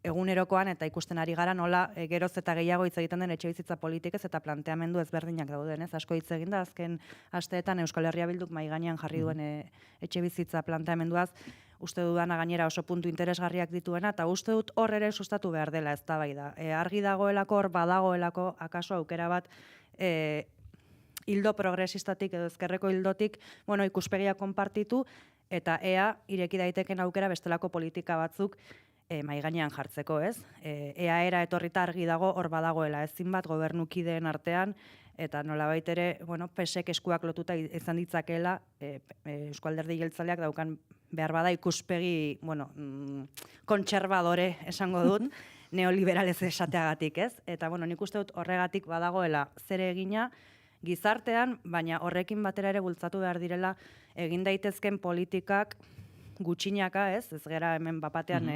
egunerokoan eta ikusten ari gara nola geroz eta gehiago hitz egiten den etxebizitza politikez eta planteamendu ezberdinak dauden, ez? Asko hitz egin da azken asteetan Euskal Herria Bilduk mahai gainean jarri duen etxebizitza planteamenduaz, uste dudana gainera oso puntu interesgarriak dituena, eta uste dut hor ere sustatu behar dela eztabaida. Argi dagoelako, hor badagoelako akaso aukera bat hildo progresistatik edo ezkerreko hildotik, ikuspegia konpartitu eta ea ireki daiteken aukera bestelako politika batzuk mai gainean jartzeko, ez? EAEra etorrita argi dago hor badagoela ezin bat gobernukideen artean, eta nolabait ere, bueno, PSek eskuak lotuta izan ditzakeela Euzko Alderdi Jeltzaleak daukan behar bada ikuspegi, bueno, kontserbadore esango dut, neoliberalez esateagatik, ez? Eta, bueno, nik uste dut horregatik badagoela zer egina gizartean, baina horrekin batera ere bultzatu behar direla egin daitezken politikak gutxinaka, ez? Ez gera hemen bapatean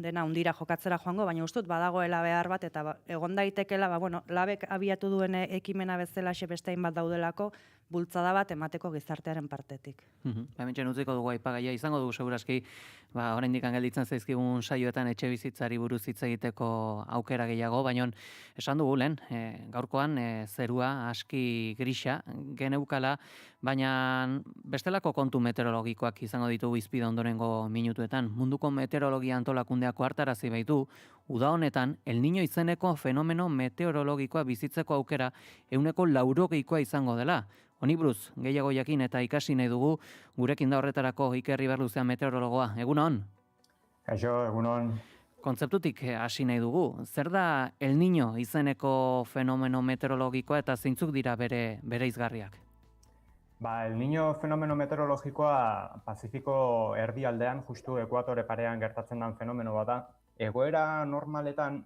dena hundira jokatzera joango, baina uste dut badagoela behar bat, eta egon daitekela, labek abiatu duen ekimena bezala beste hainbat daudelako, bultzada bat emateko gizartearen partetik. Hementxe utziko dugu aipagaia, izango dugu segurazki, oraindik gelditzen zaizkigun saioetan etxe bizitzari buruz hitz egiteko aukera gehiago, baina esan dugu lehen, gaurkoan zerua aski grisa geneukala, baina bestelako kontu meteorologikoak izango ditugu izpide ondorengo minutuetan. Munduko meteorologia antolakundeako hartarazi baitu, uda honetan, El Niño izeneko fenomeno meteorologikoa bizitzeko aukera 80%koa izango dela. Honi buruz, gehiago jakin eta ikasi nahi dugu, gurekin da horretarako Iker Ibarluzea meteorologoa. Egunon? Kaixo, egunon. Kontzeptutik hasi nahi dugu. Zer da El Niño izeneko fenomeno meteorologikoa eta zeintzuk dira bere izgarriak? El Niño fenomeno meteorologikoa Pazifiko erdialdean, justu ekuatore parean gertatzen den fenomeno bat da. Egoera normalean,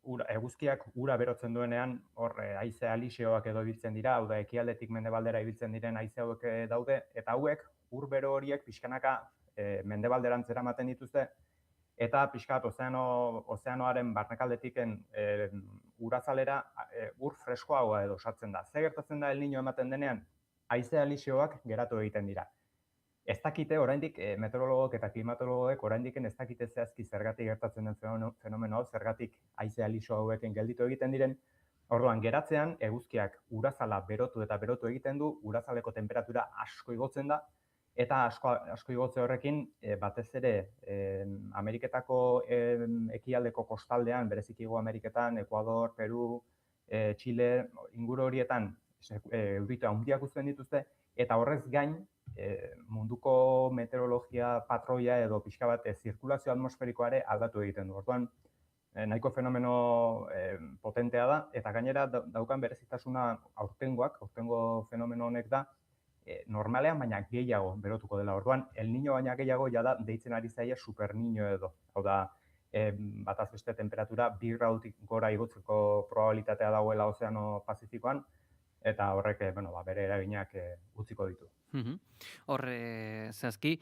eguzkiak ura berotzen duenean, hor haize alixioak edo ibiltzen dira, hau da ekialdetik mendebaldera ibiltzen diren haize hauek daude, eta hauek ur bero horiek pixkanaka mendebalderantz eramaten dituzte, eta pixkat ozeanoaren barnekaldetiken urazalera ur freskoagoa edo sartzen da. Ze gertatzen da El Niño ematen denean, haize alixioak geratu egiten dira. Ez dakite, oraindik meteorologok eta klimatologoek oraindik ez dakite zehazki zergatik gertatzen den fenomeno hau, zergatik haize alixo hauekin gelditu egiten diren. Orduan, geratzean eguzkiak urazala berotu eta berotu egiten du, urazaleko temperatura asko igotzen da, eta asko igotze horrekin batez ere Ameriketako ekialdeko kostaldean, bereziki Hego Ameriketan, Ekuador, Peru, Chile, inguru horietan eurito handiak uzten dituzte, eta horrez gain munduko meteorologia patroia edo pixka bat zirkulazio atmosferikoare aldatu egiten du. Orduan, nahiko fenomeno potentea da, eta gainera daukan berezitasuna aurtengo fenomeno honek da, normalean baina gehiago berotuko dela. Orduan, El Niño baina gehiago jada deitzen ari zaie Super Niño edo. Hau da, bataz beste temperatura 2 gradutik gora igotzeko probabilitatea dagoela Ozeano Pazifikoan, eta horrek bere eraginak utziko ditu. Hor, zehazki,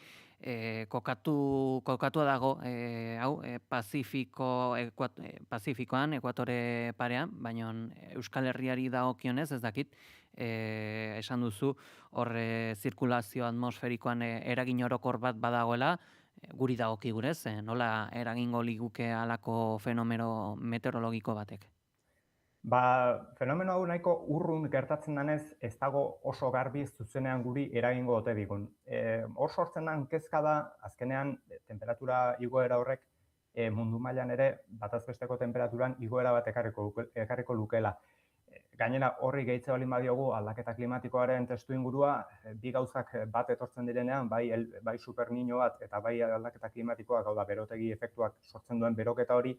kokatua dago Pazifikoan, ekuatore parean, baina Euskal Herriari dagokionez, ez dakit, esan duzu, hor zirkulazio atmosferikoan eragin orokor bat badagoela, guri dagokigurez, nola eragingo liguke halako fenomeno meteorologiko batek? Fenomeno hau nahiko urrun gertatzen denez, ez dago oso garbi zuzenean guri eragingo ote digun. Hor sortzen den kezka da, azkenean temperatura igoera horrek mundu mailan ere bataz besteko temperaturan igoera bat ekarriko lukeela. Gainera horri gehitze baldin badiogu aldaketa klimatikoaren testuingurua, bi gauzak bat etortzen direnean, bai Super Niño bat eta bai aldaketa klimatikoak, hau da berotegi efektuak sortzen duen beroketa hori,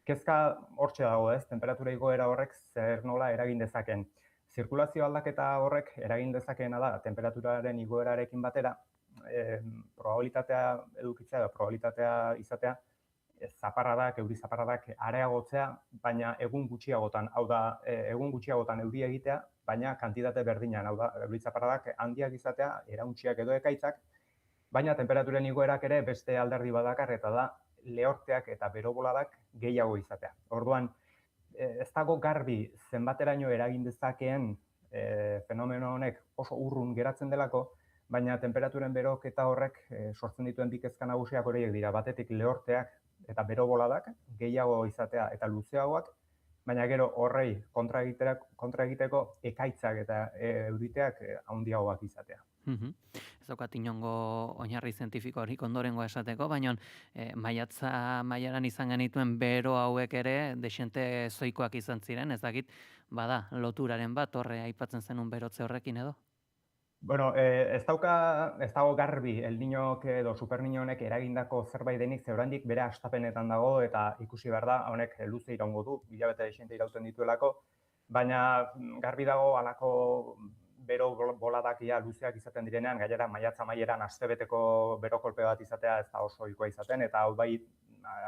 kezka hortxe dago, ez? Temperatura igoera horrek zer nola eragin dezaken. Zirkulazio aldaketa horrek eragin dezakeena da temperaturaren igoerarekin batera, probabilitatea edukitzea edo probabilitatea izatea, euri zaparradak areagotzea, baina egun gutxiagotan, hau da, egun gutxiagotan euri egitea, baina kantitate berdinan, hau da, euri zaparradak handiak izatea, erauntziak edo ekaitzak, baina temperaturen igoerak ere beste alderdi badakar eta da, lehorteak eta beroboladak gehiago izatea. Orduan, ez dago garbi zenbateraino eragin dezakeen fenomeno honek oso urrun geratzen delako, baina temperaturen beroketa horrek sortzen dituen bi kezka nagusiak horiek dira, batetik lehorteak eta beroboladak gehiago izatea eta luzeagoak, baina gero horrei kontra egiteko ekaitzak eta euriteak handiagoak izatea. Ez daukat inongo oinarri zientifikorik ondorengoa esateko, baina maiaran izan genituen bero hauek ere desente zoikoak izan ziren, ez dakit, bada, loturaren bat horre aipatzen zenun berotze horrekin edo? Bueno, ez dago garbi El Niñok edo Super Niñonek eragindako zerbait denik, ze oraindik bere hastapenetan dago eta ikusi behar da, honek luze iraungo du, hilabete desente irauten dituelako, baina garbi dago halako bero boladak luzeak izaten direnean, gainera maiatza amaieran astebeteko bero kolpe bat izatea ez da oso ohikoa izaten, eta hau bai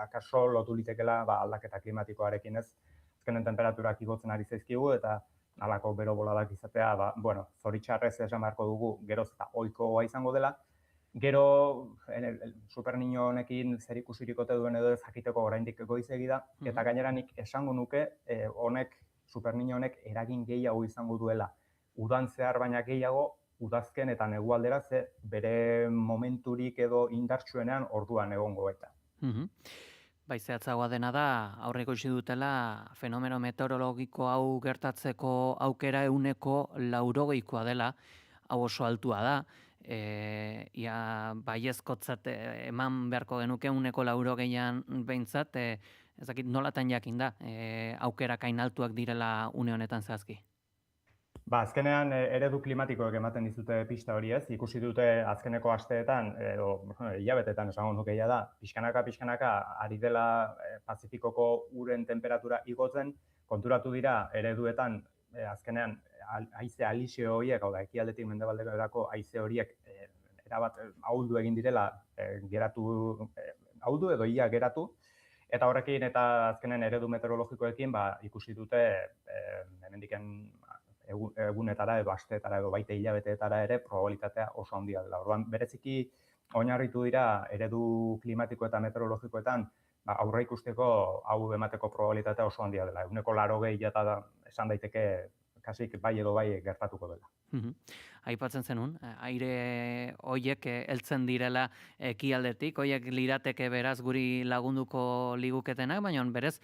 akaso lotu litekela aldaketa klimatikoarekin ez, azkenen temperaturak igotzen ari zaizkigu eta halako bero boladak izatea, zoritxarrez esan beharko dugu geroz eta ohikoa izango dela. Gero, Super Niño honekin zer ikusirik ote duen edo ez jakiteko oraindik goizegi da, eta gainera nik esango nuke Super Niño honek eragin gehiago izango duela. Udan zehar baina gehiago, udazken eta negualdera ze bere momenturik edo indartsuenean orduan egongo baita. Bai, zehatzagoa dena da, aurreko ikusi dutela, fenomeno meteorologiko hau gertatzeko aukera 80%koa dela, hau oso altua da, ia baiezkotzat eman beharko genuke 80%an behintzat, ezakit nolatan jakin da, aukerak hain altuak direla une honetan zehazki. Azkenean eredu klimatikoek ematen dizute pista hori ez, ikusi dute azkeneko asteetan, edo hilabetetan esango nukeia da, pixkanaka ari dela Pazifikoko uren temperatura igotzen, konturatu dira ereduetan azkenean haize alisio horiek, hau da, ekialdetik mendebalderako haize horiek erabat ahuldu egin direla, ahuldu edo ia geratu, eta horrekin eta azkenen eredu meteorologikoekin ikusi dute hemendiken egunetara edo asteetara edo baita hilabeteetara ere probabilitatea oso handia dela. Orduan, bereziki oinarritu dira eredu klimatiko eta meteorologikoetan aurre ikusteko hau emateko probabilitatea oso handia dela. 80% eta esan daiteke kasik bai edo bai gertatuko dela. Aipatzen zenun, aire hoiek heltzen direla ekialdetik, hoiek lirateke beraz guri lagunduko liguketenak, baina berez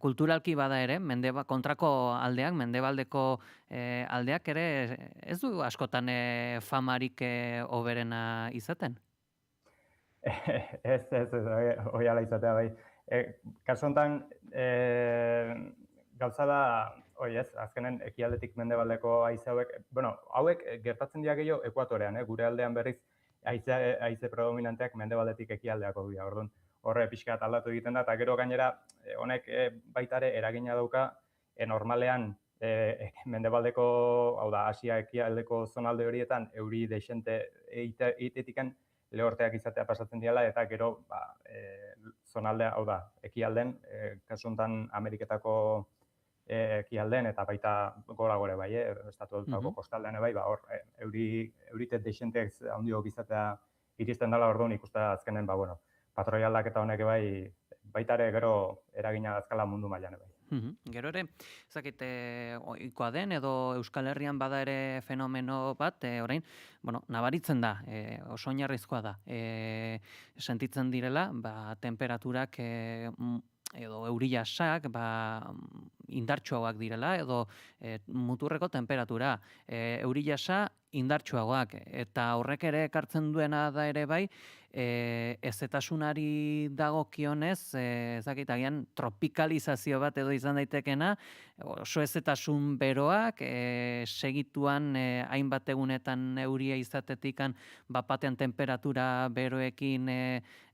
kulturalki bada ere, kontrako aldeak, mendebaldeko aldeak ere ez du askotan famarik hoberena izaten? Ez, hoi ala izatea bai. Kasu honetan, gauza da, azkenen ekialdetik mendebaldeko haize hauek gertatzen dira gehiago ekuatorean, gure aldean berriz haize predominanteak mendebaldetik ekialdeako dira, orduan horre pixka bat aldatu egiten da, eta gero gainera honek baitare eragina dauka normalean mendebaldeko, hau da, Asia ekialdeko zonalde horietan euri desente egitetikan lehorteak izatea pasatzen diala, eta gero zonaldea, hau da, ekialden, kasu honetan Ameriketako ekialden eta baita gora gore bai, estatu dutako kostaldean bai, hor euritet desenteak handiok izatea iristen dela orduan ikusta azkenen, patroi aldaketa honek bai, baita ere gero eragina dazkala mundu mailan bai. Gero ere, ezakit, ohikoa den edo Euskal Herrian bada ere fenomeno bat, orain, nabaritzen da, oso oinarrizkoa da, sentitzen direla, temperaturak edo euri-jasak indartsuagoak direla, edo muturreko temperatura. Euri-jasa indartsuagoak, eta horrek ere ekartzen duena da ere bai, ezetasunari dagokionez, ezakit, agian tropikalizazio bat edo izan daitekena, oso ezetasun beroak, segituan hainbat egunetan euria izatetikan bapatean temperatura beroekin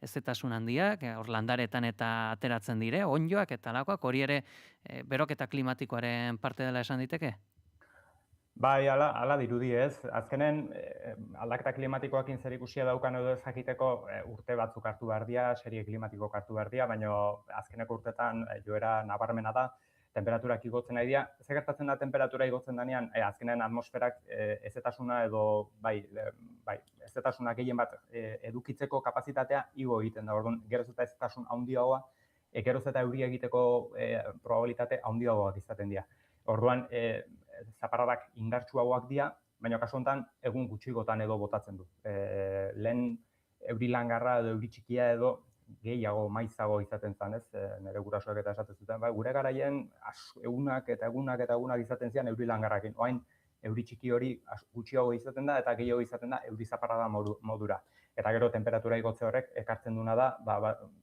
ezetasun handiak, hor landaretan eta ateratzen dire, onjoak eta lakoak, hori ere beroketa klimatikoaren parte dela esan diteke? Bai, ala dirudi ez. Azkenen, aldaketa klimatikoakin zer ikusia daukan edo ez jakiteko urte batzuk hartu behar dira, serie klimatiko hartu behar dira, baina azkeneko urtetan joera nabarmena da, temperaturak igotzen nahi dira. Zer gertatzen da temperatura igotzen denean, azkenen atmosferak ezetasuna edo, ezetasuna gehien bat edukitzeko kapazitatea igo egiten da. Orduan, geroz eta ezetasun handiagoa, geroz eta euria egiteko probabilitate handiagoak izaten dira. Orduan, zaparradak indartsuagoak dira, baina kasu honetan egun gutxigotan edo botatzen du. Lehen euri langarra edo euri txikia edo gehiago, maizago izaten zen, ez? Nire gurasoak eta esaten zuten, gure garaien egunak eta egunak izaten zian euri langarrakin. Oain euri txiki hori gutxiago izaten da eta gehiago izaten da euri zaparrada modura. Eta gero temperatura igotze horrek ekartzen duna da,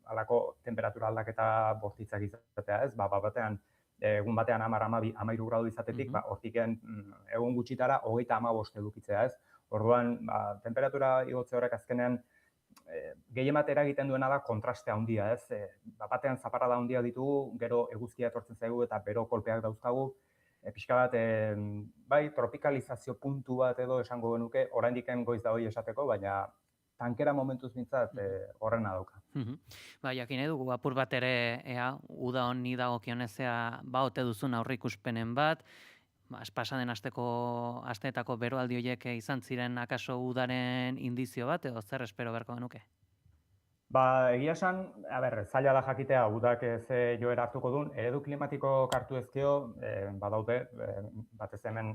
halako temperatura aldaketa bortitzak izatea, ez? Batean egun batean 10-12 gradu izatetik, hortik egun gutxitara 30-15 edukitzea, ez? Orduan, temperatura igotze horrek azkenean gehien bat eragiten duena da kontraste handia, ez? Batean zaparrada handia ditugu, gero eguzkia etortzen zaigu eta bero kolpeak dauzkagu, pixka bat, bai, tropikalizazio puntu bat edo esango genuke, oraindik goiz da hori esateko, baina tankera momentuz bintzat horrena dauka. Jakin dugu apur bat ere, uda honi dagokionezea ote duzun aurreikuspenen bat, pasaden asteetako beroaldi horiek izan ziren akaso udaren indizio bat, edo zer espero beharko genuke? Egia esan, zaila da jakitea udak ze joera hartuko duen, eredu klimatiko kartu ezkeo, badaude, batez hemen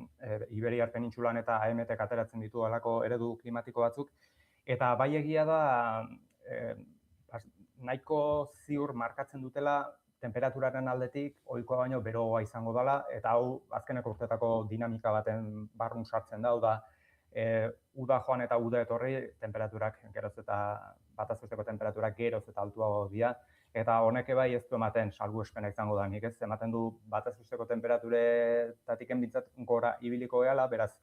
Iberiar penintsulan eta AMT-ek ateratzen ditu halako eredu klimatiko batzuk, eta bai egia da nahiko ziur markatzen dutela temperaturaren aldetik ohikoa baino beroa izango dela, eta hau azkeneko urteetako dinamika baten barrun sartzen da, uda joan eta uda etorri, temperaturak geroz eta batazbesteko temperaturak geroz eta altuago dira, eta honek bai ez du ematen salbuespena izango da, nik ez ematen du batazbesteko temperaturetatik bintzat gora ibiliko gehala, beraz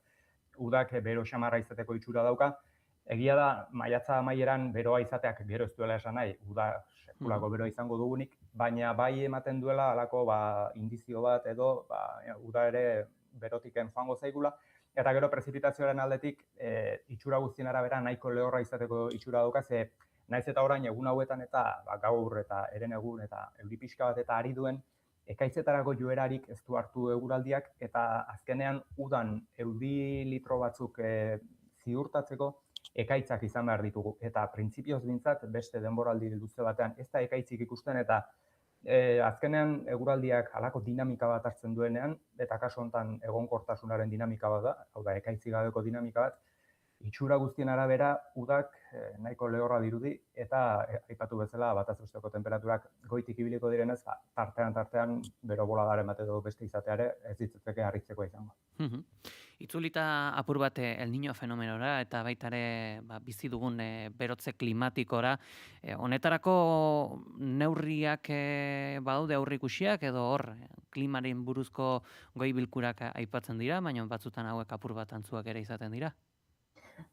udak bero xamarra izateko itxura dauka. Egia da, maiatza amaieran beroa izateak gero ez duela esan nahi, uda sekulako beroa izango dugunik, baina bai ematen duela halako indizio bat edo uda ere berotiken joango zaigula, eta gero prezipitazioaren aldetik itxura guztien arabera nahiko lehorra izateko itxura dauka, ze naiz eta orain egun hauetan eta gaur eta eren egun eta euri pixka bat eta ari duen, ekaitzetarako joerarik ez du hartu eguraldiak, eta azkenean udan euri litro batzuk ziurtatzeko ekaitzak izan behar ditugu. Eta printzipioz bintzat beste denboraldi luze batean ez da ekaitzik ikusten, eta azkenean eguraldiak halako dinamika bat hartzen duenean, eta kasu honetan egonkortasunaren dinamika bat da, hau da ekaitzik gabeko dinamika bat, itxura guztien arabera udak nahiko lehorra dirudi, eta aipatu bezala batazbesteko temperaturak goitik ibiliko direnez, tartean bero boladaren bat edo beste izateare ez ditzateke harritzeko izango. Itzulita apur bat El Niño fenomenora eta baita ere bizi dugun berotze klimatikora, honetarako neurriak badaude aurreikusiak edo hor klimaren buruzko goi bilkurak aipatzen dira, baina batzutan hauek apur bat antzuak ere izaten dira.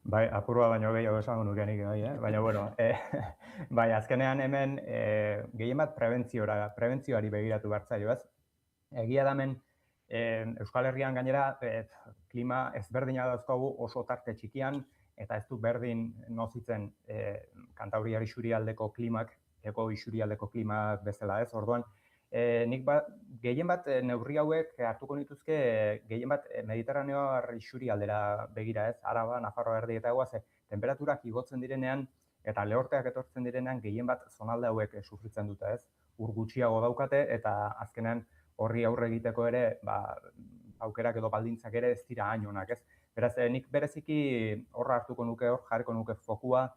Bai, apurua baino gehiago esango nukenik, baina bueno, bai, azkenean hemen gehien bat prebentzioari begiratu bertzaio, ez? Egia da hemen Euskal Herrian gainera klima ezberdina dauzkagu oso tarte txikian, eta ez du berdin nozitzen Kantauriar isurialdeko klimak, Ego isurialdeko klimak bezala, ez? Orduan, nik gehien bat neurri hauek hartuko nituzke gehien bat Mediterraneoar isurialdera begira, ez? Araba, Nafarroa erdi eta egoaz, temperaturak igotzen direnean eta lehorteak etortzen direnean gehien bat zonalde hauek sufritzen dute, ez? Ur gutxiago daukate eta azkenean horri aurre egiteko ere aukerak edo baldintzak ere ez dira hain onak, ez? Beraz, nik bereziki horra hartuko nuke, hor jarriko nuke fokua,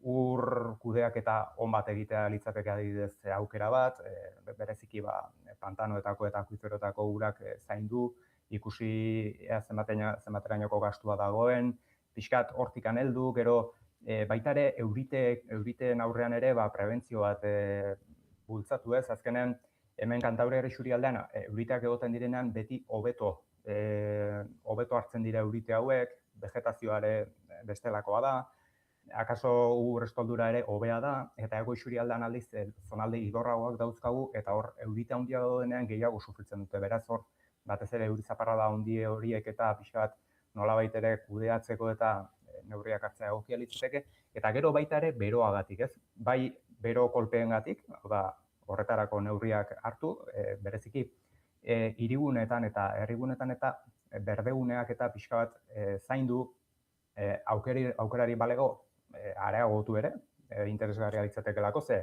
ur kudeaketa on bat egitea litzateke adibidez aukera bat, bereziki pantanoetako eta akuiferotako urak zaindu, ikusi zenbaterainoko gastua dagoen, pixkat hortikan heldu, gero baita ere euriteen aurrean ere prebentzio bat bultzatu, ez? Azkenean hemen Kantauriar isurialdean euriteak egoten direnean beti hobeto hartzen dira eurite hauek, vegetazioare bestelakoa da, akaso ur estoldura ere hobea da, eta Ego isurialdean aldiz zonalde idorragoak dauzkagu, eta hor eurite handia daudenean gehiago sufritzen dute. Beraz hor, batez ere euri zaparrada handi horiek eta pixka bat nolabait ere kudeatzeko eta neurriak hartzea egokia litzateke, eta gero baita ere beroagatik, ez? Bai bero kolpeengatik, hau da, horretarako neurriak hartu, bereziki hiriguneetan eta herriguneetan eta berdeguneak eta pixka bat zaindu aukerari balego areagotu ere, interesgarria litzatekelako, ze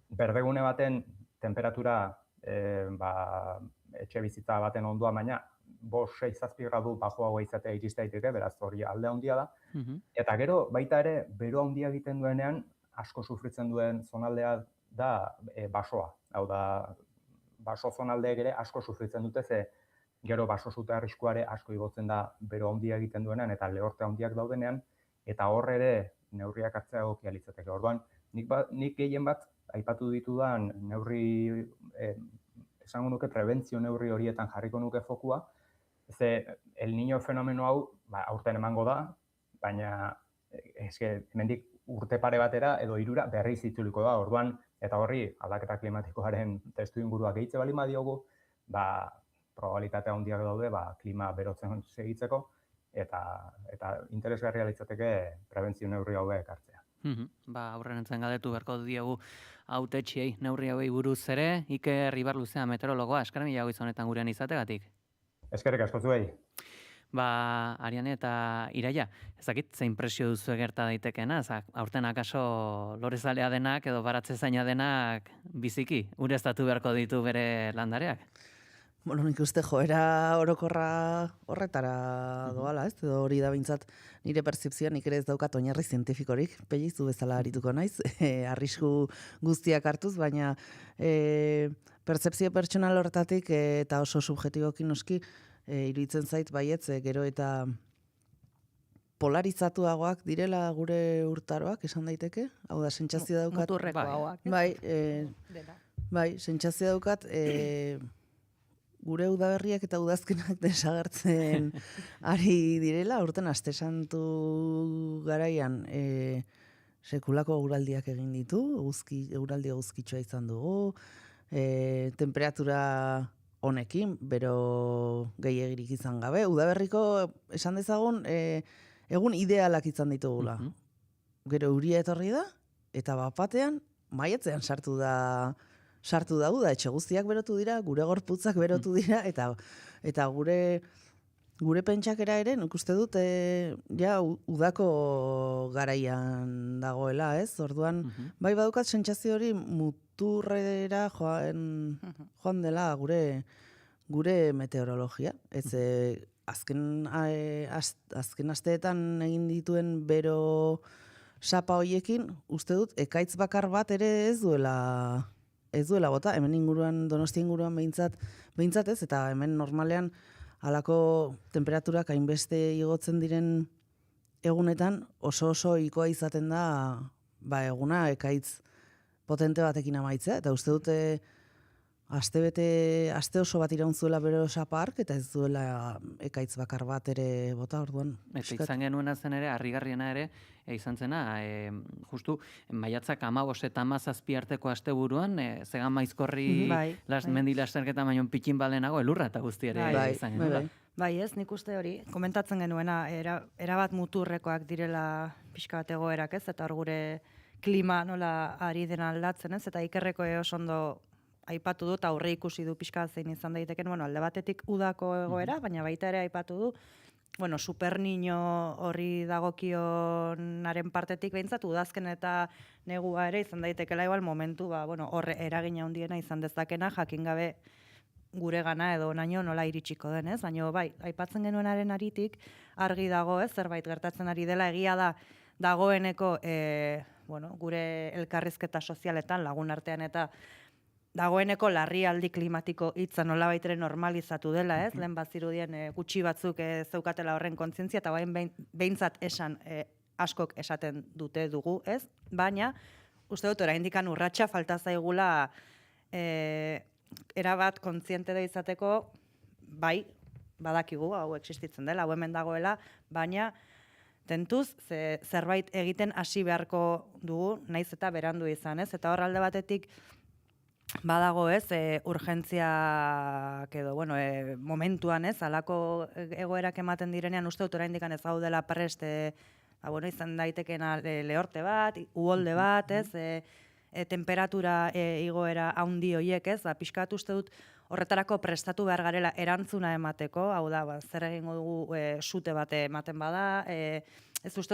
berdegune baten temperatura etxe bizitza baten ondua, baina 5-6 gradu baxuago izatea iriste daiteke, beraz hori alde handia da. Eta gero baita ere bero handia egiten duenean asko sufritzen duen zonaldea da basoa. Hau da, baso zonaldeek ere asko sufritzen dute, ze gero baso zute arriskuare asko igotzen da bero handia egiten duenean eta lehorte handiak daudenean, eta hor ere neurriak hartzea egokia litzateke. Orduan, nik gehien bat aipatu ditudan neurri, esango nuke prebentzio neurri horietan jarriko nuke fokua, Ze El Niño fenomeno hau aurten emango da, baina hemendik urte pare batera edo 3 berriz itzuliko da. Orduan, eta horri aldaketa klimatikoaren testu ingurua gehitze bali madiogu, probabilitate handiak daude klima berotzen segitzeko eta interesgarria litzateke prebentzio neurri hauek hartzea. Aurren entzen galdetu beharko diegu hautetxiei neurri hauei buruz ere, Iker Ibarluzea meteorologoa, eskerrik mila goiz honetan gurean izategatik. Eskerrik asko zuei. Ariane eta Iraia, ezakit zein presio duzu gerta daitekeena, aurten akaso lorezalea denak edo baratze zaina denak biziki, ureztatu beharko ditu bere landareak? Bueno, nik uste joera orokorra horretara doala, ez? Edo hori da bintzat nire pertzipzioa, nik ere ez daukat oinarri zientifikorik, pellizu bezala arituko naiz, arrisku guztiak hartuz, baina pertzepzio pertsonal horretatik eta oso subjetiboki noski, iruditzen zait baietz, gero eta polarizatuagoak direla gure urtaroak, esan daiteke? Hau da, sentsazio daukat. Muturrekoagoak. Bai, sentsazio daukat, gure udaberriak eta udazkenak desagertzen ari direla, urten aste santu garaian sekulako eguraldiak egin ditu, eguraldi eguzkitsua izan dugu, temperatura honekin, bero gehiegirik izan gabe. Udaberriko esan dezagun egun idealak izan ditugula. Gero euria etorri da, eta bapatean maiatzean sartu da uda, etxe guztiak berotu dira, gure gorputzak berotu dira, eta gure pentsakera ere, nik uste dut, udako garaian dagoela, ez? Orduan, bai badukat sentsazio hori muturrera joan dela gure meteorologia. Ez, azken asteetan egin dituen bero sapa hoiekin, uste dut, ekaitz bakar bat ere ez duela bota, hemen inguruan, Donosti inguruan behintzat ez, eta hemen normalean halako temperaturak hainbeste igotzen diren egunetan oso ikoa izaten da eguna ekaitz potente batekin amaitzea, eta uste dute aste oso bat iraun zuela bero sapark, eta ez duela ekaitz bakar bat ere bota, orduan. Eta izan genuena zen ere, harrigarriena ere, izan zena, justu, maiatzak 15 eta 17 arteko asteburuan, zegan maizkorri mendi lasterketa baino pikin balenago, elurra eta guzti ere izan genuela. Bai, ez, nik uste hori, komentatzen genuena, erabat muturrekoak direla pixka bat egoerak, ez, eta hor gure klima nola ari dena aldatzen, ez, eta Ikerreko oso ondo aipatu dut, aurre ikusi du pixka zein izan daiteken, alde batetik udako egoera, baina baita ere aipatu du, Super Niño horri dagokionaren partetik behintzat, udazken eta negua ere izan daitekela igual momentu, horre eragina handiena izan dezakena, jakin gabe gure gana edo naino nola iritsiko denez, baina bai, aipatzen genuenaren aritik, argi dago, zerbait gertatzen ari dela, egia da, dagoeneko, gure elkarrizketa sozialetan, lagun artean eta dagoeneko larrialdi klimatiko hitza nolabait ere normalizatu dela, ez? Lehen bazirudien gutxi batzuk zeukatela horren kontzientzia, eta behintzat esan askok esaten dute dugu, ez? Baina, uste dut, oraindikan urratsa falta zaigula erabat kontziente da izateko, bai, badakigu, hau existitzen dela, hau hemen dagoela, baina tentuz, zerbait egiten hasi beharko dugu, naiz eta berandu izan, ez? Eta hor alde batetik, badago ez, urgentziak edo, momentuan ez, alako egoerak ematen direnean, uste dut oraindikan ez gaudela prest, izan daitekeen lehorte bat, uholde bat, ez, temperatura igoera haundi hoiek, ez, pixkat uste dut horretarako prestatu behar garela erantzuna emateko, hau da, zer egingo dugu sute bate ematen bada, ez uste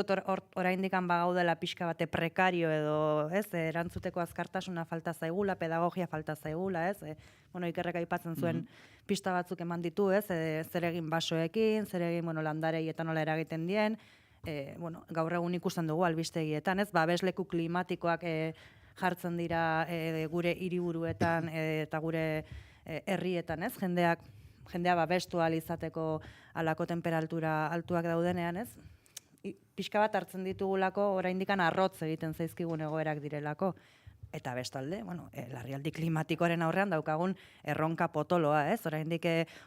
oraindikan bagaudela pixka bate prekario edo, ez, erantzuteko azkartasuna falta zaigula, pedagogia falta zaigula, ez, Ikerrek aipatzen zuen pista batzuk eman ditu, ez, zer egin basoekin, zer egin, landarei eta nola eragiten dien, gaur egun ikusten dugu albistegietan, ez, babesleku klimatikoak jartzen dira gure hiriburuetan eta gure herrietan, ez, jendea babestu ahal izateko halako temperatura altuak daudenean, ez, pixka bat hartzen ditugulako oraindikan arrotz egiten zaizkigun egoerak direlako. eta bestalde, larrialdi klimatikoaren aurrean daukagun erronka potoloa, ez?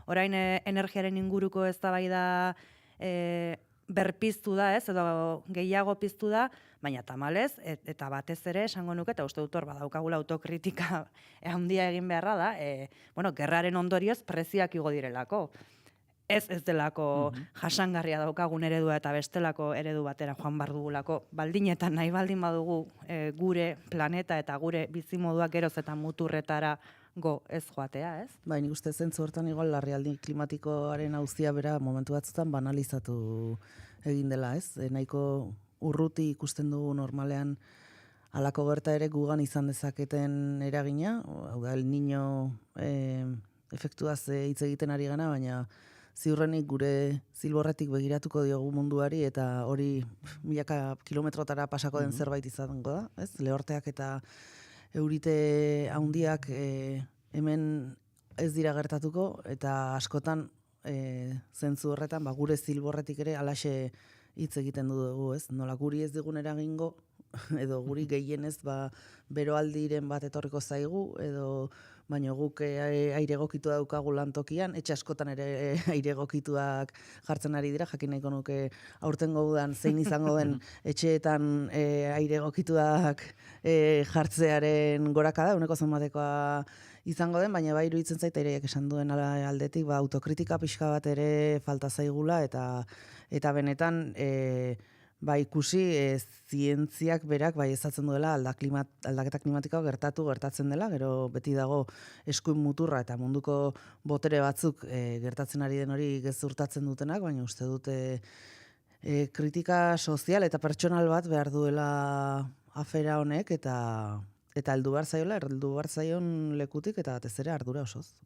Orain energiaren inguruko eztabaida berpiztu da, ez? Edo gehiago piztu da, baina tamalez, eta batez ere esango nuke, eta uste dut hor badaukagula autokritika handia egin beharra da, gerraren ondorioz prezioak igo direlako. Ez delako jasangarria daukagun eredua eta bestelako eredu batera joan bar dugulako. Baldinetan nahi baldin badugu gure planeta eta gure bizimoduak geroz eta muturretara ez joatea, ez? Nik uste zentzu hortan igual larrialdi klimatikoaren auzia bera momentu batzutan banalizatu egin dela, ez? Nahiko urruti ikusten dugu normalean halako gerta ere gugan izan dezaketen eragina, hau da, el niño efektuaz hitz egiten ari gana, baina ziurrenik gure zilborretik begiratuko diogu munduari eta hori milaka kilometrotara pasako den zerbait izango da, ez? Lehorteak eta eurite handiak hemen ez dira gertatuko eta askotan zentzu horretan gure zilborretik ere alaxe hitz egiten dugu, ez? Nola guri ez digun eragingo edo guri gehienez beroaldiren bat etorriko zaigu edo baina guk aire egokitua daukagu lantokian, etxe askotan ere aire egokituak jartzen ari dira, jakin nahiko nuke aurtengo udan zein izango den etxeetan aire egokituak jartzearen gorakada, uneko zenbatekoa izango den, baina iruditzen zait aireak esan duen aldetik, autokritika pixka bat ere falta zaigula eta benetan ikusi zientziak berak ezatzen duela aldaketa klimatikoa gertatzen dela, gero beti dago eskuin muturra eta munduko botere batzuk gertatzen ari den hori gezurtatzen dutenak, baina uste dute kritika sozial eta pertsonal bat behar duela afera honek eta heldu behar zaion lekutik eta batez ere ardura osoz.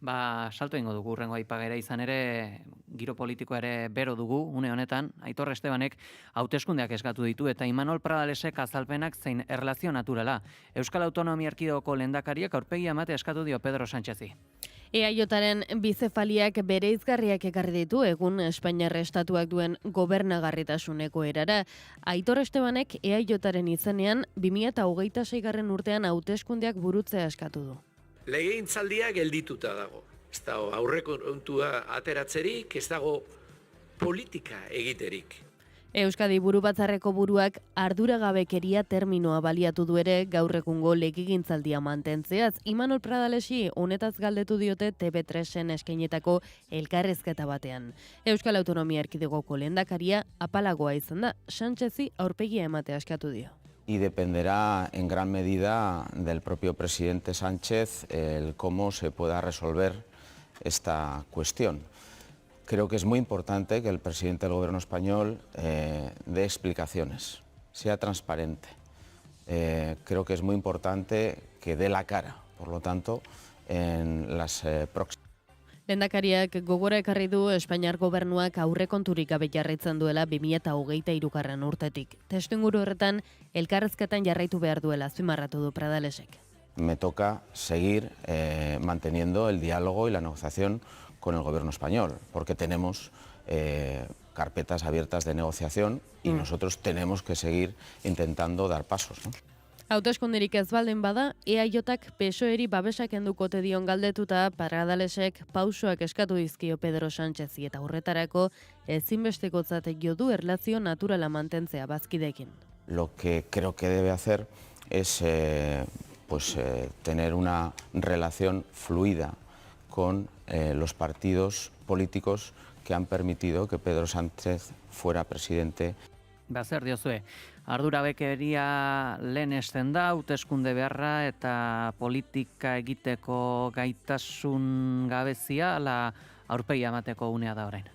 Salto egingo dugu urrengo aipagera izan ere, giro politiko ere bero dugu, une honetan, Aitor Estebanek hauteskundeak eskatu ditu eta Imanol Pradalesek azalpenak zein erlazio naturala. Euskal Autonomia Erkidegoko lehendakariak aurpegia ematea eskatu dio Pedro Sánchezi. EAJaren bizefaliak bere izgarriak ekarri ditu egun Espainiar estatuak duen gobernagarritasuneko erara. Aitor Estebanek EAJaren izenean 2026. Urtean hauteskundeak burutzea eskatu du. Legegintzaldia geldituta dago. Ez dago aurrekontua ateratzerik, ez dago politika egiterik. Euskadi Burubatzarreko buruak arduragabekeria terminoa baliatu du ere gaur egungo legegintzaldia mantentzeaz. Imanol Pradalesi honetaz galdetu diote TV3en eskainetako elkarrezketa batean. Euskal Autonomia Erkidegoko lehendakaria apalagoa izan da, Sánchezi aurpegia ematea eskatu dio. Y dependerá en gran medida del propio presidente Sánchez el cómo se pueda resolver esta cuestión. Creo que es muy importante que el presidente del gobierno español dé explicaciones, sea transparente. Creo que es muy importante que dé la cara, por lo tanto, en las próximas. Lehendakariak gogora ekarri du Espainiar gobernuak aurrekonturik gabe jarraitzen duela 2023. Urtetik. Testuinguru horretan, elkarrezketan jarraitu behar duela azpimarratu du Pradalesek. Me toca seguir manteniendo el diálogo y la negociación con el gobierno español, porque tenemos carpetas abiertas de negociación y nosotros tenemos que seguir intentando dar pasos, ¿no? Hauteskunderik ez baldin bada, EAJak PSOEri babesak kenduko dion galdetuta Pradalesek pausoak eskatu dizkio Pedro Sánchezi eta horretarako ezinbestekotzat jo du erlazio naturala mantentzea bazkideekin. Lo que creo que debe hacer es tener una relación fluida con los partidos políticos que han permitido que Pedro Sánchez fuera presidente. Zer diozue, ardurabekeria lehen esten da, hauteskunde beharra eta politika egiteko gaitasun gabezia, ala aurpegia emateko unea da orain.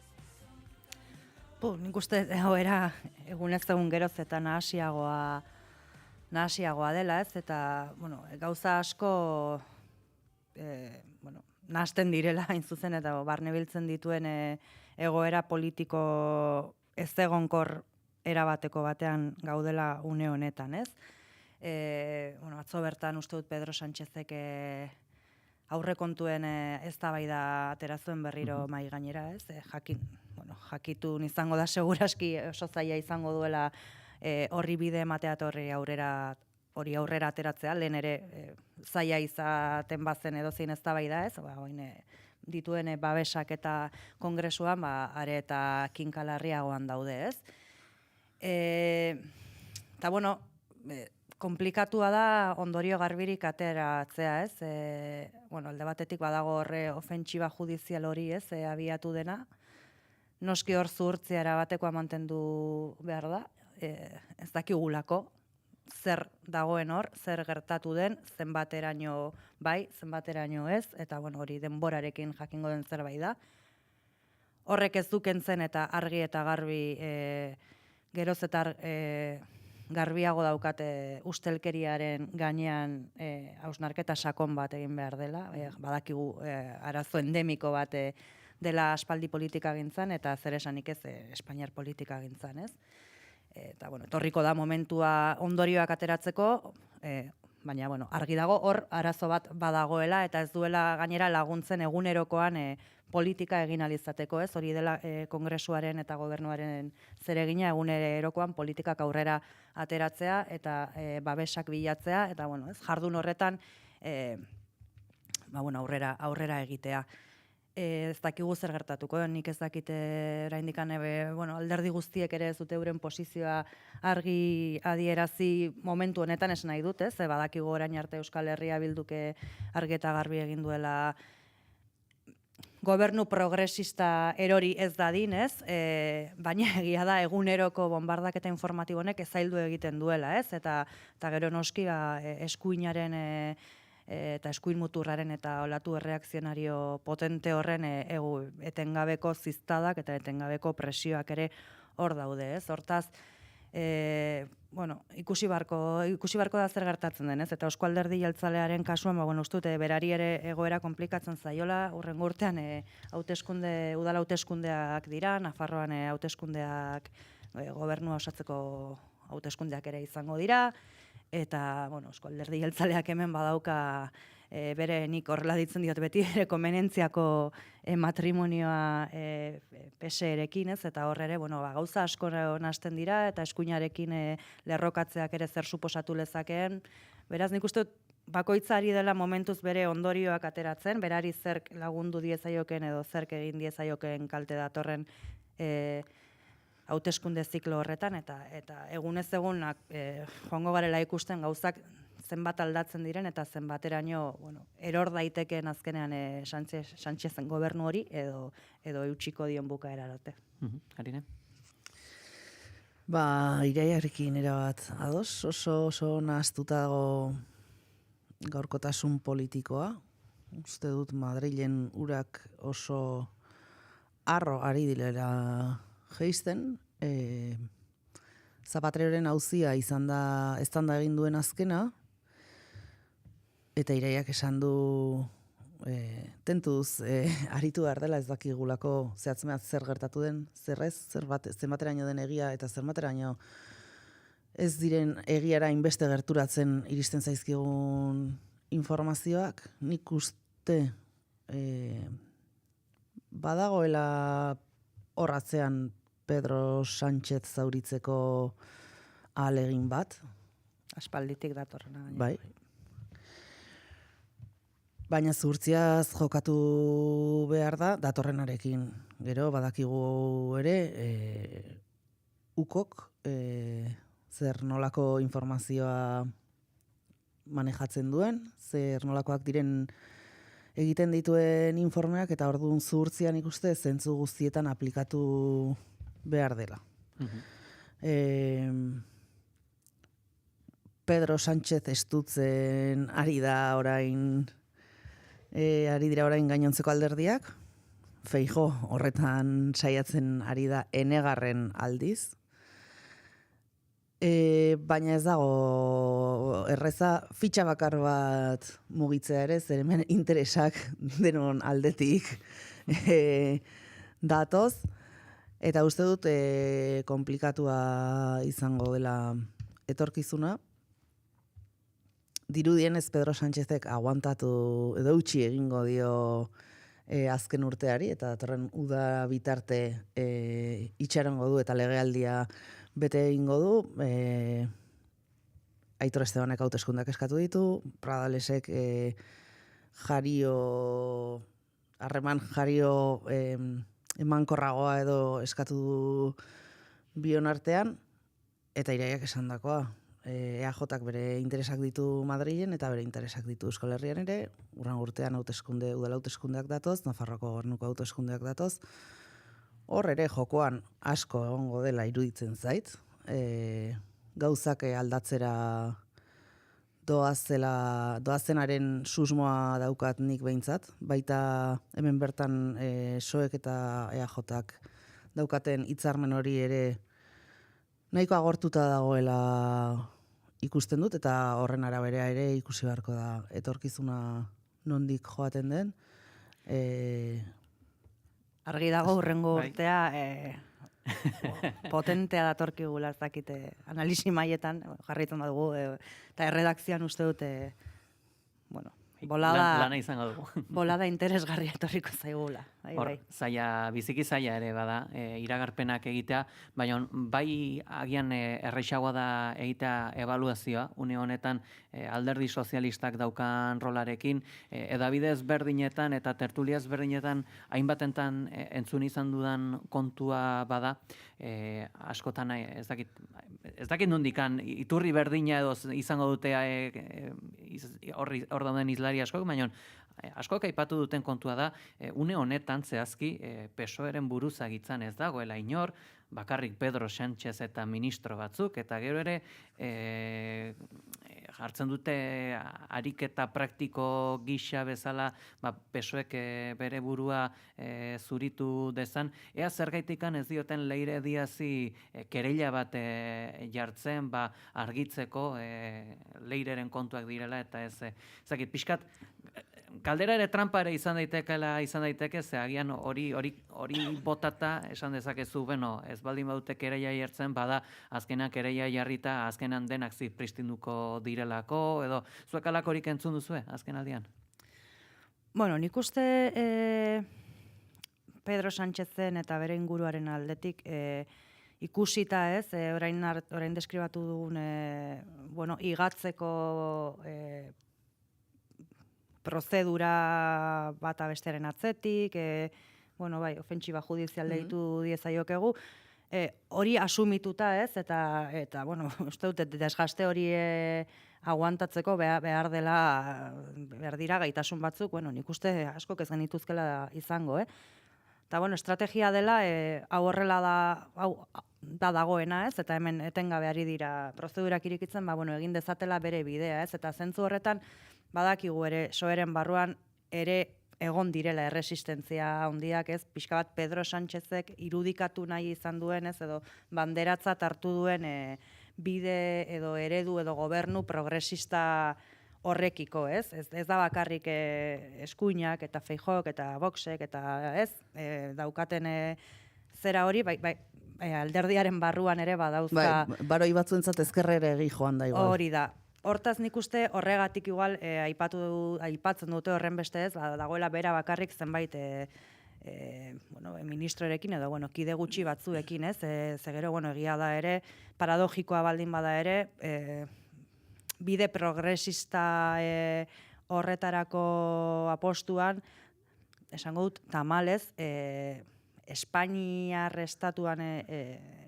Nik uste era egunez egun geroz eta nahasiagoa dela, ez? Eta, gauza asko nahasten direla hain zuzen eta barne biltzen dituen egoera politiko ez egonkor erabateko batean gaudela une honetan, ez? Atzo bertan uste dut Pedro Sánchezek aurrekontuen eztabaida atera zuen berriro mahai gainera, ez? Jakitun izango da seguraski oso zaila izango duela horri bide ematea eta horri aurrera hori aurrera ateratzea, lehen ere zaila izaten bazen edozein eztabaida ez, oin dituen babesak eta kongresuan, are eta kinkalarriagoan daude ez. Eta bueno, komplikatua da ondorio garbirik ateratzea ez, alde batetik badago horre ofentsiba judizial hori ez, abiatu dena, noski hor zuhurtziara batekoa mantendu behar da, ez dakigulako, zer dagoen hor, zer gertatu den, zenbateraino bai, zenbateraino ez, eta hori denborarekin jakingo den zerbait da. Horrek ez dukentzen eta argi eta garbi, geroz eta garbiago daukate ustelkeriaren gainean hausnarketa sakon bat egin behar dela, badakigu arazo endemiko bat dela aspaldi politika gintzan, eta zer esanik ez Espainiar politika gintzan, ez? Eta, etorriko da momentua ondorioak ateratzeko, baina, argi dago hor arazo bat badagoela, eta ez duela gainera laguntzen egunerokoan politika egin alizateko, ez? Hori dela kongresuaren eta gobernuaren zeregina egunerokoan politikak aurrera ateratzea, eta babesak bilatzea, eta, ez? Jardun horretan, aurrera egitea. Ez dakigu zer gertatuko, nik ez dakite oraindik alderdi guztiek ere ez dute euren posizioa argi adierazi momentu honetan esan nahi dut, ez? Badakigu orain arte Euskal Herria Bilduke argi eta garbi egin duela gobernu progresista erori ez dadin, ez? Baina egia da eguneroko bombardaketa informatibonek ezaildu egiten duela, ez? Eta gero noski eskuinaren eta eskuin muturraren eta olatu erreakzionario potente horren etengabeko ziztadak eta etengabeko presioak ere hor daude, ez? Hortaz, ikusi barko da zer gertatzen den, ez? Eta Eusko Alderdi Jeltzalearen kasuan, uste dut, berari ere egoera komplikatzen zaiola, hurrengo urtean udal hauteskundeak dira, Nafarroan hauteskundeak, gobernua osatzeko hauteskundeak ere izango dira, eta, Eusko Alderdi Jeltzaleak hemen badauka bere nik horrela ditzen diot beti ere konbenentziako matrimonioa PSE-erekin, ez? Eta hor ere, gauza asko nahasten dira, eta eskuinarekin lerrokatzeak ere zer suposatu lezakeen. Beraz, nik uste bakoitza ari dela momentuz bere ondorioak ateratzen, berari zer lagundu diezaioken edo zerk egin diezaioken kalte datorren hauteskunde ziklo horretan, eta egunez egunak joango garela ikusten gauzak zenbat aldatzen diren eta zenbateraino eror daitekeen azkenean Sánchezen gobernu hori edo eutsiko dion bukaera arte. Arine? Iraiarekin erabat ados, oso nahaztuta dago gaurkotasun politikoa. Uste dut Madrilen urak oso harro ari direla geisten, Zapateroren auzia izan da eztanda egin duen azkena, eta Iraiak esan du tentuz aritu behar dela, ez dakigulako zehatzmeat zer gertatu den, zenbateraino den egia eta zenbateraino ez diren egiara inbeste gerturatzen iristen zaizkigun informazioak. Nik uste badagoela horratzean Pedro Sánchez zauritzeko ahalegin bat. Aspalditik datorrena. Bai. Baina zuhurtziaz jokatu behar da datorrenarekin. Gero badakigu ere ukok zer nolako informazioa manejatzen duen, zer nolakoak diren egiten dituen informeak, eta orduan zuhurtzian ikuste zentzu guztietan aplikatu behar dela. Pedro Sánchez estutzen ari dira orain gainontzeko alderdiak, Feijóo horretan saiatzen ari da enegarren aldiz, baina ez dago erreza fitxa bakar bat mugitzea ere, zer hemen interesak denon aldetik datoz, eta uste dut komplikatua izango dela etorkizuna. Dirudienez Pedro Sánchezek aguantatu edo utzi egingo dio azken urteari, eta datorren uda bitarte itxarongo du eta legealdia bete egingo du, Aitor Estebanek hauteskundeak eskatu ditu, Pradalesek harreman jario emankorragoa edo eskatu du bion artean, eta Iraiak esandakoa. EAJak bere interesak ditu Madrilen eta bere interesak ditu Euskal Herrian ere, urrengo urtean udal hauteskundeak datoz, Nafarroako gobernuko hauteskundeak datoz. Hor ere jokoan asko egongo dela iruditzen zait. Gauzak aldatzera doazenaren susmoa daukat nik behintzat, baita hemen bertan SOEk eta EAJak daukaten hitzarmen hori ere nahiko agortuta dagoela ikusten dut, eta horren arabera ere ikusi beharko da etorkizuna nondik joaten den. Argi dago urrengo urtea potentea datorkigula, ez dakite analisi mailetan jarraitzen badugu, eta erredakzioan uste dut Lana izango dugu. Bolada interesgarria etorriko zaigula. Hor, biziki zaila ere bada, iragarpenak egitea, baina bai agian erreixagoa da egitea ebaluazioa, une honetan alderdi sozialistak daukan rolarekin, edabide ezberdinetan eta tertulia ezberdinetan hainbatentan entzun izan dudan kontua bada, askotan ez dakit nondikan iturri berdina edo izango dute hor dauden izlari askok, baina askok aipatu duten kontua da, une honetan zehazki PSOEren buruzagitzan ez dagoela inor, bakarrik Pedro Sánchez eta ministro batzuk, eta gero ere jartzen dute ariketa praktiko gisa bezala PSOEk bere burua zuritu dezan, ea zergaitikan ez dioten Leire Diazi kereila bat jartzen argitzeko Leireren kontuak direla, eta ezakit pixkat kaldera ere trampa ere izan daiteke, ze agian hori botata esan dezakezu, ez baldin badute kereila jartzen, bada azkenak kereila jarrita azkenan denak zipristinduko direlako, edo zuek alakorik entzun duzue azken aldian? Bueno, nik uste Pedro Sánchezen eta bere inguruaren aldetik ikusita ez, orain deskribatu dugun igatzeko prozedura bata bestearen atzetik, ofentsiba judizial deitu diezaiokegu, hori asumituta ez, eta uste dut, desgaste hori aguantatzeko behar dira gaitasun batzuk, nik uste askok ez genituzkela izango, Eta, estrategia dela, hau horrela da dagoena, ez? Eta hemen etengabe ari dira prozedurak irikitzen, egin dezatela bere bidea, ez? Eta zentzu horretan, badakigu ere, SOEren barruan ere egon direla erresistentzia handiak, ez? Pixka bat Pedro Sánchezek irudikatu nahi izan duen, ez? Edo banderatzat hartu duen bide edo eredu edo gobernu progresista horrekiko, ez? Ez da bakarrik eskuinak eta Feijóok eta Voxek eta ez, daukaten zera hori, alderdiaren barruan ere badauzka. Baroi batzuentzat ezkerrere egi joan da igual. Hori da. Hortaz nik uste horregatik igual aipatzen dute horren beste ez, dagoela bera bakarrik zenbait ministrorekin edo kide gutxi batzuekin, ez? Ze gero egia da ere, paradogikoa baldin bada ere, bide progresista horretarako apostuan, esango dut, tamalez, Espainiar estatuan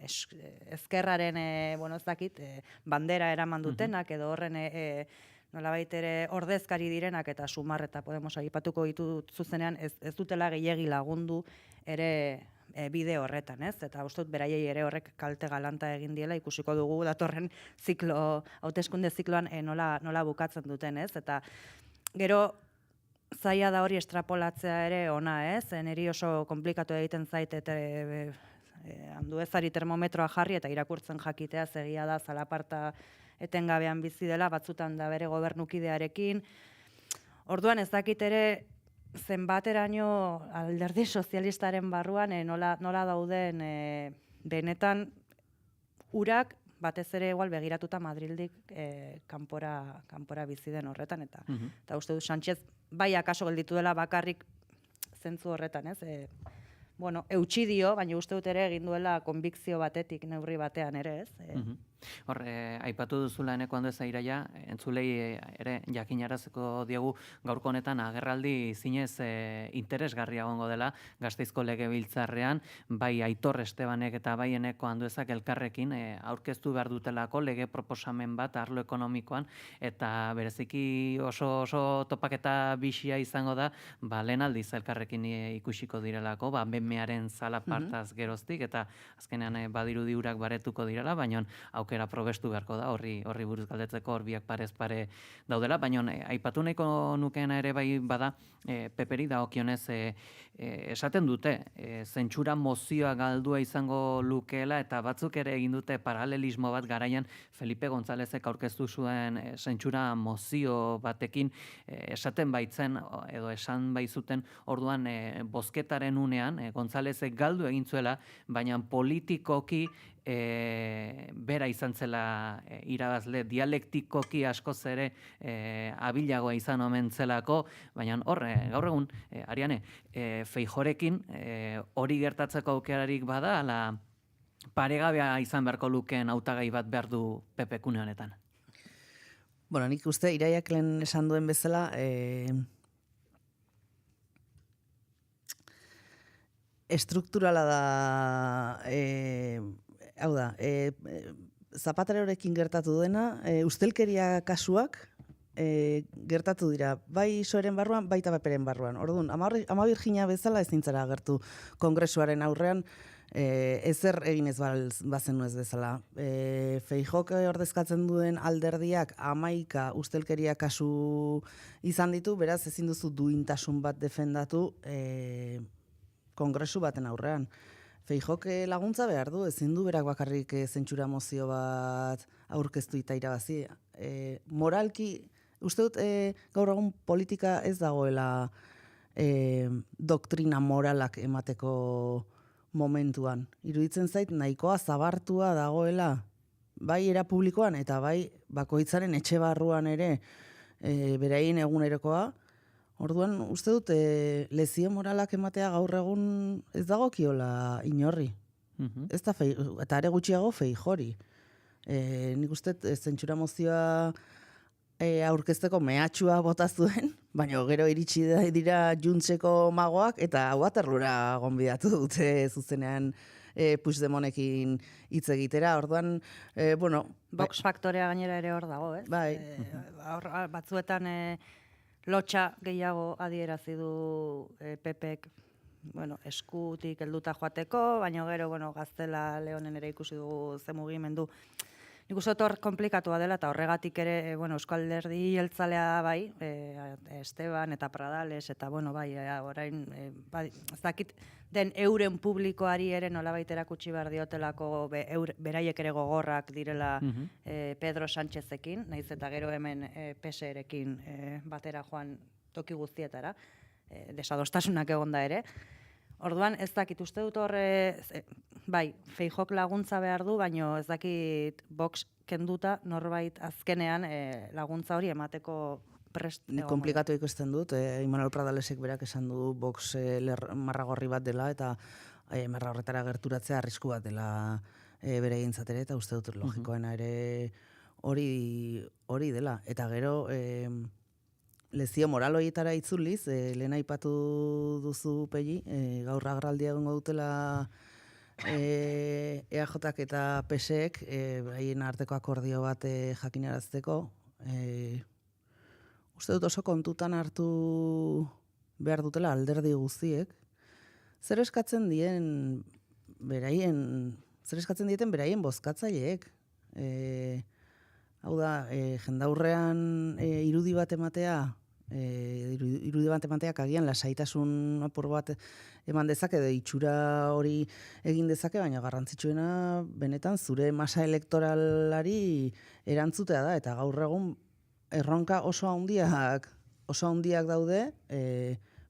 ezkerraren, ez dakit, bandera eraman dutenak, edo horren nolabait ere ordezkari direnak eta Sumar eta Podemos aipatuko ditut zuzenean, ez dutela gehiegi lagundu ere bide horretan, ez? Eta uste dut beraiei ere horrek kalte galanta egin diela, ikusiko dugu datorren hauteskunde zikloan nola bukatzen duten, ez? Eta gero zaila da hori estrapolatzea ere ona, ez? Neri oso komplikatu egiten zait eta anduezari termometroa jarri eta irakurtzen jakitea egia da zalaparta etengabean bizi dela, batzutan da bere gobernukidearekin. Orduan ez dakit ere zenbateraino alderdi sozialistaren barruan nola dauden benetan urak batez ere igual begiratuta Madrildik kanpora bizi den horretan, eta uste du Sánchez bai akaso gelditu dela bakarrik zentzu horretan, ez? bueno, eutsi dio, baina uste dut ere egin duela konbikzio batetik neurri batean ere, ez? Hor, aipatu duzula eneko handu ez Iraia, entzulei ere jakinaraziko diegu gaurko honetan agerraldi zinez interesgarria egongo dela Gasteizko Legebiltzarrean, bai Aitor Estebanek eta bai eneko handuezak elkarrekin aurkeztu behar dutelako lege proposamen bat arlo ekonomikoan, eta bereziki oso topaketa bixia izango da, lehen aldiz elkarrekin ikusiko direlako, benmearen zalapartaz geroztik, eta azkenean badirudi urak baretuko direla, baina aukera probestu beharko da, horri buruz galdetzeko, hor biak parez pare daudela, baina aipatu nahiko nukeena ere bai bada, Peperi dagokionez esaten dute, zentsura mozioa galdua izango lukeela, eta batzuk ere egin dute paralelismo bat garaian Felipe Gonzálezek aurkeztu zuen zentsura mozio batekin esaten baitzen, edo esan baizuten orduan bozketaren unean, Gonzálezek galdu egin zuela, baina politikoki bera izan zela irabazle, dialektikoki askoz ere abilagoa izan omen zelako, baina hor, gaur egun, Ariane, Feijórekin hori gertatzeko aukerarik bada, ala paregabea izan beharko lukeen hautagai bat behar du Pepe kune honetan? Bueno, nik uste Iraiak lehen esan duen bezala, estrukturala da, hau da, Zapaterorekin gertatu dena, ustelkeria kasuak gertatu dira, bai Soeren barruan, baita Peperen barruan. Orduan, Ama Birjina bezala ezin zara agertu kongresuaren aurrean, ezer egin ez bazen ez bezala. Feijóok ordezkatzen duen alderdiak 11 ustelkeria kasu izan ditu, beraz ezin duzu duintasun bat defendatu kongresu baten aurrean. Feijóok laguntza behar du, ezin du berak bakarrik zentsura mozio bat aurkeztu eta irabazi. Moralki, uste dut gaur egun politika ez dagoela doktrina moralak emateko momentuan. Iruditzen zait nahikoa zabartua dagoela, bai era publikoan eta bai bakoitzaren etxe barruan ere beraien egunerokoa. Orduan, uste dut, lezio moralak ematea gaur egun ez dagokiola inorri. Eta are gutxiago Feijóri. Nik uste zentsura mozioa aurkezteko mehatxua bota zuen, baina gero iritsi dira Juntseko magoak eta Waterloora gonbidatu dute zuzenean Puigdemontekin hitz egitera. Orduan, bueno... Vox faktorea gainera ere hor dago, ez? Bai. Batzuetan lotxa gehiago adierazi du Pepek, eskutik helduta joateko, baina gero, Gaztela Leonen ere ikusi dugu ze mugimendu. Nik uste hor komplikatua dela, eta horregatik ere, Euskal Alderdi jeltzalea bai, Esteban eta Pradales, eta orain, ez dakit den euren publikoari ere nolabait erakutsi behar diotelako beraiek ere gogorrak direla Pedro Sánchezekin, nahiz eta gero hemen PSerekin batera joan toki guztietara, desadostasunak egonda ere. Orduan, ez dakit, uste dut horre, bai, Feijóok laguntza behar du, baina ez dakit Vox kenduta norbait azkenean laguntza hori emateko prest. Komplikatu ikusten dut, Imanol Pradalesek berak esan du Vox marragorri bat dela, eta marra horretara gerturatzea arrisku bat dela bereientzat ere, eta uste dut logikoena ere hori dela. Eta gero... lezio moral horietara itzuliz, lehen aipatu duzu Pegi, gaur agerraldia egongo dutela EAJak eta PSek, haien arteko akordio bat jakinarazteko. Uste dut oso kontutan hartu behar dutela alderdi guztiek. Zer eskatzen dieten beraien bozkatzaileek. Hau da, jendaurrean irudi bat ematea, agian lasaitasun apur bat eman dezake, edo itxura hori egin dezake, baina garrantzitsuena benetan zure masa elektoralari erantzutea da, eta gaur egun erronka oso handiak daude,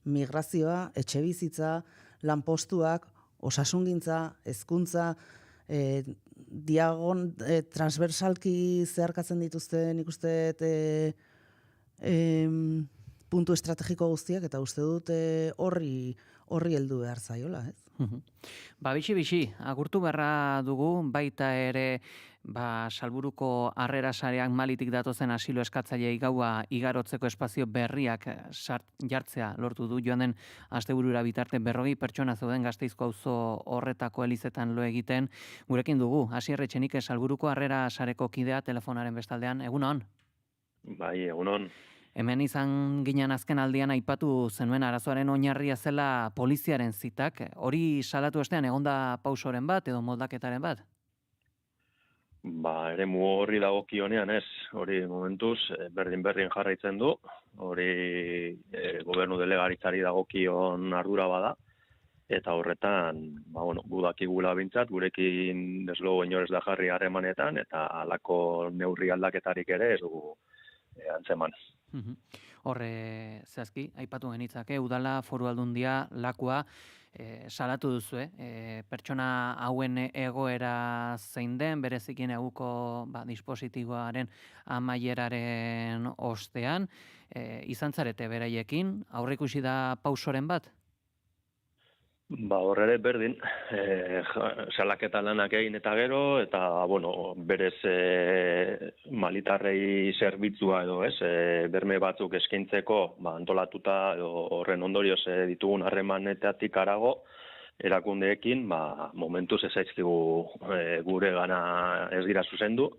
migrazioa, etxebizitza, lanpostuak, osasungintza, hezkuntza, transversalki zeharkatzen dituzte nik uste puntu estrategiko guztiak, eta uste dut horri heldu behar zaiola, ez? Bixi, agurtu beharra dugu, baita ere Salburuko Harrera Sareak Malitik datozen asilo eskatzaileei gaua igarotzeko espazio berriak jartzea lortu du. Joan den asteburura bitarte 40 pertsona zeuden Gasteizko auzo horretako elizetan lo egiten. Gurekin dugu, Asier Etxenike Salburuko Harrera Sareko kidea telefonaren bestaldean. Egunon? Bai, egunon. Hemen izan ginen azken aldian aipatu zenuen arazoaren oinarria zela poliziaren zitak. Hori salatu ostean egonda pausoren bat edo moldaketaren bat? Eremu horri dagokionean ez, hori momentuz berdin jarraitzen du, hori gobernu delegaritzari dagokion ardura bada, eta horretan, gu dakigula bintzat, gurekin deslogo inorez da jarri harremanetan, eta halako neurri aldaketarik ere ez dugu antzeman. Horre zehazki, aipatu genitzake, udala, foru aldundia, lakua, salatu duzu, pertsona hauen egoera zein den, berezikien eguko dispositiboaren amaieraren ostean, izan zarete beraiekin, aurreikusi da pausoren bat? Horre berdin, salaketa lanak egin eta gero, eta, berez malitarrei zerbitzua edo, berme batzuk eskintzeko, antolatuta horren ondorioz ditugun harremanetatik harago, erakundeekin, momentuz ez zaizkigu gure gana ez dira zuzendu,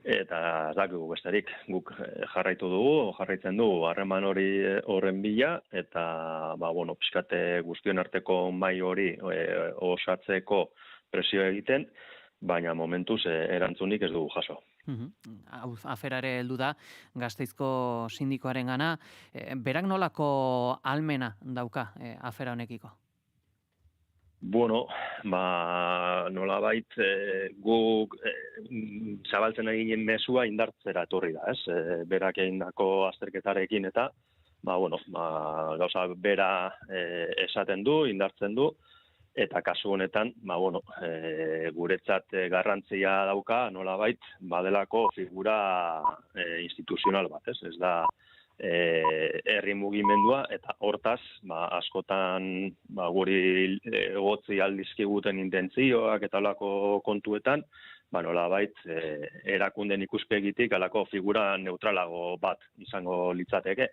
eta ez dakigu besterik, guk jarraitzen dugu harreman horren bila, eta pixkate guztion arteko mai hori osatzeko presio egiten, baina momentuz erantzunik ez dugu jaso. Aferare heldu da Gasteizko sindikoaren gana, berak nolako almena dauka afera honekiko? Nolabait guk zabaltzen eginen mezua indartzera etorri da, berak egindako azterketarekin eta, gauza bera esaten du, indartzen du, eta kasu honetan, guretzat garrantzia dauka, nolabait, badelako figura instituzional bat, ez da, herri mugimendua eta hortaz askotan guri egotzi aldizkiguten intentzioak eta holako kontuetan nolabait erakunden ikuspegitik halako figura neutralago bat izango litzateke.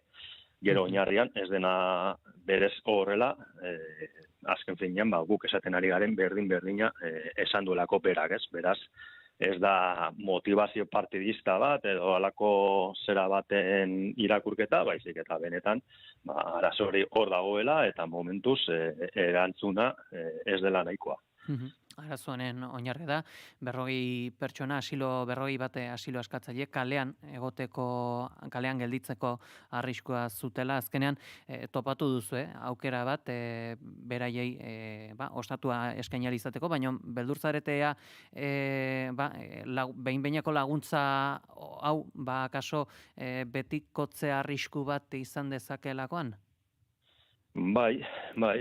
Gero oinarrian ez dena berez horrela azken finean guk esaten ari garen berdina esan duelako berak, beraz ez da motivazio partidista bat edo halako zera baten irakurketa, baizik eta benetan arazo hori hor dagoela eta momentuz erantzuna ez dela nahikoa. Arazo honen oinarri da, 40 pertsona, 40 bate asilo eskatzaile kalean gelditzeko arriskua zutela, azkenean topatu duzu, aukera bat beraiei ostatua eskaini izateko, baina beldurtzaretea behin-behineko laguntza hau, kaso betikotze arrisku bat izan dezakelakoan? Bai,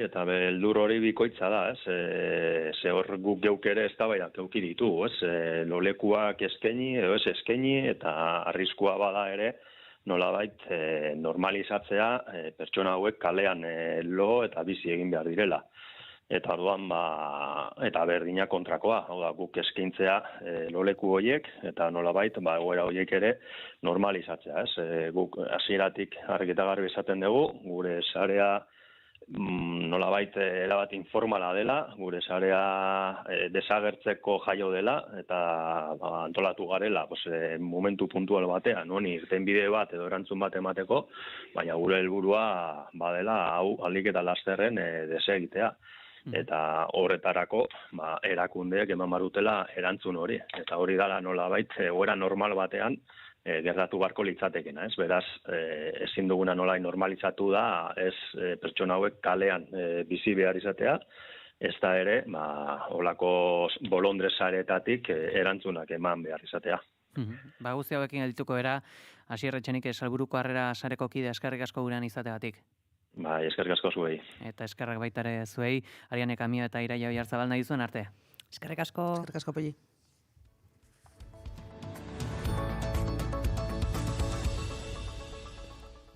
eta beldur hori bikoitza da, ze hor guk geuk ere eztabaidak eduki ditugu, lolekuak eskaini edo ez eskaini eta arriskua bada ere nolabait normalizatzea pertsona hauek kalean lo eta bizi egin behar direla. Eta orduan eta berdina kontrakoa, hau da guk eskaintzea loleku horiek eta nolabait egoera horiek ere normalizatzea, guk hasieratik argi eta garbi esaten dugu, gure sarea nolabait erabat informala dela, gure sarea desagertzeko jaio dela eta antolatu garela momentu puntual batean, honi irtenbide bat edo erantzun bat emateko, baina gure helburua badela hau ahalik eta lasterren desegitea. Eta horretarako erakundeek eman barutela erantzun hori. Eta hori dela nolabait egoera normal batean gertatu barko litzatekena. Beraz, ezin duguna nolai normalizatu da ez pertsona hauek kalean bizi behar izatea, ez da ere holako bolondresareetatik erantzunak eman behar izatea. Guzti hauekin geldituko era, Asier Etxenike Salburuko Harrera Sareko kide, eskerrik asko gurean izategatik. Eskerrik asko zuei. Eta eskerrak baitare zuei, Ariane Kamio eta Iraia Oiarzabal nahi zuen arte. Eskerrik asko. Eskerrik asko, Peli.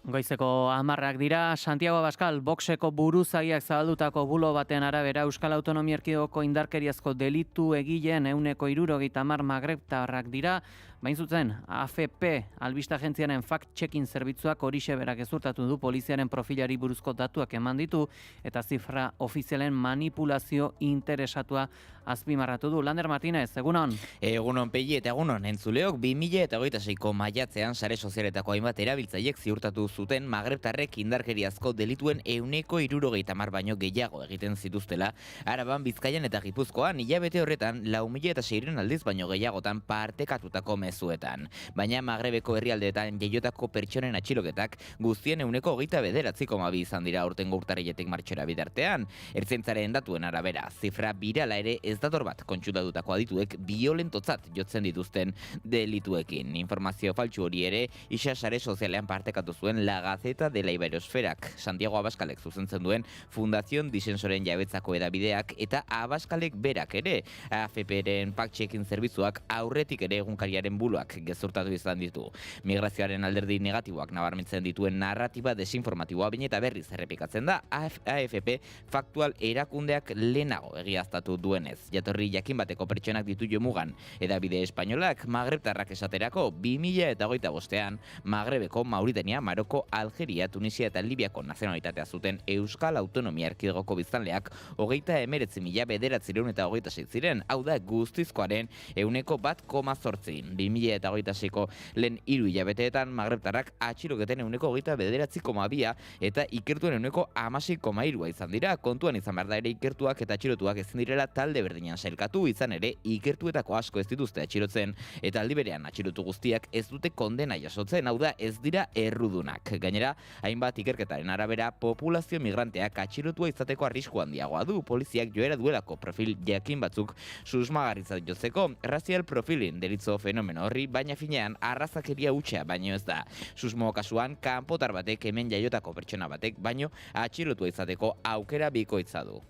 Goizeko 10 dira, Santiago Abascal boxeko buruzagiak zabaldutako bulo baten arabera Euskal Autonomia Erkidegoko indarkeriazko delitu egileen 70% magrebtarrak dira, bain zuzen AFP albiste agentziaren fact-checking zerbitzuak horixe berak gezurtatu du poliziaren profilari buruzko datuak eman ditu eta zifra ofizialen manipulazio interesatua azpimarratu du. Lander Martínez, egunon. Egunon Pegi eta egunon entzuleok 2026ko maiatzean sare sozialetako hainbat erabiltzaileek ziurtatu zuten magrebtarrek indarkeriazko delituen 70% baino gehiago egiten zituztela. Araban, Bizkaian eta Gipuzkoan hilabete horretan 4.600 aldiz baino gehiagotan partekatutako mezuetan. Baina Magrebeko herrialdeetan jaiotako pertsonen atxiloketak guztien 29,2 izan dira aurtengo urtarriletik martxora bidartean. Ertzaintzaren datuen arabera, zifra birala ere ez dator bat kontsultatutako adituek violentotzat jotzen dituzten delituekin. Informazio faltsu hori ere isa sare sozialean partekatu zuen La Gaceta de la Iberosferak, Santiago Abascalek zuzentzen duen Fundación Disensoren jabetzako edabideak eta Abascalek berak ere AFP-ren fact-checking zerbitzuak aurretik ere egunkariaren buloak gezurtatu izan ditu. Migrazioaren alderdi negatiboak nabarmentzen dituen narratiba desinformatiboa baina eta berriz errepikatzen da AFP faktual erakundeak lehenago egiaztatu duenez. Jatorri jakin bateko pertsonak ditu jomugan. Edabide espainolak magrebtarrak esaterako 2025ean Magrebeko Mauritania, Maroko, Algeria, Tunisia eta Libiako nazionalitatea zuten Euskal Autonomia Erkidegoko biztanleak 39.926 ziren, hau da guztizkoaren 1,8%. 2026ko lehen 3 hilabeteetan magrebtarrak atxiloketen 1,9,2 eta ikertuen 1,6,3 izan dira. Kontuan izan behar da ere ikertuak eta atxilotuak ezin direla talde berdinean sailkatu, izan ere ikertuetako asko ez dituzte atxilotzen eta aldi berean atxilotu guztiak ez dute kondena jasotzen, hau da ez dira errudunak. Gainera, hainbat ikerketaren arabera populazio migranteak atxilotua izateko arrisku handiagoa du, poliziak joera duelako profil jakin batzuk susmagarritzat jotzeko. Racial profiling deritzo fenomeno horri, baina finean arrazakeria hutsa baino ez da. Susmo kasuan kanpotar batek hemen jaiotako pertsona batek baino atxilotua izateko aukera bikoitza du.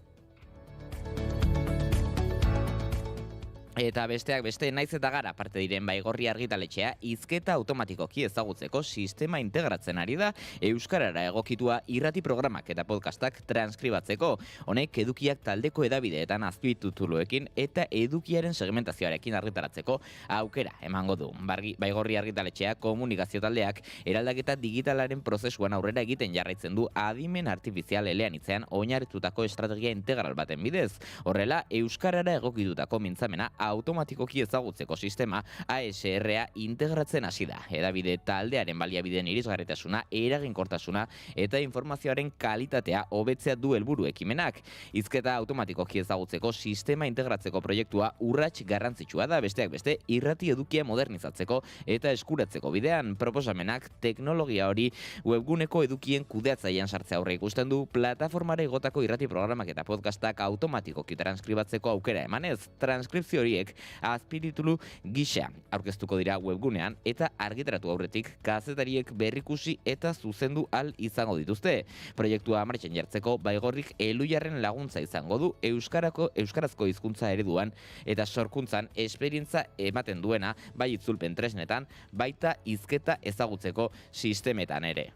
Eta besteak beste, naiz eta gara parte diren Baigorri argitaletxea hizketa automatikoki ezagutzeko sistema integratzen ari da euskarara egokitua irrati programak eta podcastak transkribatzeko. Honek edukiak taldeko edabideetan azpitituluekin eta edukiaren segmentazioarekin argitaratzeko aukera emango du. Baigorri argitaletxea komunikazio taldeak eraldaketa digitalaren prozesuan aurrera egiten jarraitzen du adimen artifizial eleanitzean oinarritutako estrategia integral baten bidez. Horrela, euskarara egokitutako mintzamena automatikoki ezagutzeko sistema ASR-a integratzen hasi da. Edabide taldearen baliabideen irisgarritasuna, eraginkortasuna eta informazioaren kalitatea hobetzea du helburu ekimenak. Hizketa automatikoki ezagutzeko sistema integratzeko proiektua urrats garrantzitsua da, besteak beste irrati edukia modernizatzeko eta eskuratzeko bidean. Proposamenak teknologia hori webguneko edukien kudeatzailean sartzea aurre ikusten du, plataformara igotako irrati programak eta podcastak automatikoki transkribatzeko aukera emanez. Transkripzio horiek azpititulu gisa aurkeztuko dira webgunean eta argitaratu aurretik kazetariek berrikusi eta zuzendu al izango dituzte. Proiektua martxan jartzeko Baigorrik Elujarren laguntza izango du euskarazko hizkuntza ereduan eta sorkuntzan esperientza ematen duena bai itzulpen tresnetan, baita hizketa ezagutzeko sistemetan ere.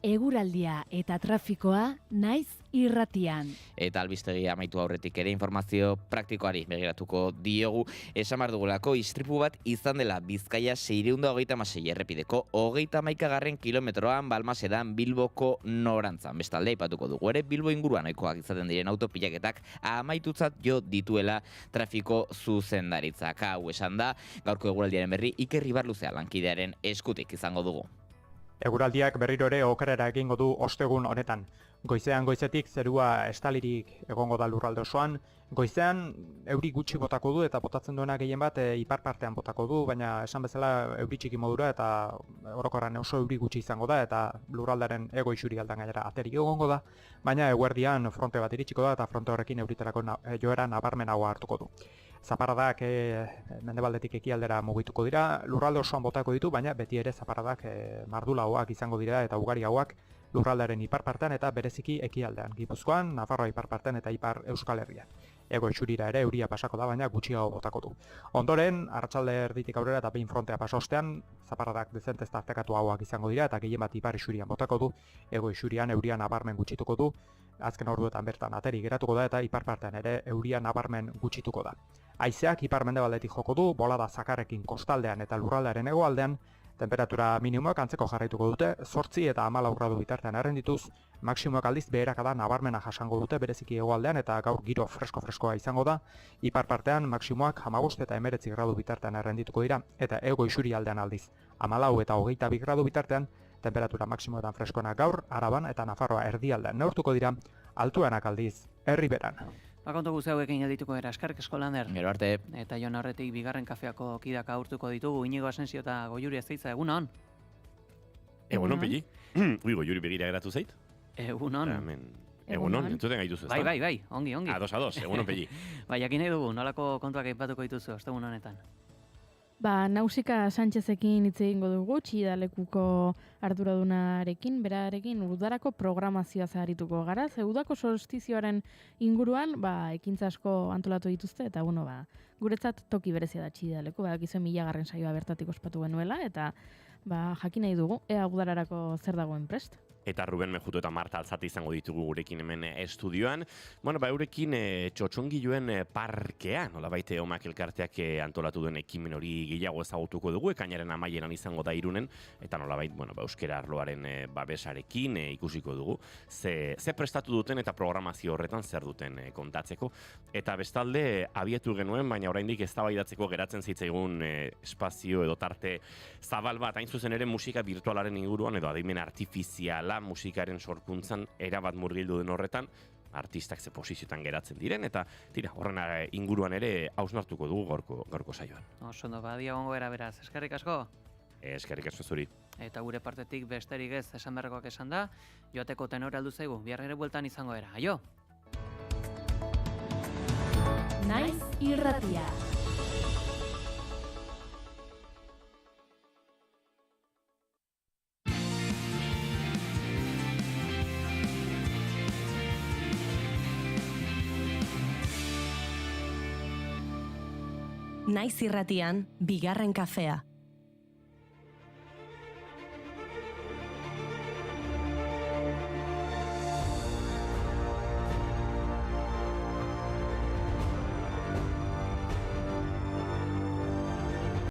Eguraldia eta trafikoa naiz irratian. Eta albistegi amaitu aurretik ere informazio praktikoari begiratuko diogu. Esan behar dugulako istripu bat izan dela Bizkaia 636 errepideko 31. kilometroan Balmasedan Bilboko norantzan. Bestalde aipatuko dugu ere Bilbo inguruan ohikoak izaten diren autopilaketak amaitutzat jo dituela trafiko zuzendaritzak. Hau esan da, gaurko eguraldiaren berri Iker Ibarluzea lankidearen eskutik izango dugu. Eguraldiak berriro ere okerrera egingo du ostegun honetan. Goizean goizetik zerua estalirik egongo da lurralde osoan. Goizean euri gutxi botako du eta botatzen duena gehien bat ipar partean botako du, baina esan bezala euri txiki modura eta orokorran oso euri gutxi izango da eta lurraldaren ego isurialdean gainera ateri egongo da, baina eguerdian fronte bat iritsiko da eta fronte horrekin euriterako joera nabarmenagoa hartuko du. Zaparradak mendebaldetik ekialdera mugituko dira, lurralde osoan botako ditu, baina beti ere zaparradak mardulagoak izango dira eta ugariagoak lurraldaren ipar partean eta bereziki ekialdean, Gipuzkoan, Nafarroa ipar partean eta ipar Euskal Herrian. Ego isurira ere euria pasako da, baina gutxiago botako du. Ondoren, arratsalde erditik aurrera eta behin frontea pasa ostean, zaparradak dezentez tartekatuagoak izango dira eta gehien bat ipar isurian botako du, ego isurian euria nabarmen gutxituko du, azken orduetan bertan ateri geratuko da eta ipar partean ere euria nabarmen gutxituko da. Haizeak ipar mendebaldetik joko du, bolada zakarrekin kostaldean eta lurraldearen hegoaldean, temperatura minimoak antzeko jarraituko dute, 8 eta 14 gradu bitartean errendituz, maksimoak aldiz beherakada nabarmena jasango dute bereziki hegoaldean eta gaur giro fresko-freskoa izango da, ipar partean maksimoak 15 eta 19 gradu bitartean errendituko dira, eta ego isurialdean aldiz, 14 eta 22 gradu bitartean, temperatura maksimoetan freskoenak gaur, Araban eta Nafarroa erdialdean neurtuko dira, altuenak aldiz, herriberan. Kontu guzti hauekin edituko era, eskarrik asko Lander. Gero arte. Eta Jon aurretik bigarren kafeako kidak agurtuko ditugu, Inigo Asensio eta Goiuri Azteitza, egunon? Egunon, Pili. Ui, Goiuri begira geratu zait? Egunon. Egunon, entzuten gaituzu, ezta? Bai, ongi. Ados, egunon, Pili. Jakin nahi dugu, nolako kontuak aipatuko dituzu, ostegun honetan. Nausika Sánchezekin hitz egingo dugu, Txidalekuko arduradunarekin, berarekin udarako programazioa zaharituko gara. Udako solstizioaren inguruan, ekintza asko antolatu dituzte, eta guretzat toki berezia da Txidaleku, gizuen 1000. Saioa bertatik ospatu genuela, eta jakin nahi dugu, ea udararako zer dagoen prest. Eta Ruben Mejuto eta Marta Alzate izango ditugu gurekin hemen estudioan. Eurekin txotxongiluen parkea, nolabait Omak elkarteak antolatu duen ekimen hori gehiago ezagutuko dugu, ekainaren amaieran izango da Irunen, eta nolabait, euskera arloaren babesarekin ikusiko dugu, ze prestatu duten eta programazio horretan zer duten kontatzeko. Eta bestalde, abietu genuen, baina oraindik eztabaidatzeko geratzen zitzaigun espazio edo tarte zabal bat, hain zuzen ere musika virtualaren inguruan edo adimen artifiziala musikaren sorkuntzan erabat murgildu den horretan, artistak ze posizioetan geratzen diren, eta horren inguruan ere hausnartuko dugu gaurko saioan. Oso ondo, badia gongo era beraz, eskerrik asko? Eskerrik asko zuri. Eta gure partetik besterik ez esan beharrekoak esan da, joateko tenore aldu zaigu, bihar ere bueltan izango era, aio! Naiz irratia. Naiz irratian, bigarren kafea.